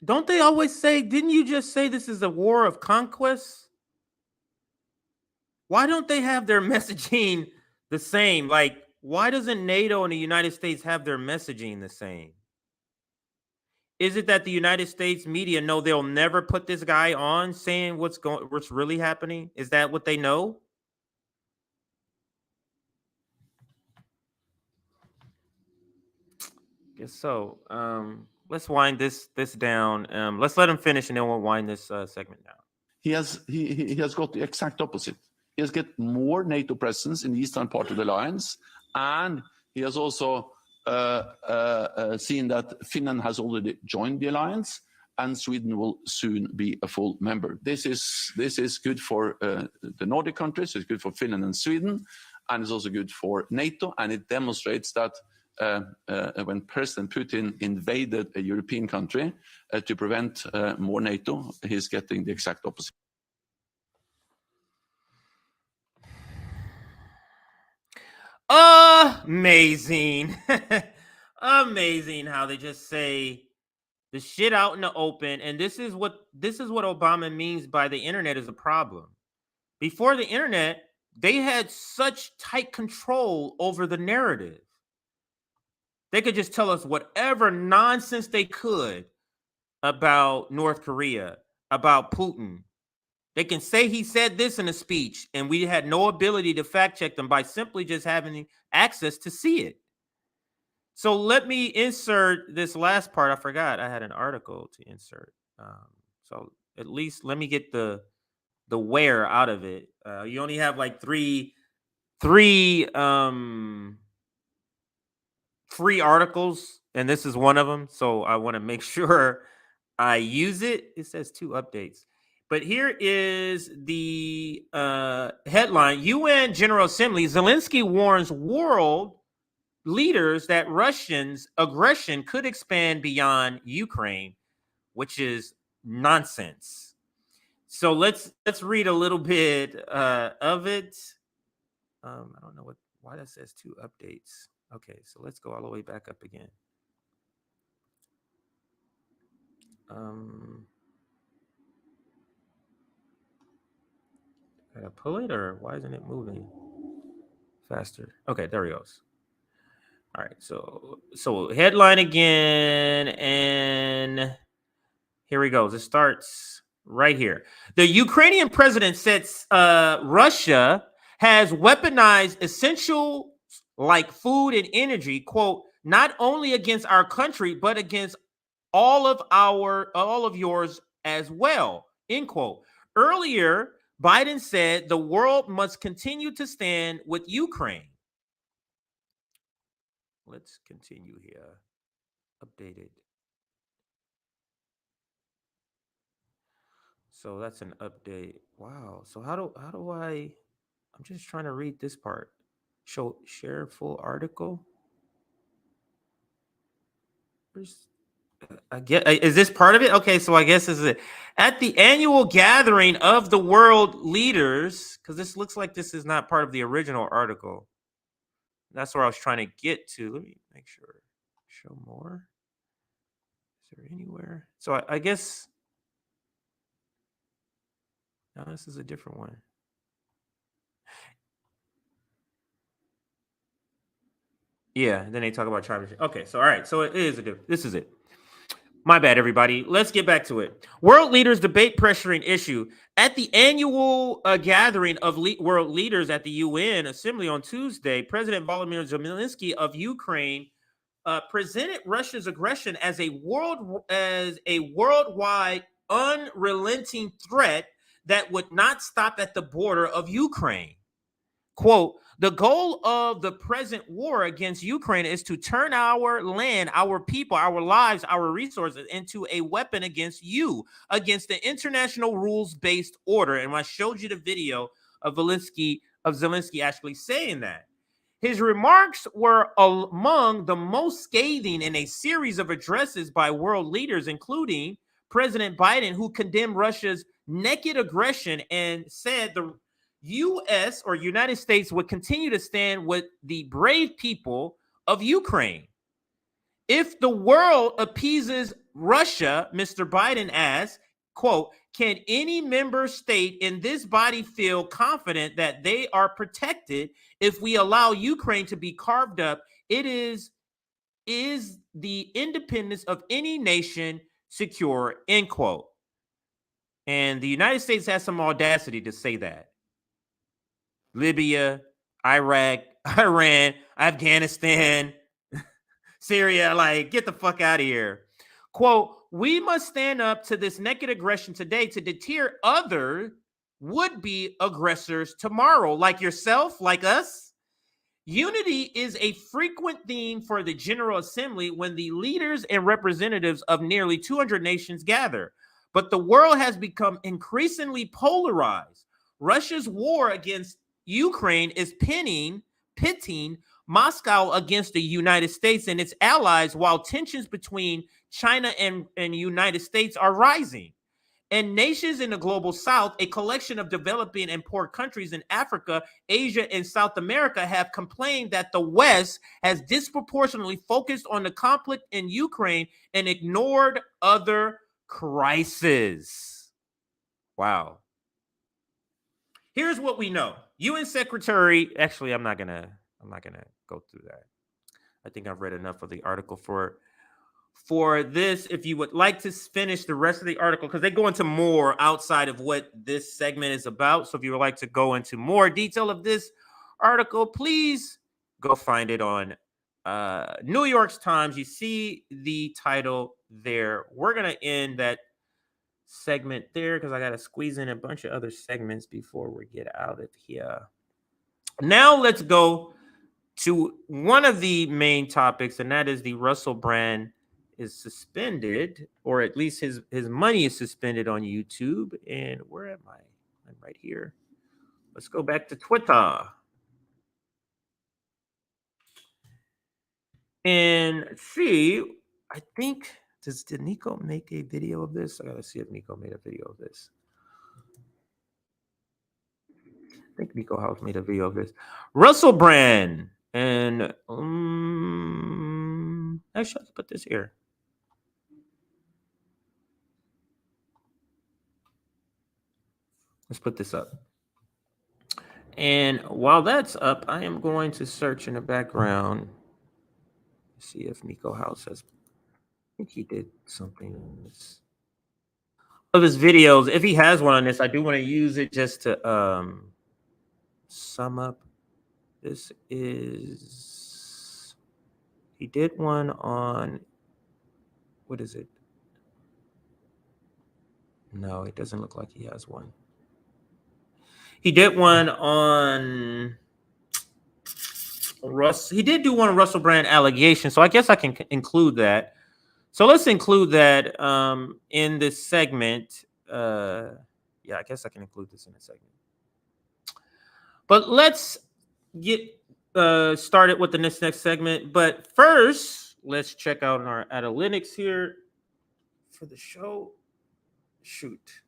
Don't they always say, didn't you just say this is a war of conquest? Why don't they have their messaging the same? Like, why doesn't NATO and the United States have their messaging the same? Is it that the United States media know they'll never put this guy on saying what's really happening? Is that what they know? Guess so. Let's wind this down. Let's let him finish, and then we'll wind this segment down. He has got the exact opposite. He has got more NATO presence in the eastern part of the alliance, and he has also seen that Finland has already joined the alliance, and Sweden will soon be a full member. This is good for the Nordic countries. It's good for Finland and Sweden, and it's also good for NATO. And it demonstrates that when President Putin invaded a European country to prevent more NATO, he's getting the exact opposite. Amazing. Amazing how they just say the shit out in the open. And this is what Obama means by the internet is a problem. Before the internet, they had such tight control over the narrative. They could just tell us whatever nonsense they could about North Korea, about Putin. They can say he said this in a speech, and we had no ability to fact check them by simply just having access to see it. So let me insert this last part. I forgot I had an article to insert. So at least let me get the where out of it. You only have like three free articles, and this is one of them. So I want to make sure I use it. It says 2 updates. But here is the headline. UN General Assembly, Zelensky warns world leaders that Russians' aggression could expand beyond Ukraine, which is nonsense. So let's read a little bit of it. I don't know why that says 2 updates. Okay, so let's go all the way back up again. Gotta pull it, or why isn't it moving faster? Okay, there he goes. All right, so headline again, and here he goes. It starts right here. The Ukrainian president says Russia has weaponized essential like food and energy, quote, not only against our country, but against all of yours as well, end quote. Earlier, Biden said the world must continue to stand with Ukraine. Let's continue here. Updated. So that's an update. Wow. So how do I? I'm just trying to read this part. Share full article. I get. Is this part of it? Okay, so I guess this is it. At the annual gathering of the world leaders, because this looks like this is not part of the original article. that's where I was trying to get to. Let me make sure. Show more. Is there anywhere? So I guess. No, this is a different one. Yeah, then they talk about tribal. Okay, so all right, so it is a different. This is it. My bad, everybody. Let's get back to it. World leaders debate pressuring issue. At the annual gathering of world leaders at the UN Assembly on Tuesday, President Volodymyr Zelensky of Ukraine presented Russia's aggression as a worldwide, unrelenting threat that would not stop at the border of Ukraine. Quote, the goal of the present war against Ukraine is to turn our land, our people, our lives, our resources into a weapon against you, against the international rules-based order. And I showed you the video of Zelensky actually saying that. His remarks were among the most scathing in a series of addresses by world leaders, including President Biden, who condemned Russia's naked aggression and said the U.S. or United States would continue to stand with the brave people of Ukraine. If the world appeases Russia, Mr. Biden asked, quote, can any member state in this body feel confident that they are protected if we allow Ukraine to be carved up? It is the independence of any nation secure, end quote. And the United States has some audacity to say that. Libya, Iraq, Iran, Afghanistan, Syria, like, get the fuck out of here. Quote, we must stand up to this naked aggression today to deter other would-be aggressors tomorrow, like yourself, like us. Unity is a frequent theme for the General Assembly when the leaders and representatives of nearly 200 nations gather. But the world has become increasingly polarized. Russia's war against Ukraine is pitting Moscow against the United States and its allies, while tensions between China and the United States are rising. And nations in the global south, a collection of developing and poor countries in Africa, Asia, and South America, have complained that the West has disproportionately focused on the conflict in Ukraine and ignored other crises. Wow. Here's what we know. UN Secretary, actually, I'm not gonna go through that. I think I've read enough of the article for this. If you would like to finish the rest of the article, because they go into more outside of what this segment is about. So if you would like to go into more detail of this article, please go find it on New York Times. You see the title there. We're gonna end that segment there because I got to squeeze in a bunch of other segments before we get out of here. Now let's go to one of the main topics, and that is the Russell Brand is suspended, or at least his money is suspended on YouTube. And where am I? I'm right here. Let's go back to Twitter. And see, I think, did Nico make a video of this? I gotta see if Nico made a video of this. I think Nico House made a video of this. Russell Brand. And actually, let's put this here. Let's put this up. And while that's up, I am going to search in the background. See if Nico House has. I think he did something on this. Of his videos. If he has one on this, I do want to use it just to sum up. This is, he did one on, what is it? No, it doesn't look like he has one. He did one on he did do one on Russell Brand allegation, so I guess I can include that. So let's include that in this segment. Yeah, I guess I can include this in a segment. But let's get started with the next segment. But first, let's check out our analytics here for the show. Shoot.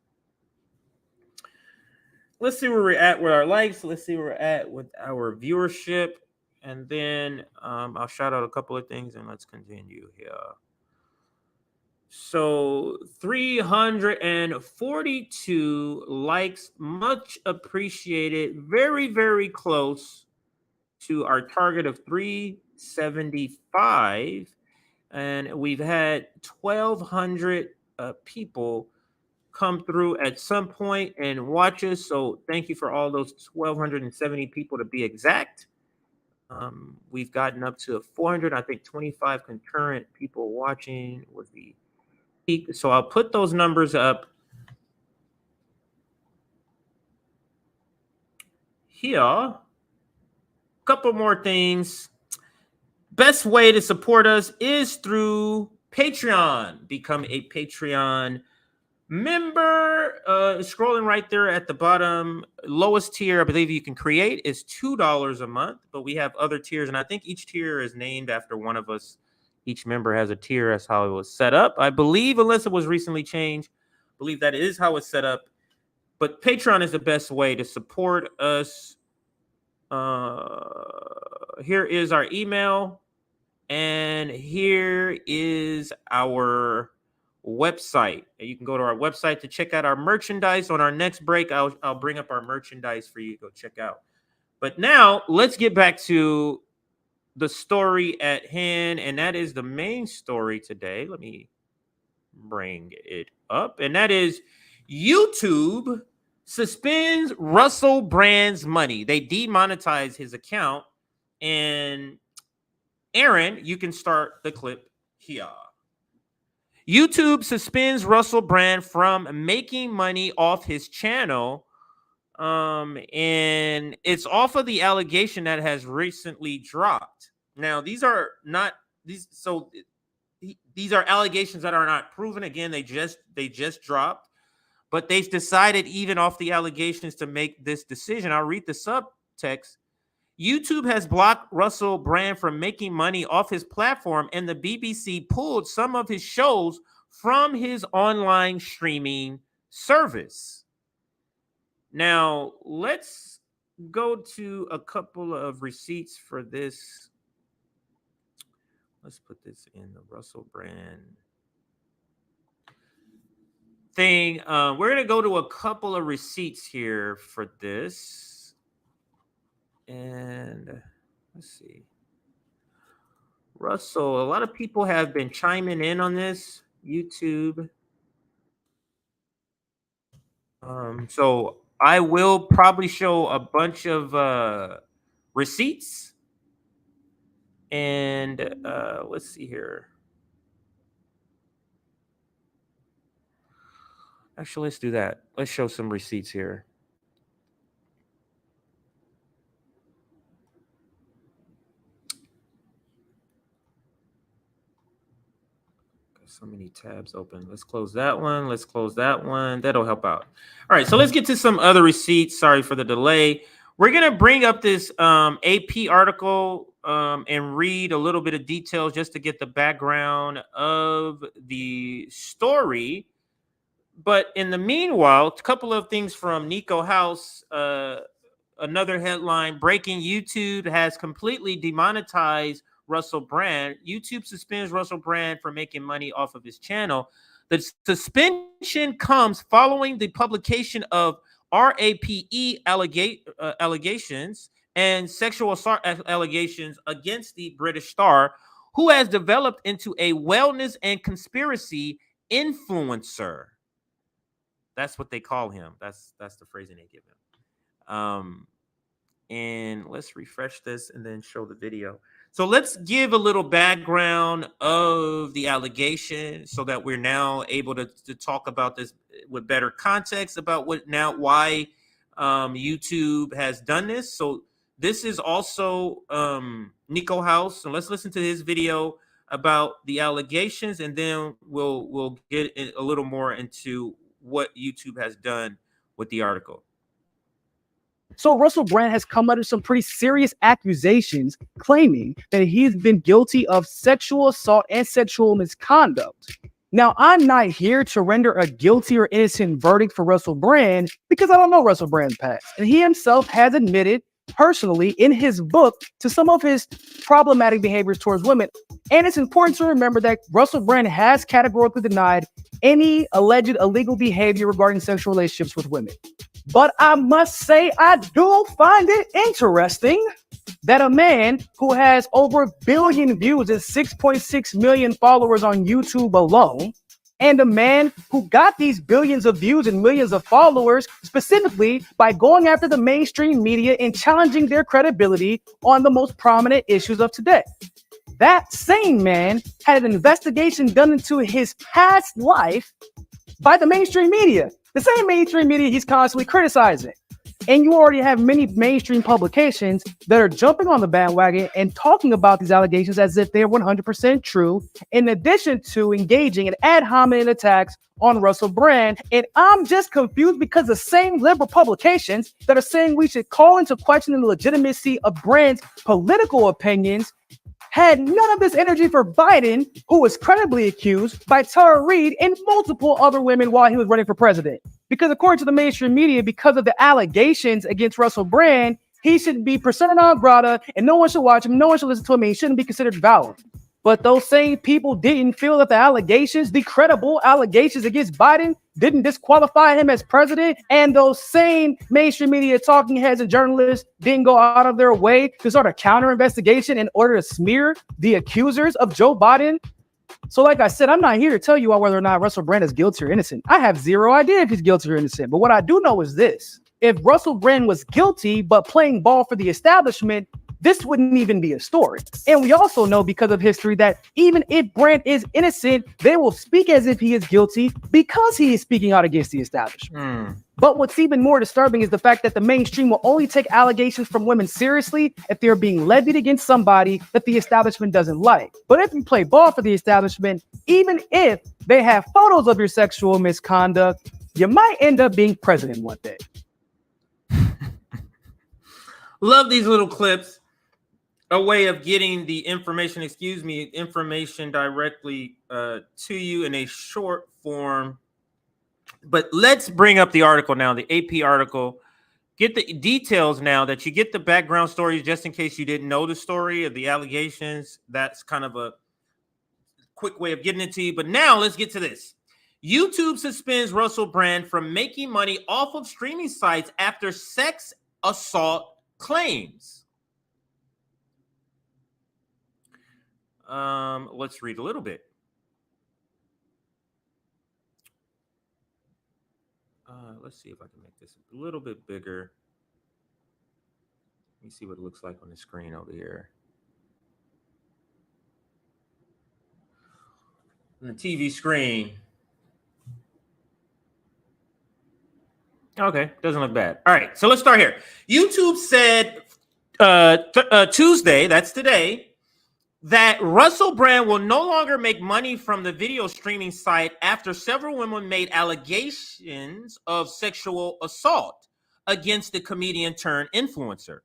Let's see where we're at with our likes. Let's see where we're at with our viewership. And then I'll shout out a couple of things and let's continue here. So 342 likes, much appreciated. Very, very close to our target of 375. And we've had 1,200 people come through at some point and watch us. So thank you for all those 1,270 people to be exact. We've gotten up to 400, I think 25 concurrent people watching was the peak. So I'll put those numbers up here. Couple more things. Best way to support us is through Patreon. Become a Patreon member. Scrolling right there at the bottom, lowest tier I believe you can create is $2 a month, but we have other tiers, and I think each tier is named after one of us. Each member has a tier. That's how it was set up, I believe, unless it was recently changed. I believe that is how it's set up. But Patreon is the best way to support us. Here is our email, and here is our website. You can go to our website to check out our merchandise. On our next break, I'll bring up our merchandise for you to go check out. But now let's get back to the story at hand, and that is the main story today. Let me bring it up, and that is YouTube suspends Russell Brand's money. They demonetize his account, and Aaron, you can start the clip here. YouTube suspends Russell Brand from making money off his channel. And it's off of the allegation that has recently dropped. Now, these are allegations that are not proven. Again, they just dropped, but they've decided even off the allegations to make this decision. I'll read the subtext. YouTube has blocked Russell Brand from making money off his platform, and the BBC pulled some of his shows from his online streaming service. Now, let's go to a couple of receipts for this. Let's put this in the Russell Brand thing. We're going to go to a couple of receipts here for this. And let's see. Russell, a lot of people have been chiming in on this. YouTube. So I will probably show a bunch of receipts. And let's see here. Actually, let's do that. Let's show some receipts here. So many tabs open. Let's close that one. Let's close that one. That'll help out. All right, so let's get to some other receipts. Sorry for the delay. We're going to bring up this AP article and read a little bit of details just to get the background of the story. But in the meanwhile, a couple of things from Nico House. Another headline, breaking: YouTube has completely demonetized Russell Brand. YouTube suspends Russell Brand for making money off of his channel. The suspension comes following the publication of RAPE allegations and sexual assault allegations against the British star, who has developed into a wellness and conspiracy influencer. That's what they call him. That's the phrasing they give him. And let's refresh this and then show the video. So let's give a little background of the allegation so that we're now able to talk about this with better context about why YouTube has done this. So this is also Nico House. So let's listen to his video about the allegations, and then we'll get a little more into what YouTube has done with the article. So Russell Brand has come under some pretty serious accusations claiming that he's been guilty of sexual assault and sexual misconduct. Now, I'm not here to render a guilty or innocent verdict for Russell Brand because I don't know Russell Brand's past. And he himself has admitted personally in his book to some of his problematic behaviors towards women. And it's important to remember that Russell Brand has categorically denied any alleged illegal behavior regarding sexual relationships with women. But I must say, I do find it interesting that a man who has over 1 billion views and 6.6 million followers on YouTube alone, and a man who got these billions of views and millions of followers specifically by going after the mainstream media and challenging their credibility on the most prominent issues of today. That same man had an investigation done into his past life by the mainstream media, the same mainstream media he's constantly criticizing. And you already have many mainstream publications that are jumping on the bandwagon and talking about these allegations as if they're 100% true, in addition to engaging in ad hominem attacks on Russell Brand. And I'm just confused because the same liberal publications that are saying we should call into question the legitimacy of Brand's political opinions had none of this energy for Biden, who was credibly accused by Tara Reid and multiple other women while he was running for president. Because according to the mainstream media, because of the allegations against Russell Brand, he should be persona non grata and no one should watch him, no one should listen to him, and he shouldn't be considered valid. But those same people didn't feel that the allegations, the credible allegations against Biden, didn't disqualify him as president. And those same mainstream media talking heads and journalists didn't go out of their way to start a counter investigation in order to smear the accusers of Joe Biden. So like I said, I'm not here to tell you whether or not Russell Brand is guilty or innocent. I have zero idea if he's guilty or innocent. But what I do know is this. If Russell Brand was guilty but playing ball for the establishment, this wouldn't even be a story. And we also know because of history that even if Brand is innocent, they will speak as if he is guilty because he is speaking out against the establishment. But what's even more disturbing is the fact that the mainstream will only take allegations from women seriously if they're being levied against somebody that the establishment doesn't like. But if you play ball for the establishment, even if they have photos of your sexual misconduct, you might end up being president one day. Love these little clips. A way of getting the information, information directly to you in a short form. But let's bring up the article now, the AP article. Get the details now that you get the background stories, just in case you didn't know the story of the allegations. That's kind of a quick way of getting it to you. But now let's get to this. YouTube suspends Russell Brand from making money off of streaming sites after sex assault claims. Let's read a little bit. Let's see if I can make this a little bit bigger. Let me see what it looks like on the screen over here. On the TV screen. Okay, doesn't look bad. All right, so let's start here. YouTube said Tuesday, that's today, that Russell Brand will no longer make money from the video streaming site after several women made allegations of sexual assault against the comedian turned influencer.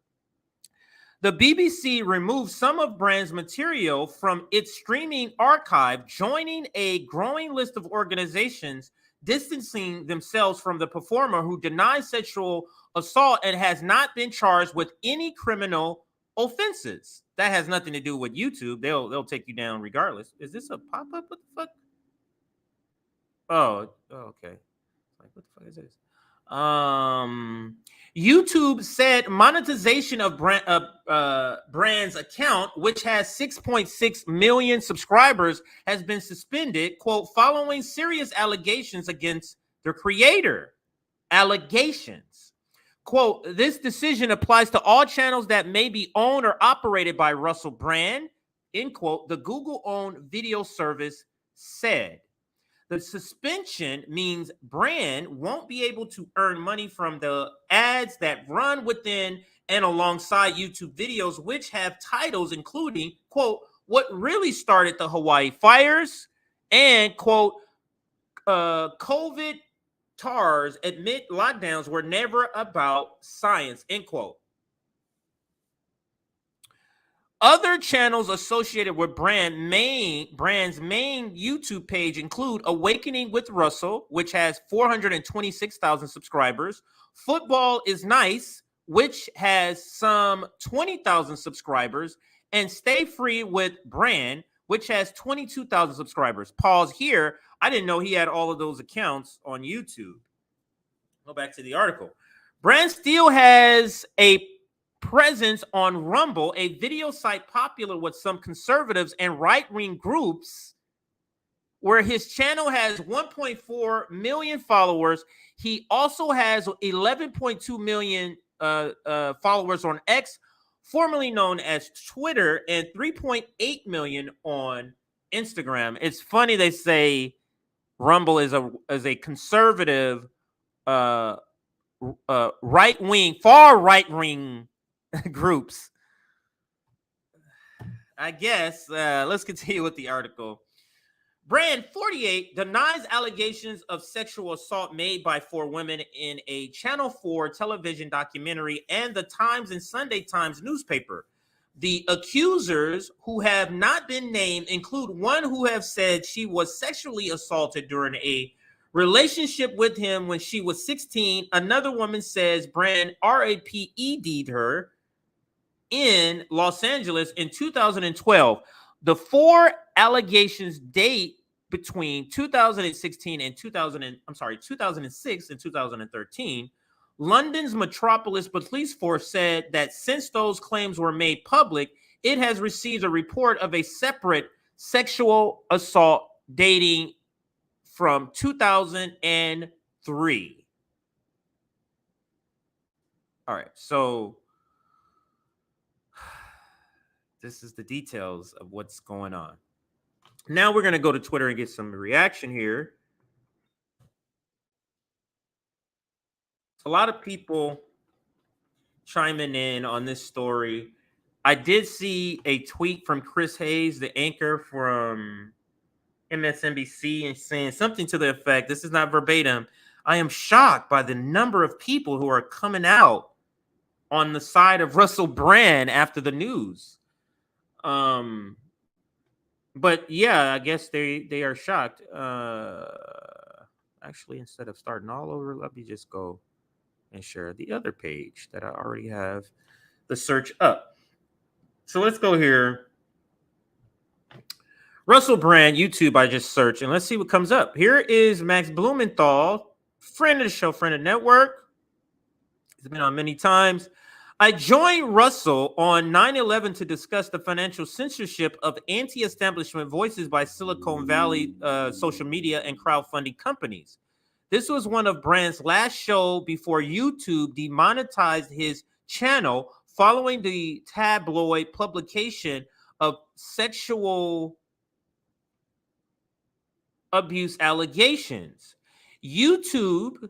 The BBC removed some of Brand's material from its streaming archive, joining a growing list of organizations distancing themselves from the performer who denies sexual assault and has not been charged with any criminal offenses. That has nothing to do with YouTube. They'll take you down regardless. Is this a pop-up? What the fuck? Oh, okay. Like, what the fuck is this? YouTube said monetization of Brand's account, which has 6.6 million subscribers, has been suspended, quote, following serious allegations against the creator. Allegations. Quote, this decision applies to all channels that may be owned or operated by Russell Brand, end quote, the Google-owned video service said. The suspension means Brand won't be able to earn money from the ads that run within and alongside YouTube videos, which have titles including, quote, what really started the Hawaii fires, and, quote, COVID TARs admit lockdowns were never about science, end quote. Other channels associated with Brand's main YouTube page include Awakening with Russell, which has 426,000 subscribers, Football is Nice, which has some 20,000 subscribers, and Stay Free with Brand, which has 22,000 subscribers. Pause here. I didn't know he had all of those accounts on YouTube. Go back to the article. Brand still has a presence on Rumble, a video site popular with some conservatives and right-wing groups, where his channel has 1.4 million followers. He also has 11.2 million followers on X, formerly known as Twitter, and 3.8 million on Instagram. It's funny they say Rumble is a conservative, right-wing, far right-wing groups. I guess let's continue with the article. Brand 48 denies allegations of sexual assault made by 4 women in a Channel 4 television documentary and the Times and Sunday Times newspaper. The accusers, who have not been named, include one who have said she was sexually assaulted during a relationship with him when she was 16. Another woman says Brand RAPED'd her in Los Angeles in 2012. The 4 allegations date between 2016 and 2006 and 2013. London's Metropolis Police Force said that since those claims were made public, it has received a report of a separate sexual assault dating from 2003. All right, so this is the details of what's going on. Now we're going to go to Twitter and get some reaction here. A lot of people chiming in on this story. I did see a tweet from Chris Hayes, the anchor from MSNBC, and saying something to the effect, this is not verbatim, I am shocked by the number of people who are coming out on the side of Russell Brand after the news. But yeah, I guess they are shocked. Actually, instead of starting all over, let me just go and share the other page that I already have the search up. So let's go here. Russell Brand, YouTube, I just searched, and let's see what comes up. Here is Max Blumenthal, friend of the show, friend of network. He's been on many times. I joined Russell on 9/11 to discuss the financial censorship of anti-establishment voices by Silicon Valley social media and crowdfunding companies. This was one of Brand's last show before YouTube demonetized his channel following the tabloid publication of sexual abuse allegations. YouTube,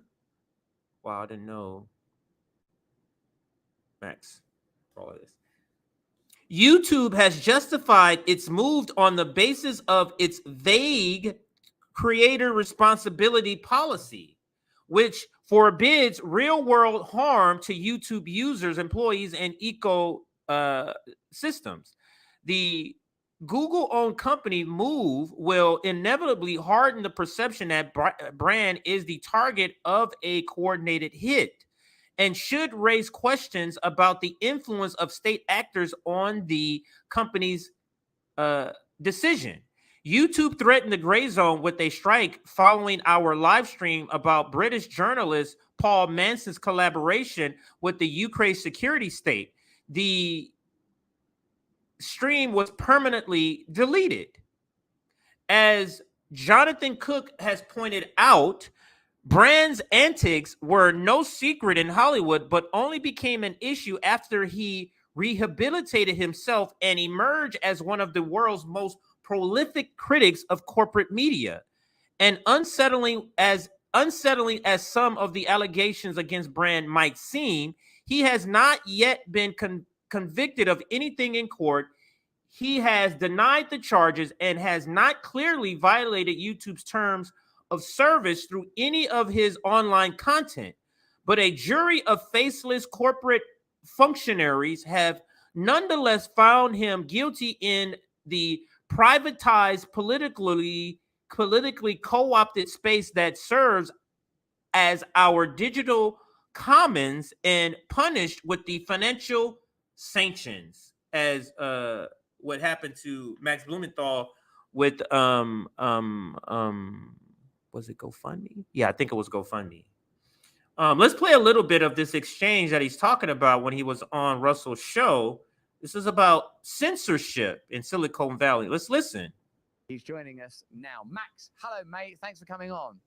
wow, I didn't know. Max, for all of this. YouTube has justified its move on the basis of its vague creator responsibility policy, which forbids real-world harm to YouTube users, employees, and ecosystems. The Google-owned company Move will inevitably harden the perception that Brand is the target of a coordinated hit, and should raise questions about the influence of state actors on the company's decision. YouTube threatened the gray zone with a strike following our live stream about British journalist Paul Manson's collaboration with the Ukraine security state. The stream was permanently deleted. As Jonathan Cook has pointed out, Brand's antics were no secret in Hollywood, but only became an issue after he rehabilitated himself and emerged as one of the world's most prolific critics of corporate media. And unsettling as some of the allegations against Brand might seem, he has not yet been convicted of anything in court. He has denied the charges and has not clearly violated YouTube's terms of service through any of his online content. But a jury of faceless corporate functionaries have nonetheless found him guilty in the privatized, politically co-opted space that serves as our digital commons and punished with the financial sanctions, as what happened to Max Blumenthal with was it GoFundMe? Yeah, I think it was GoFundMe. Let's play a little bit of this exchange that he's talking about when he was on Russell's show. This is about censorship in Silicon Valley. Let's listen. He's joining us now. Max, hello, mate. Thanks for coming on.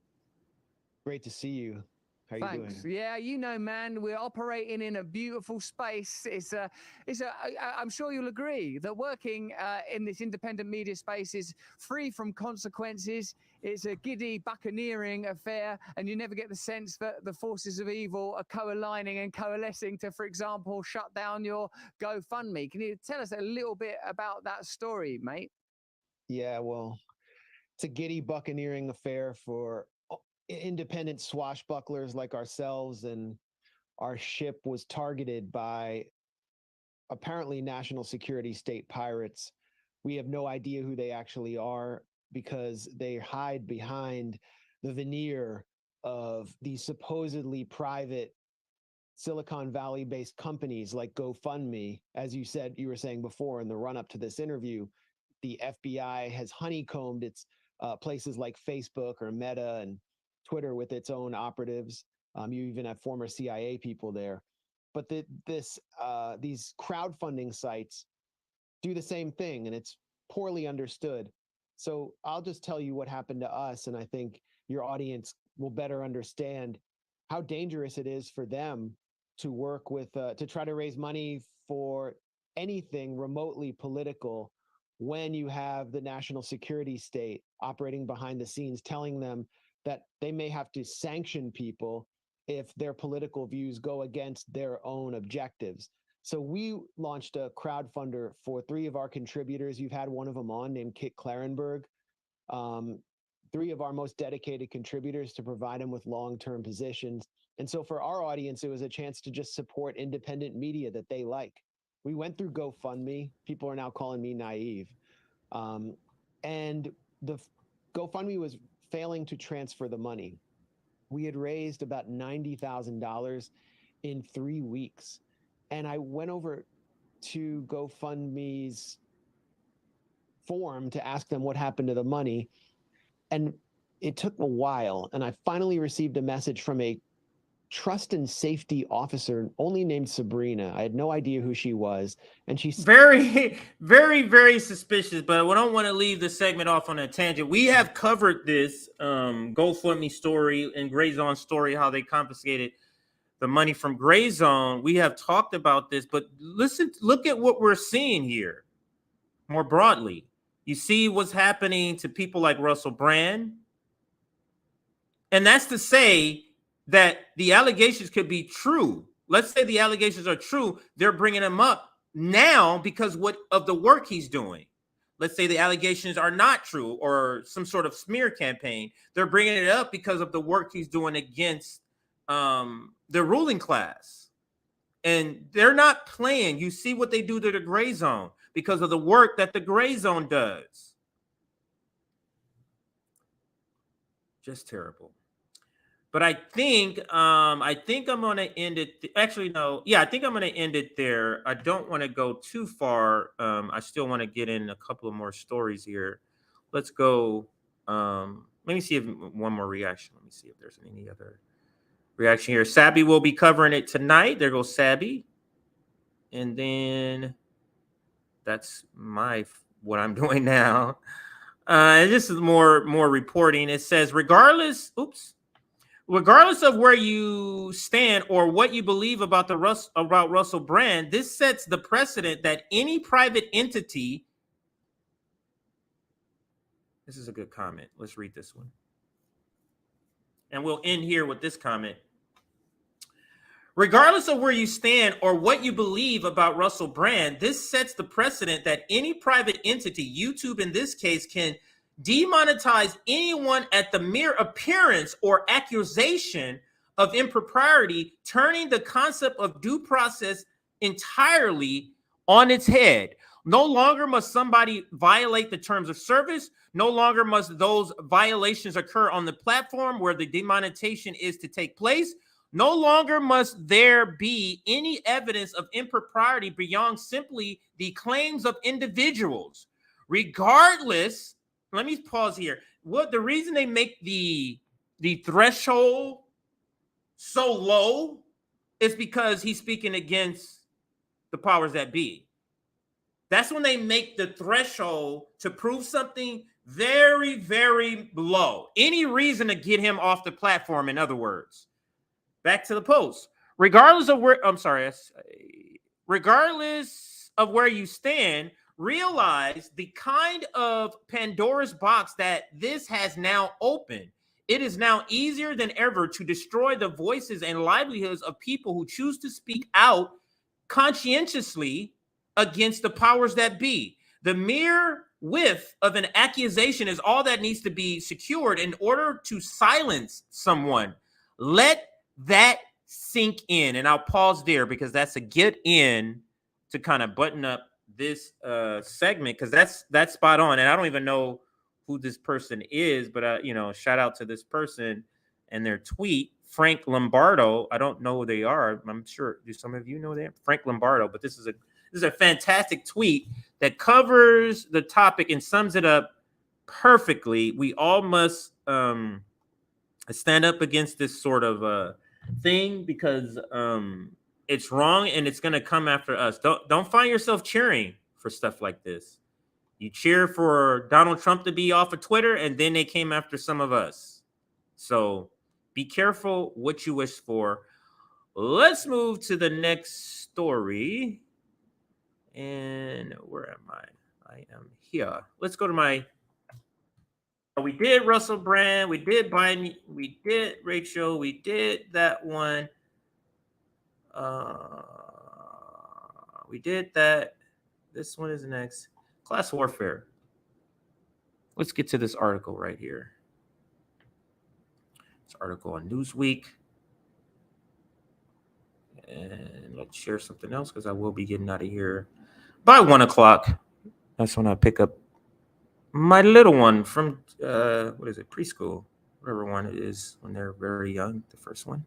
Great to see you. How you Thanks. doing? Yeah, you know, man, we're operating in a beautiful space. I'm sure you'll agree that working in this independent media space is free from consequences. It's a giddy buccaneering affair, and you never get the sense that the forces of evil are co-aligning and coalescing to, for example, shut down your GoFundMe. Can you tell us a little bit about that story, mate? Yeah, well, it's a giddy buccaneering affair for independent swashbucklers like ourselves, and our ship was targeted by apparently national security state pirates. We have no idea who they actually are because they hide behind the veneer of these supposedly private Silicon Valley based companies like GoFundMe. As you were saying before in the run up to this interview, the FBI has honeycombed its places like Facebook or Meta and Twitter with its own operatives. You even have former CIA people there. But these crowdfunding sites do the same thing, and it's poorly understood. So I'll just tell you what happened to us, and I think your audience will better understand how dangerous it is for them to work with, to try to raise money for anything remotely political when you have the national security state operating behind the scenes, telling them that they may have to sanction people if their political views go against their own objectives. So we launched a crowdfunder for 3 of our contributors. You've had one of them on, named Kit Clarenberg. 3 of our most dedicated contributors to provide them with long-term positions. And so for our audience, it was a chance to just support independent media that they like. We went through GoFundMe. People are now calling me naive. And the GoFundMe was failing to transfer the money. We had raised about $90,000 in 3 weeks. And I went over to GoFundMe's forum to ask them what happened to the money. And it took a while. And I finally received a message from a trust and safety officer only named Sabrina. I had no idea who she was. And she's very, very, very suspicious, but we don't want to leave the segment off on a tangent. We have covered this GoFundMe story and Grayzone story, how they confiscated the money from Grayzone. We have talked about this, but look at what we're seeing here more broadly. You see what's happening to people like Russell Brand. And that's to say that the allegations could be true. Let's say the allegations are true. They're bringing him up now because of the work he's doing. Let's say the allegations are not true or some sort of smear campaign. They're bringing it up because of the work he's doing against the ruling class. And they're not playing. You see what they do to the Grayzone because of the work that the Grayzone does. Just terrible. But I think I'm going to end it. Actually, no. Yeah, I think I'm going to end it there. I don't want to go too far. I still want to get in a couple of more stories here. Let's go. Let me see if one more reaction. Let me see if there's any other reaction here. Sabby will be covering it tonight. There goes Sabby. And then that's what I'm doing now. And this is more reporting. It says, regardless of where you stand or what you believe about Russell Brand, this sets the precedent that any private entity. This is a good comment. Let's read this one. And we'll end here with this comment. Regardless of where you stand or what you believe about Russell Brand, this sets the precedent that any private entity, YouTube in this case, can demonetize anyone at the mere appearance or accusation of impropriety, turning the concept of due process entirely on its head. No longer must somebody violate the terms of service. No longer must those violations occur on the platform where the demonetization is to take place. No longer must there be any evidence of impropriety beyond simply the claims of individuals, regardless. Let me pause here. What the reason they make the threshold so low is because he's speaking against the powers that be. That's when they make the threshold to prove something very, very low. Any reason to get him off the platform, in other words. Back to the post. Regardless of where you stand, realize the kind of Pandora's box that this has now opened. It is now easier than ever to destroy the voices and livelihoods of people who choose to speak out conscientiously against the powers that be. The mere whiff of an accusation is all that needs to be secured in order to silence someone. Let that sink in, and I'll pause there because that's a get in to kind of button up this segment, because that's spot on. And I don't even know who this person is, but shout out to this person and their tweet. Frank Lombardo. I don't know who they are. I'm sure. Do some of you know that? Frank Lombardo. But this is a fantastic tweet that covers the topic and sums it up perfectly. We all must stand up against this sort of thing, because it's wrong and it's going to come after us. Don't find yourself cheering for stuff like this. You cheer for Donald Trump to be off of Twitter, and then they came after some of us. So be careful what you wish for. Let's move to the next story. And where am I? I am here. Let's go to my... We did Russell Brand. We did Biden. We did Rachel. We did that one. We did that. This one is next. Class warfare. Let's get to this article right here. This article on Newsweek. And let's share something else, because I will be getting out of here by 1 o'clock. That's when I pick up my little one from preschool, whatever one it is when they're very young, the first one.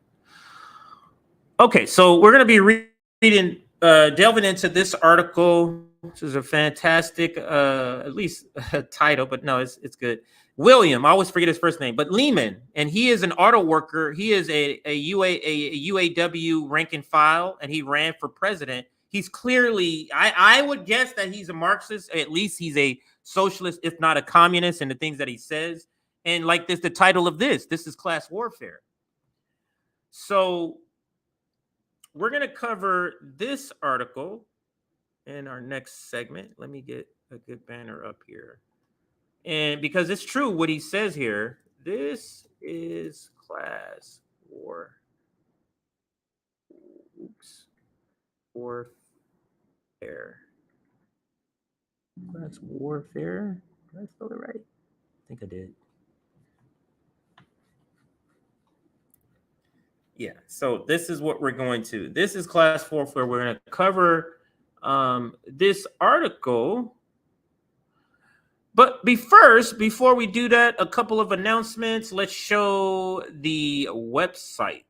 Okay, so we're going to be delving into this article. This is a fantastic, at least title, but no, it's good. William, I always forget his first name, but Lehman, and he is an auto worker. He is a UAW rank and file, and he ran for president. He's clearly, I would guess that he's a Marxist. At least he's a socialist, if not a communist, in the things that he says. And like this, the title of this is class warfare. So we're going to cover this article in our next segment. Let me get a good banner up here. And because it's true what he says here, this is class warfare. Class warfare. Did I spell it right? I think I did. Yeah, so this is what we're going to. This is class warfare. We're going to cover this article. But before we do that, a couple of announcements. Let's show the website.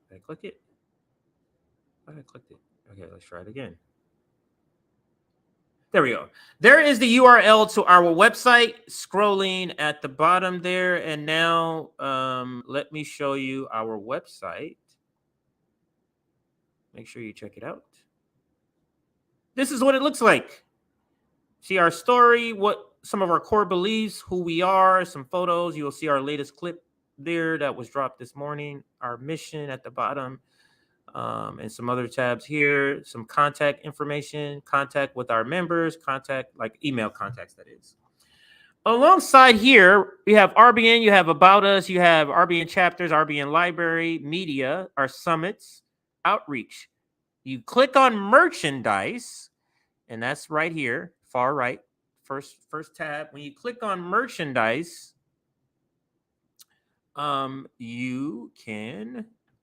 Did I click it? I clicked it. Okay, let's try it again. There we go. There is the URL to our website scrolling at the bottom there. And now let me show you our website. Make sure you check it out. This is what it looks like. See our story, what some of our core beliefs, who we are, some photos. You will see our latest clip there that was dropped this morning, our mission at the bottom. And some other tabs here, some contact information, contact with our members, contact, like email contacts, that is. Alongside here, we have RBN, you have About Us, you have RBN chapters, RBN library, media, our summits, outreach. You click on merchandise, and that's right here, far right, first tab. When you click on merchandise,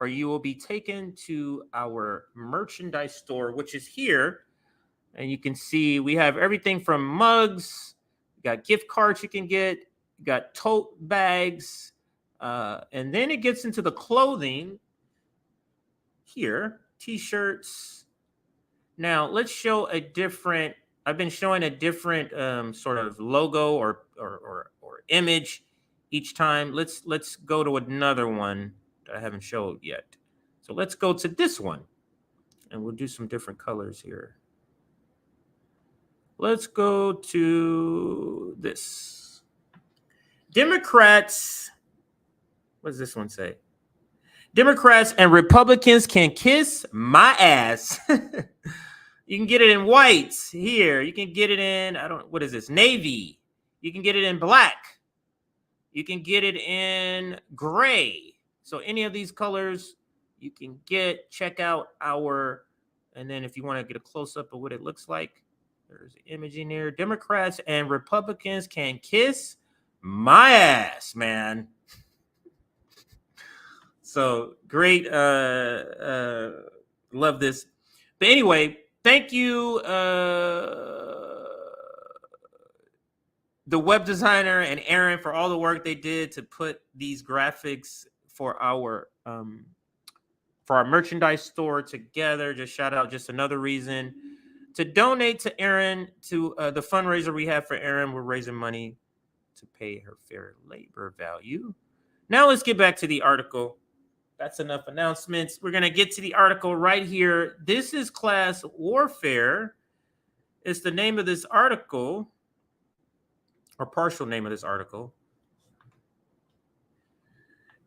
you will be taken to our merchandise store, which is here. And you can see we have everything from mugs, got gift cards you can get, got tote bags, and then it gets into the clothing here, t-shirts. Now let's show a different, I've been showing a different sort of logo or image each time. Let's go to another one that I haven't showed yet. So let's go to this one and we'll do some different colors here. Let's go to this. Democrats, what does this one say? Democrats and Republicans can kiss my ass. You can get it in white here. You can get it in, what is this? Navy. You can get it in black. You can get it in gray. So any of these colors you can get. Check out our, and then if you want to get a close-up of what it looks like, there's an image in here. Democrats and Republicans can kiss my ass, man. So great. Love this. But anyway, thank you, the web designer and Aaron, for all the work they did to put these graphics for our merchandise store together. Just shout out, just another reason to donate to Aaron, to the fundraiser we have for Aaron. We're raising money to pay her fair labor value. Now let's get back to the article. That's enough announcements. We're going to get to the article right here. This is Class Warfare. It's the name of this article, or partial name of this article.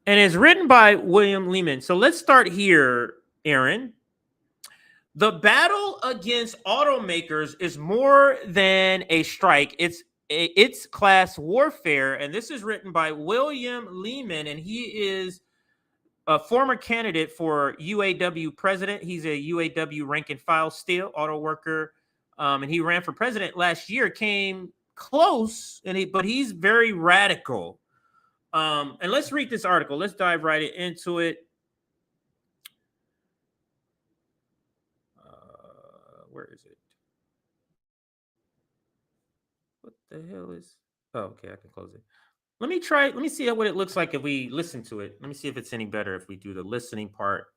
And it's written by William Lehman. So let's start here, Aaron. The battle against automakers is more than a strike. It's class warfare. And this is written by William Lehman, and he is a former candidate for UAW president. He's a UAW rank and file still, auto worker. And he ran for president last year, came close, but he's very radical. And let's read this article. Let's dive right into it. Where is it? What the hell is? Oh, okay, I can close it. Let me see what it looks like if we listen to it. Let me see if it's any better if we do the listening part.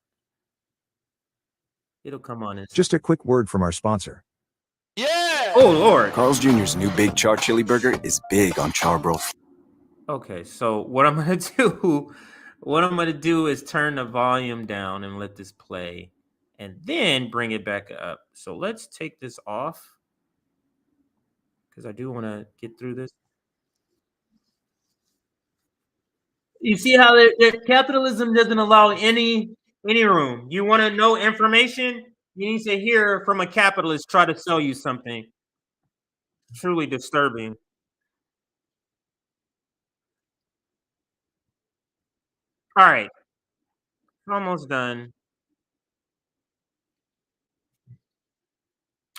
It'll come on. Just a quick word from our sponsor. Yeah! Oh, Lord. Carl's Jr.'s new Big Char Chili Burger is big on charbroil. Okay, so what I'm going to do is turn the volume down and let this play and then bring it back up. So let's take this off because I do want to get through this. You see how the capitalism doesn't allow any room. You want to know information? You need to hear from a capitalist try to sell you something. Truly disturbing. All right. Almost done.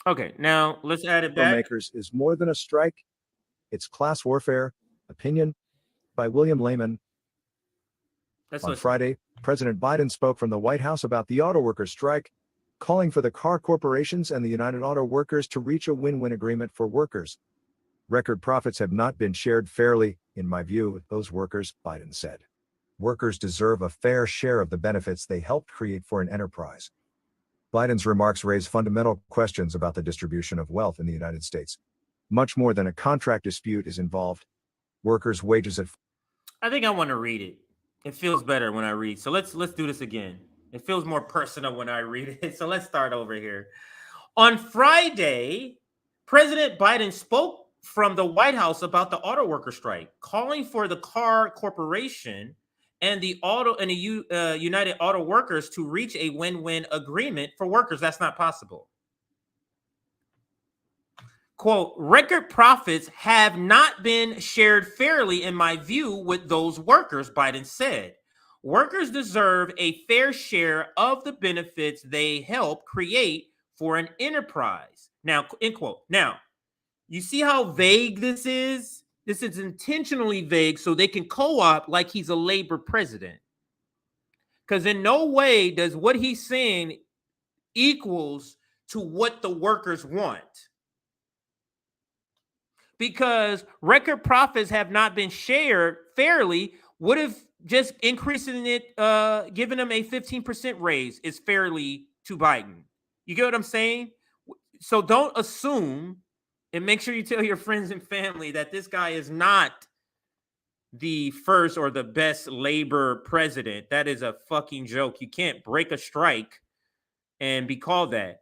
Okay, now let's add it back. Automakers is more than a strike. It's class warfare. Opinion by William Lehman. On Friday, President Biden spoke from the White House about the auto workers' strike, calling for the car corporations and the United Auto Workers to reach a win-win agreement for workers. Record profits have not been shared fairly, in my view, with those workers, Biden said. Workers deserve a fair share of the benefits they helped create for an enterprise. Biden's remarks raise fundamental questions about the distribution of wealth in the United States. Much more than a contract dispute is involved. Workers' wages at... I think I want to read it. It feels better when I read. So let's do this again. It feels more personal when I read it. So let's start over here. On Friday, President Biden spoke from the White House about the auto worker strike, calling for the car corporation and the United Auto Workers to reach a win-win agreement for workers. That's not possible. Quote, record profits have not been shared fairly, in my view, with those workers, Biden said. Workers deserve a fair share of the benefits they help create for an enterprise. Now, end quote. Now, you see how vague this is? This is intentionally vague so they can co-opt like he's a labor president. Because in no way does what he's saying equals to what the workers want. Because record profits have not been shared fairly, would have just increasing it, giving them a 15% raise is fairly to Biden. You get what I'm saying? So don't assume, and make sure you tell your friends and family that this guy is not the first or the best labor president. That is a fucking joke. You can't break a strike and be called that.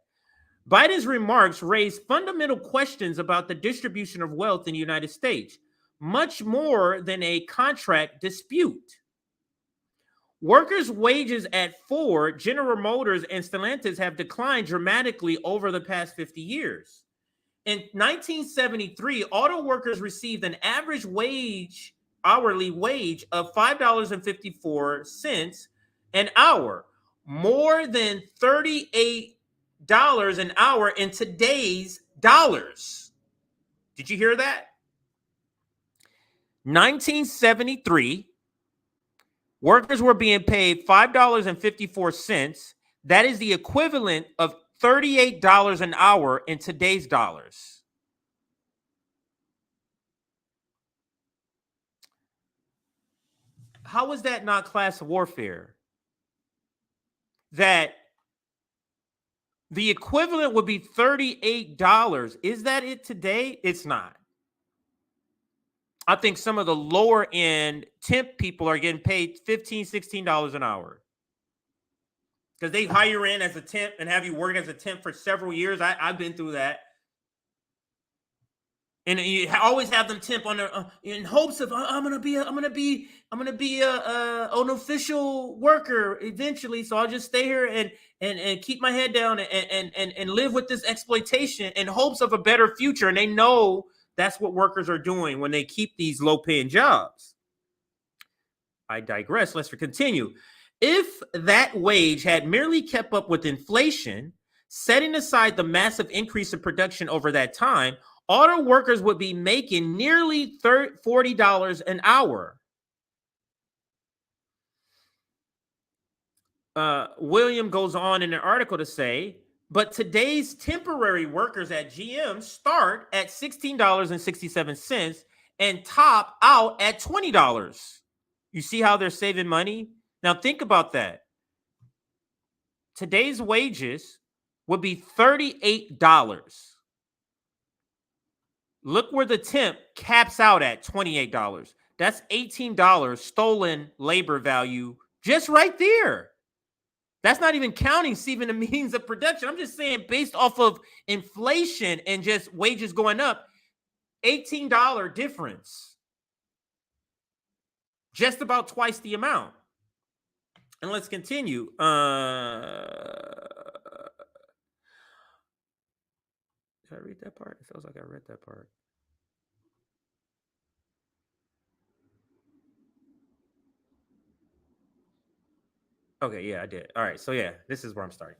Biden's remarks raised fundamental questions about the distribution of wealth in the United States, much more than a contract dispute. Workers' wages at Ford, General Motors, and Stellantis have declined dramatically over the past 50 years. In 1973, auto workers received an average hourly wage of $5.54 an hour, more than $38 an hour in today's dollars. Did you hear that? 1973, workers were being paid $5.54. That is the equivalent of $38 an hour in today's dollars. How is that not class warfare? That the equivalent would be $38. Is that it today? It's not. I think some of the lower end temp people are getting paid $15, $16 an hour. Because they hire in as a temp and have you work as a temp for several years. I've been through that. And you always have them temp on in hopes of I'm gonna be an official worker eventually. So I'll just stay here and keep my head down and live with this exploitation in hopes of a better future. And they know that's what workers are doing when they keep these low-paying jobs. I digress. Let's continue. If that wage had merely kept up with inflation, setting aside the massive increase in production over that time, auto workers would be making nearly $40 an hour. William goes on in an article to say, but today's temporary workers at GM start at $16.67 and top out at $20. You see how they're saving money? Now think about that. Today's wages would be $38. Look where the temp caps out at $28. That's $18 stolen labor value just right there. That's not even counting even the means of production. I'm just saying based off of inflation and just wages going up, $18 difference. Just about twice the amount. And let's continue. Did I read that part? It feels like I read that part. Okay, yeah, I did. All right, so yeah, this is where I'm starting.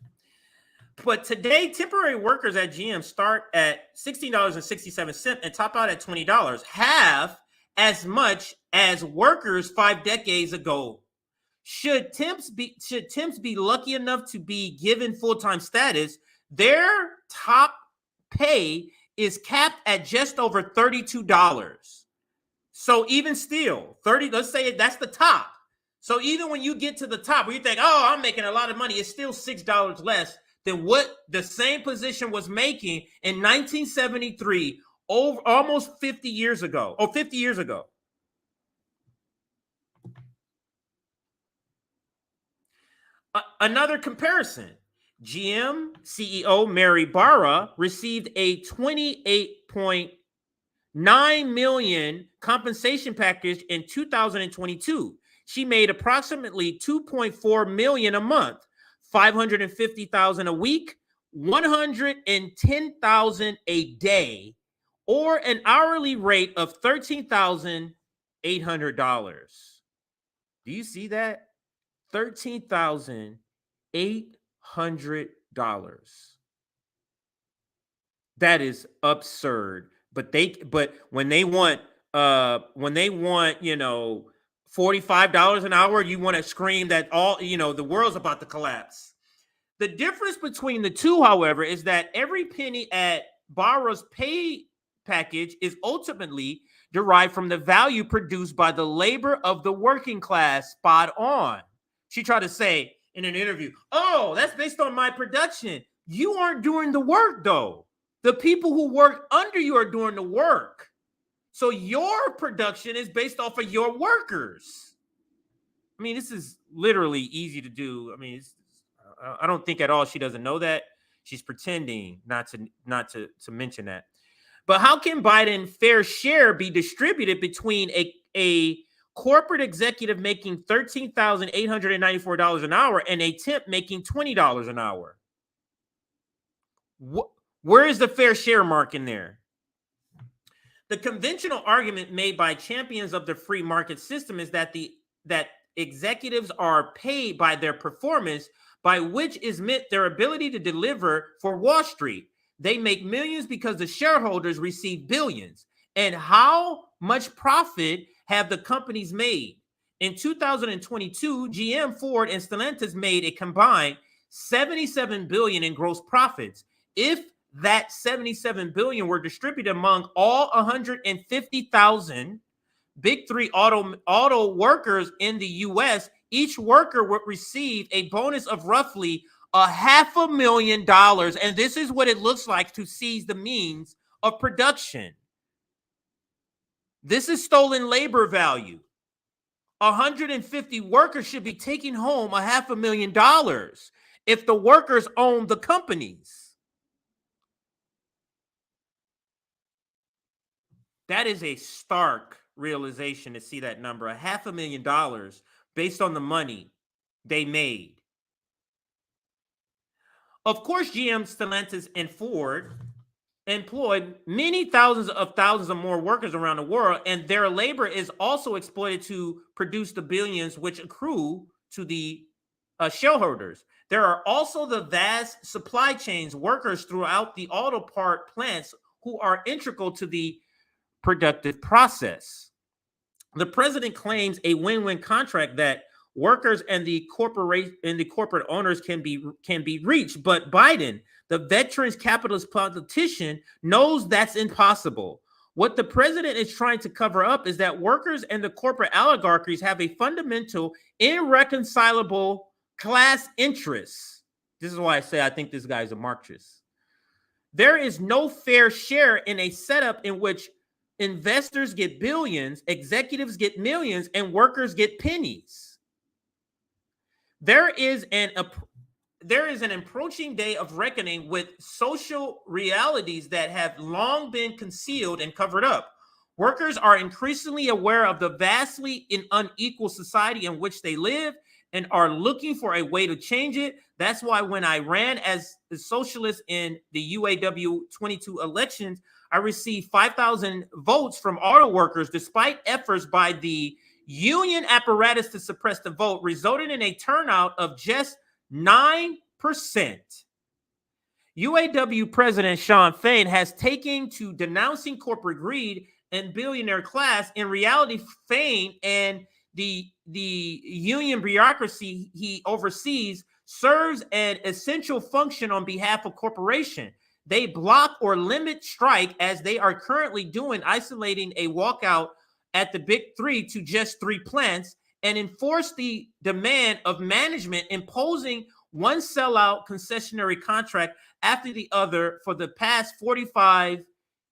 But today, temporary workers at GM start at $16.67 and top out at $20, half as much as workers 5 decades ago. Should temps be lucky enough to be given full-time status, their top pay is capped at just over $32. So even still, let's say that's the top. So even when you get to the top where you think, oh, I'm making a lot of money, it's still $6 less than what the same position was making in 1973, almost 50 years ago. Another comparison. GM CEO Mary Barra received a $28.9 million compensation package in 2022. She made approximately $2.4 million a month, $550,000 a week, $110,000 a day, or an hourly rate of $13,800. Do you see that? $13,800. That is absurd. But when they want, $45 an hour, you want to scream that the world's about to collapse. The difference between the two, however, is that every penny at Barra's pay package is ultimately derived from the value produced by the labor of the working class. Spot on. She tried to say in an interview, oh, that's based on my production. You aren't doing the work, though. The people who work under you are doing the work. So your production is based off of your workers. I mean, this is literally easy to do. I mean, I don't think at all she doesn't know that. She's pretending not to mention that. But how can Biden fair share be distributed between a corporate executive making $13,894 an hour and a temp making $20 an hour? Where is the fair share mark in there? The conventional argument made by champions of the free market system is that executives are paid by their performance, by which is meant their ability to deliver for Wall Street. They make millions because the shareholders receive billions. And how much profit have the companies made? In 2022, GM, Ford, and Stellantis made a combined $77 billion in gross profits. If that $77 billion were distributed among all 150,000 Big Three auto workers in the U.S., each worker would receive a bonus of roughly $500,000. And this is what it looks like to seize the means of production. This is stolen labor value. 150 workers should be taking home $500,000 if the workers own the companies. That is a stark realization to see that number, $500,000 based on the money they made. Of course, GM, Stellantis, and Ford employed many thousands of more workers around the world, and their labor is also exploited to produce the billions which accrue to the shareholders. There are also the vast supply chains workers throughout the auto part plants who are integral to the productive process. The president claims a win-win contract that workers and the corporate owners can be reached, but Biden, the veterans capitalist politician, knows that's impossible. What the president is trying to cover up is that workers and the corporate oligarchies have a fundamental, irreconcilable class interest. This is why I say I think this guy's a Marxist. There is no fair share in a setup in which investors get billions, executives get millions, and workers get pennies. There is an approaching day of reckoning with social realities that have long been concealed and covered up. Workers are increasingly aware of the vastly unequal society in which they live and are looking for a way to change it. That's why when I ran as a socialist in the UAW 22 elections, I received 5,000 votes from auto workers, despite efforts by the union apparatus to suppress the vote, resulting in a turnout of just 9%. UAW President Shawn Fain has taken to denouncing corporate greed and billionaire class. In reality, Fain and the union bureaucracy he oversees serves an essential function on behalf of corporation. They block or limit strike, as they are currently doing, isolating a walkout at the Big Three to just 3 plants, and enforce the demand of management, imposing one sellout concessionary contract after the other for the past 45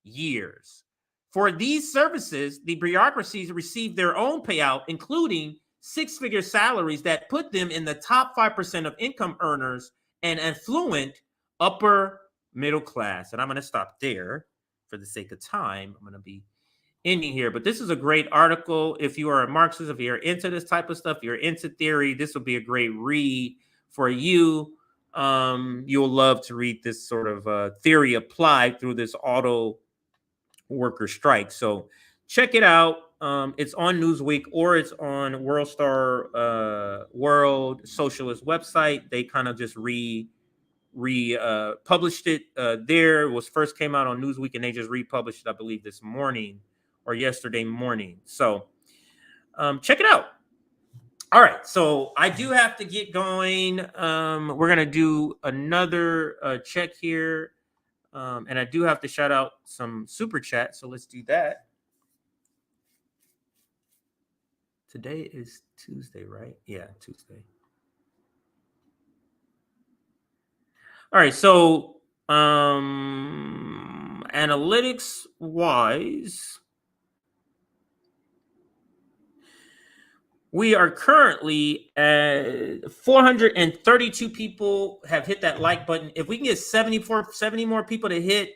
years. For these services, the bureaucracies receive their own payout, including 6-figure salaries that put them in the top 5% of income earners and affluent upper middle class. And I'm going to stop there for the sake of time. I'm going to be ending here, but this is a great article. If you are a Marxist, if you're into this type of stuff, you're into theory, this will be a great read for you. You'll love to read this sort of theory applied through this auto worker strike. So check it out. It's on Newsweek or it's on WorldStar World Socialist website. They kind of just published it there. It was first came out on Newsweek, and they just republished it, I believe, this morning or yesterday morning. So check it out. All right, so I do have to get going. We're gonna do another check here, and I do have to shout out some super chat. So let's do that. Today is Tuesday, right? Yeah, Tuesday. All right, so analytics wise, we are currently at 432 people have hit that like button. If we can get 70 more people to hit,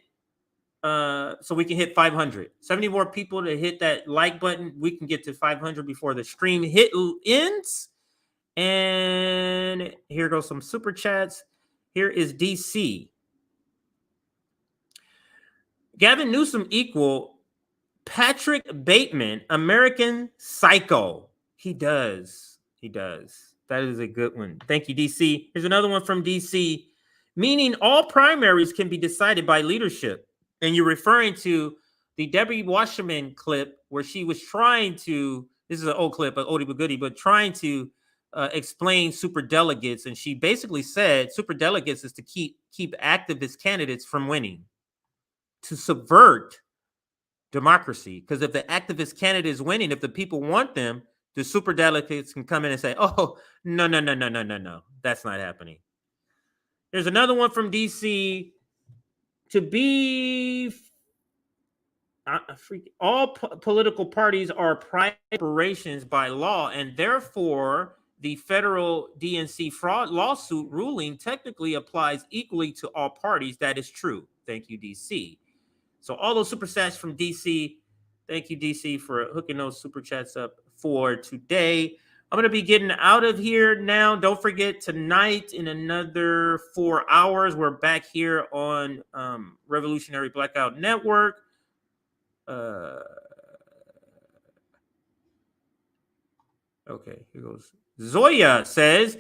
so we can hit 500. 70 more people to hit that like button, we can get to 500 before the stream ends. And here goes some super chats. Here is DC. Gavin Newsom equal Patrick Bateman, American Psycho. He does. That is a good one. Thank you, DC. Here's another one from DC. Meaning all primaries can be decided by leadership. And you're referring to the Debbie Wasserman clip where she was trying to, this is an old clip, an oldie but goodie, but trying to explain super delegates. And she basically said super delegates is to keep activist candidates from winning, to subvert democracy. Because if the activist candidate is winning, if the people want them, the super delegates can come in and say, oh, no, that's not happening. There's another one from DC. To be all political parties are private corporations by law, and therefore the federal DNC fraud lawsuit ruling technically applies equally to all parties. That is true. Thank you, DC. So all those super chats from DC. Thank you, DC, for hooking those super chats up for today. I'm going to be getting out of here now. Don't forget, tonight in another 4 hours, we're back here on Revolutionary Blackout Network. Okay, here goes. Zoya says,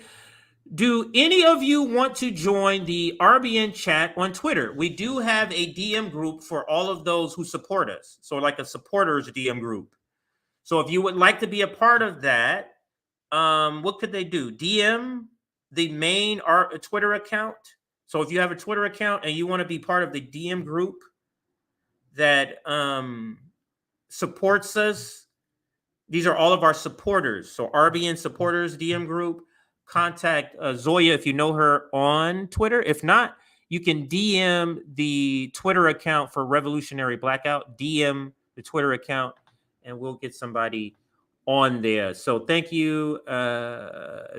do any of you want to join the RBN chat on Twitter? We do have a DM group for all of those who support us. So like a supporters DM group. So if you would like to be a part of that, what could they do? DM the main Twitter account. So if you have a Twitter account and you want to be part of the DM group that supports us, these are all of our supporters. So RBN supporters DM group. Contact Zoya if you know her on Twitter. If not, you can DM the Twitter account for Revolutionary Blackout. DM the Twitter account, and we'll get somebody on there. So thank you,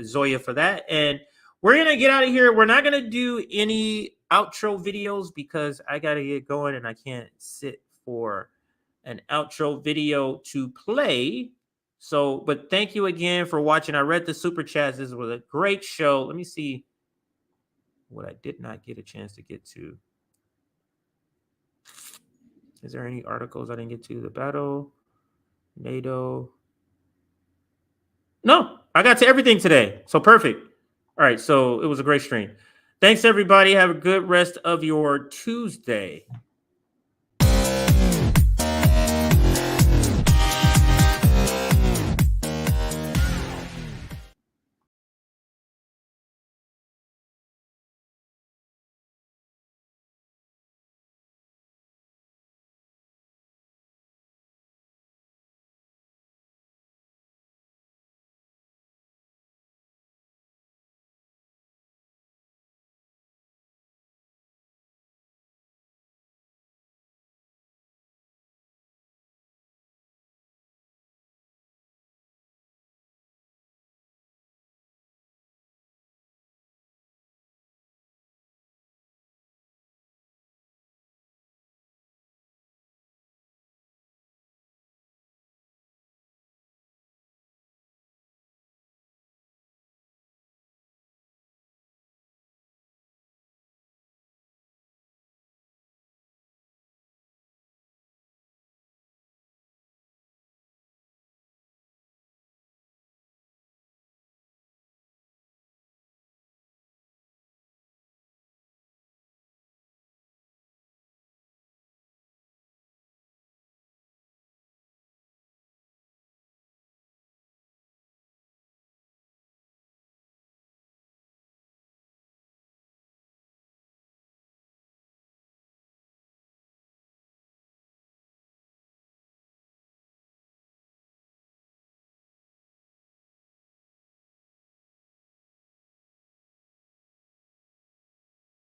Zoya, for that. And we're going to get out of here. We're not going to do any outro videos because I got to get going and I can't sit for an outro video to play. So, but thank you again for watching. I read the super chats. This was a great show. Let me see what I did not get a chance to get to. Is there any articles I didn't get to? The battle, NATO. No, I got to everything today. So perfect. All right. So it was a great stream. Thanks, everybody. Have a good rest of your Tuesday.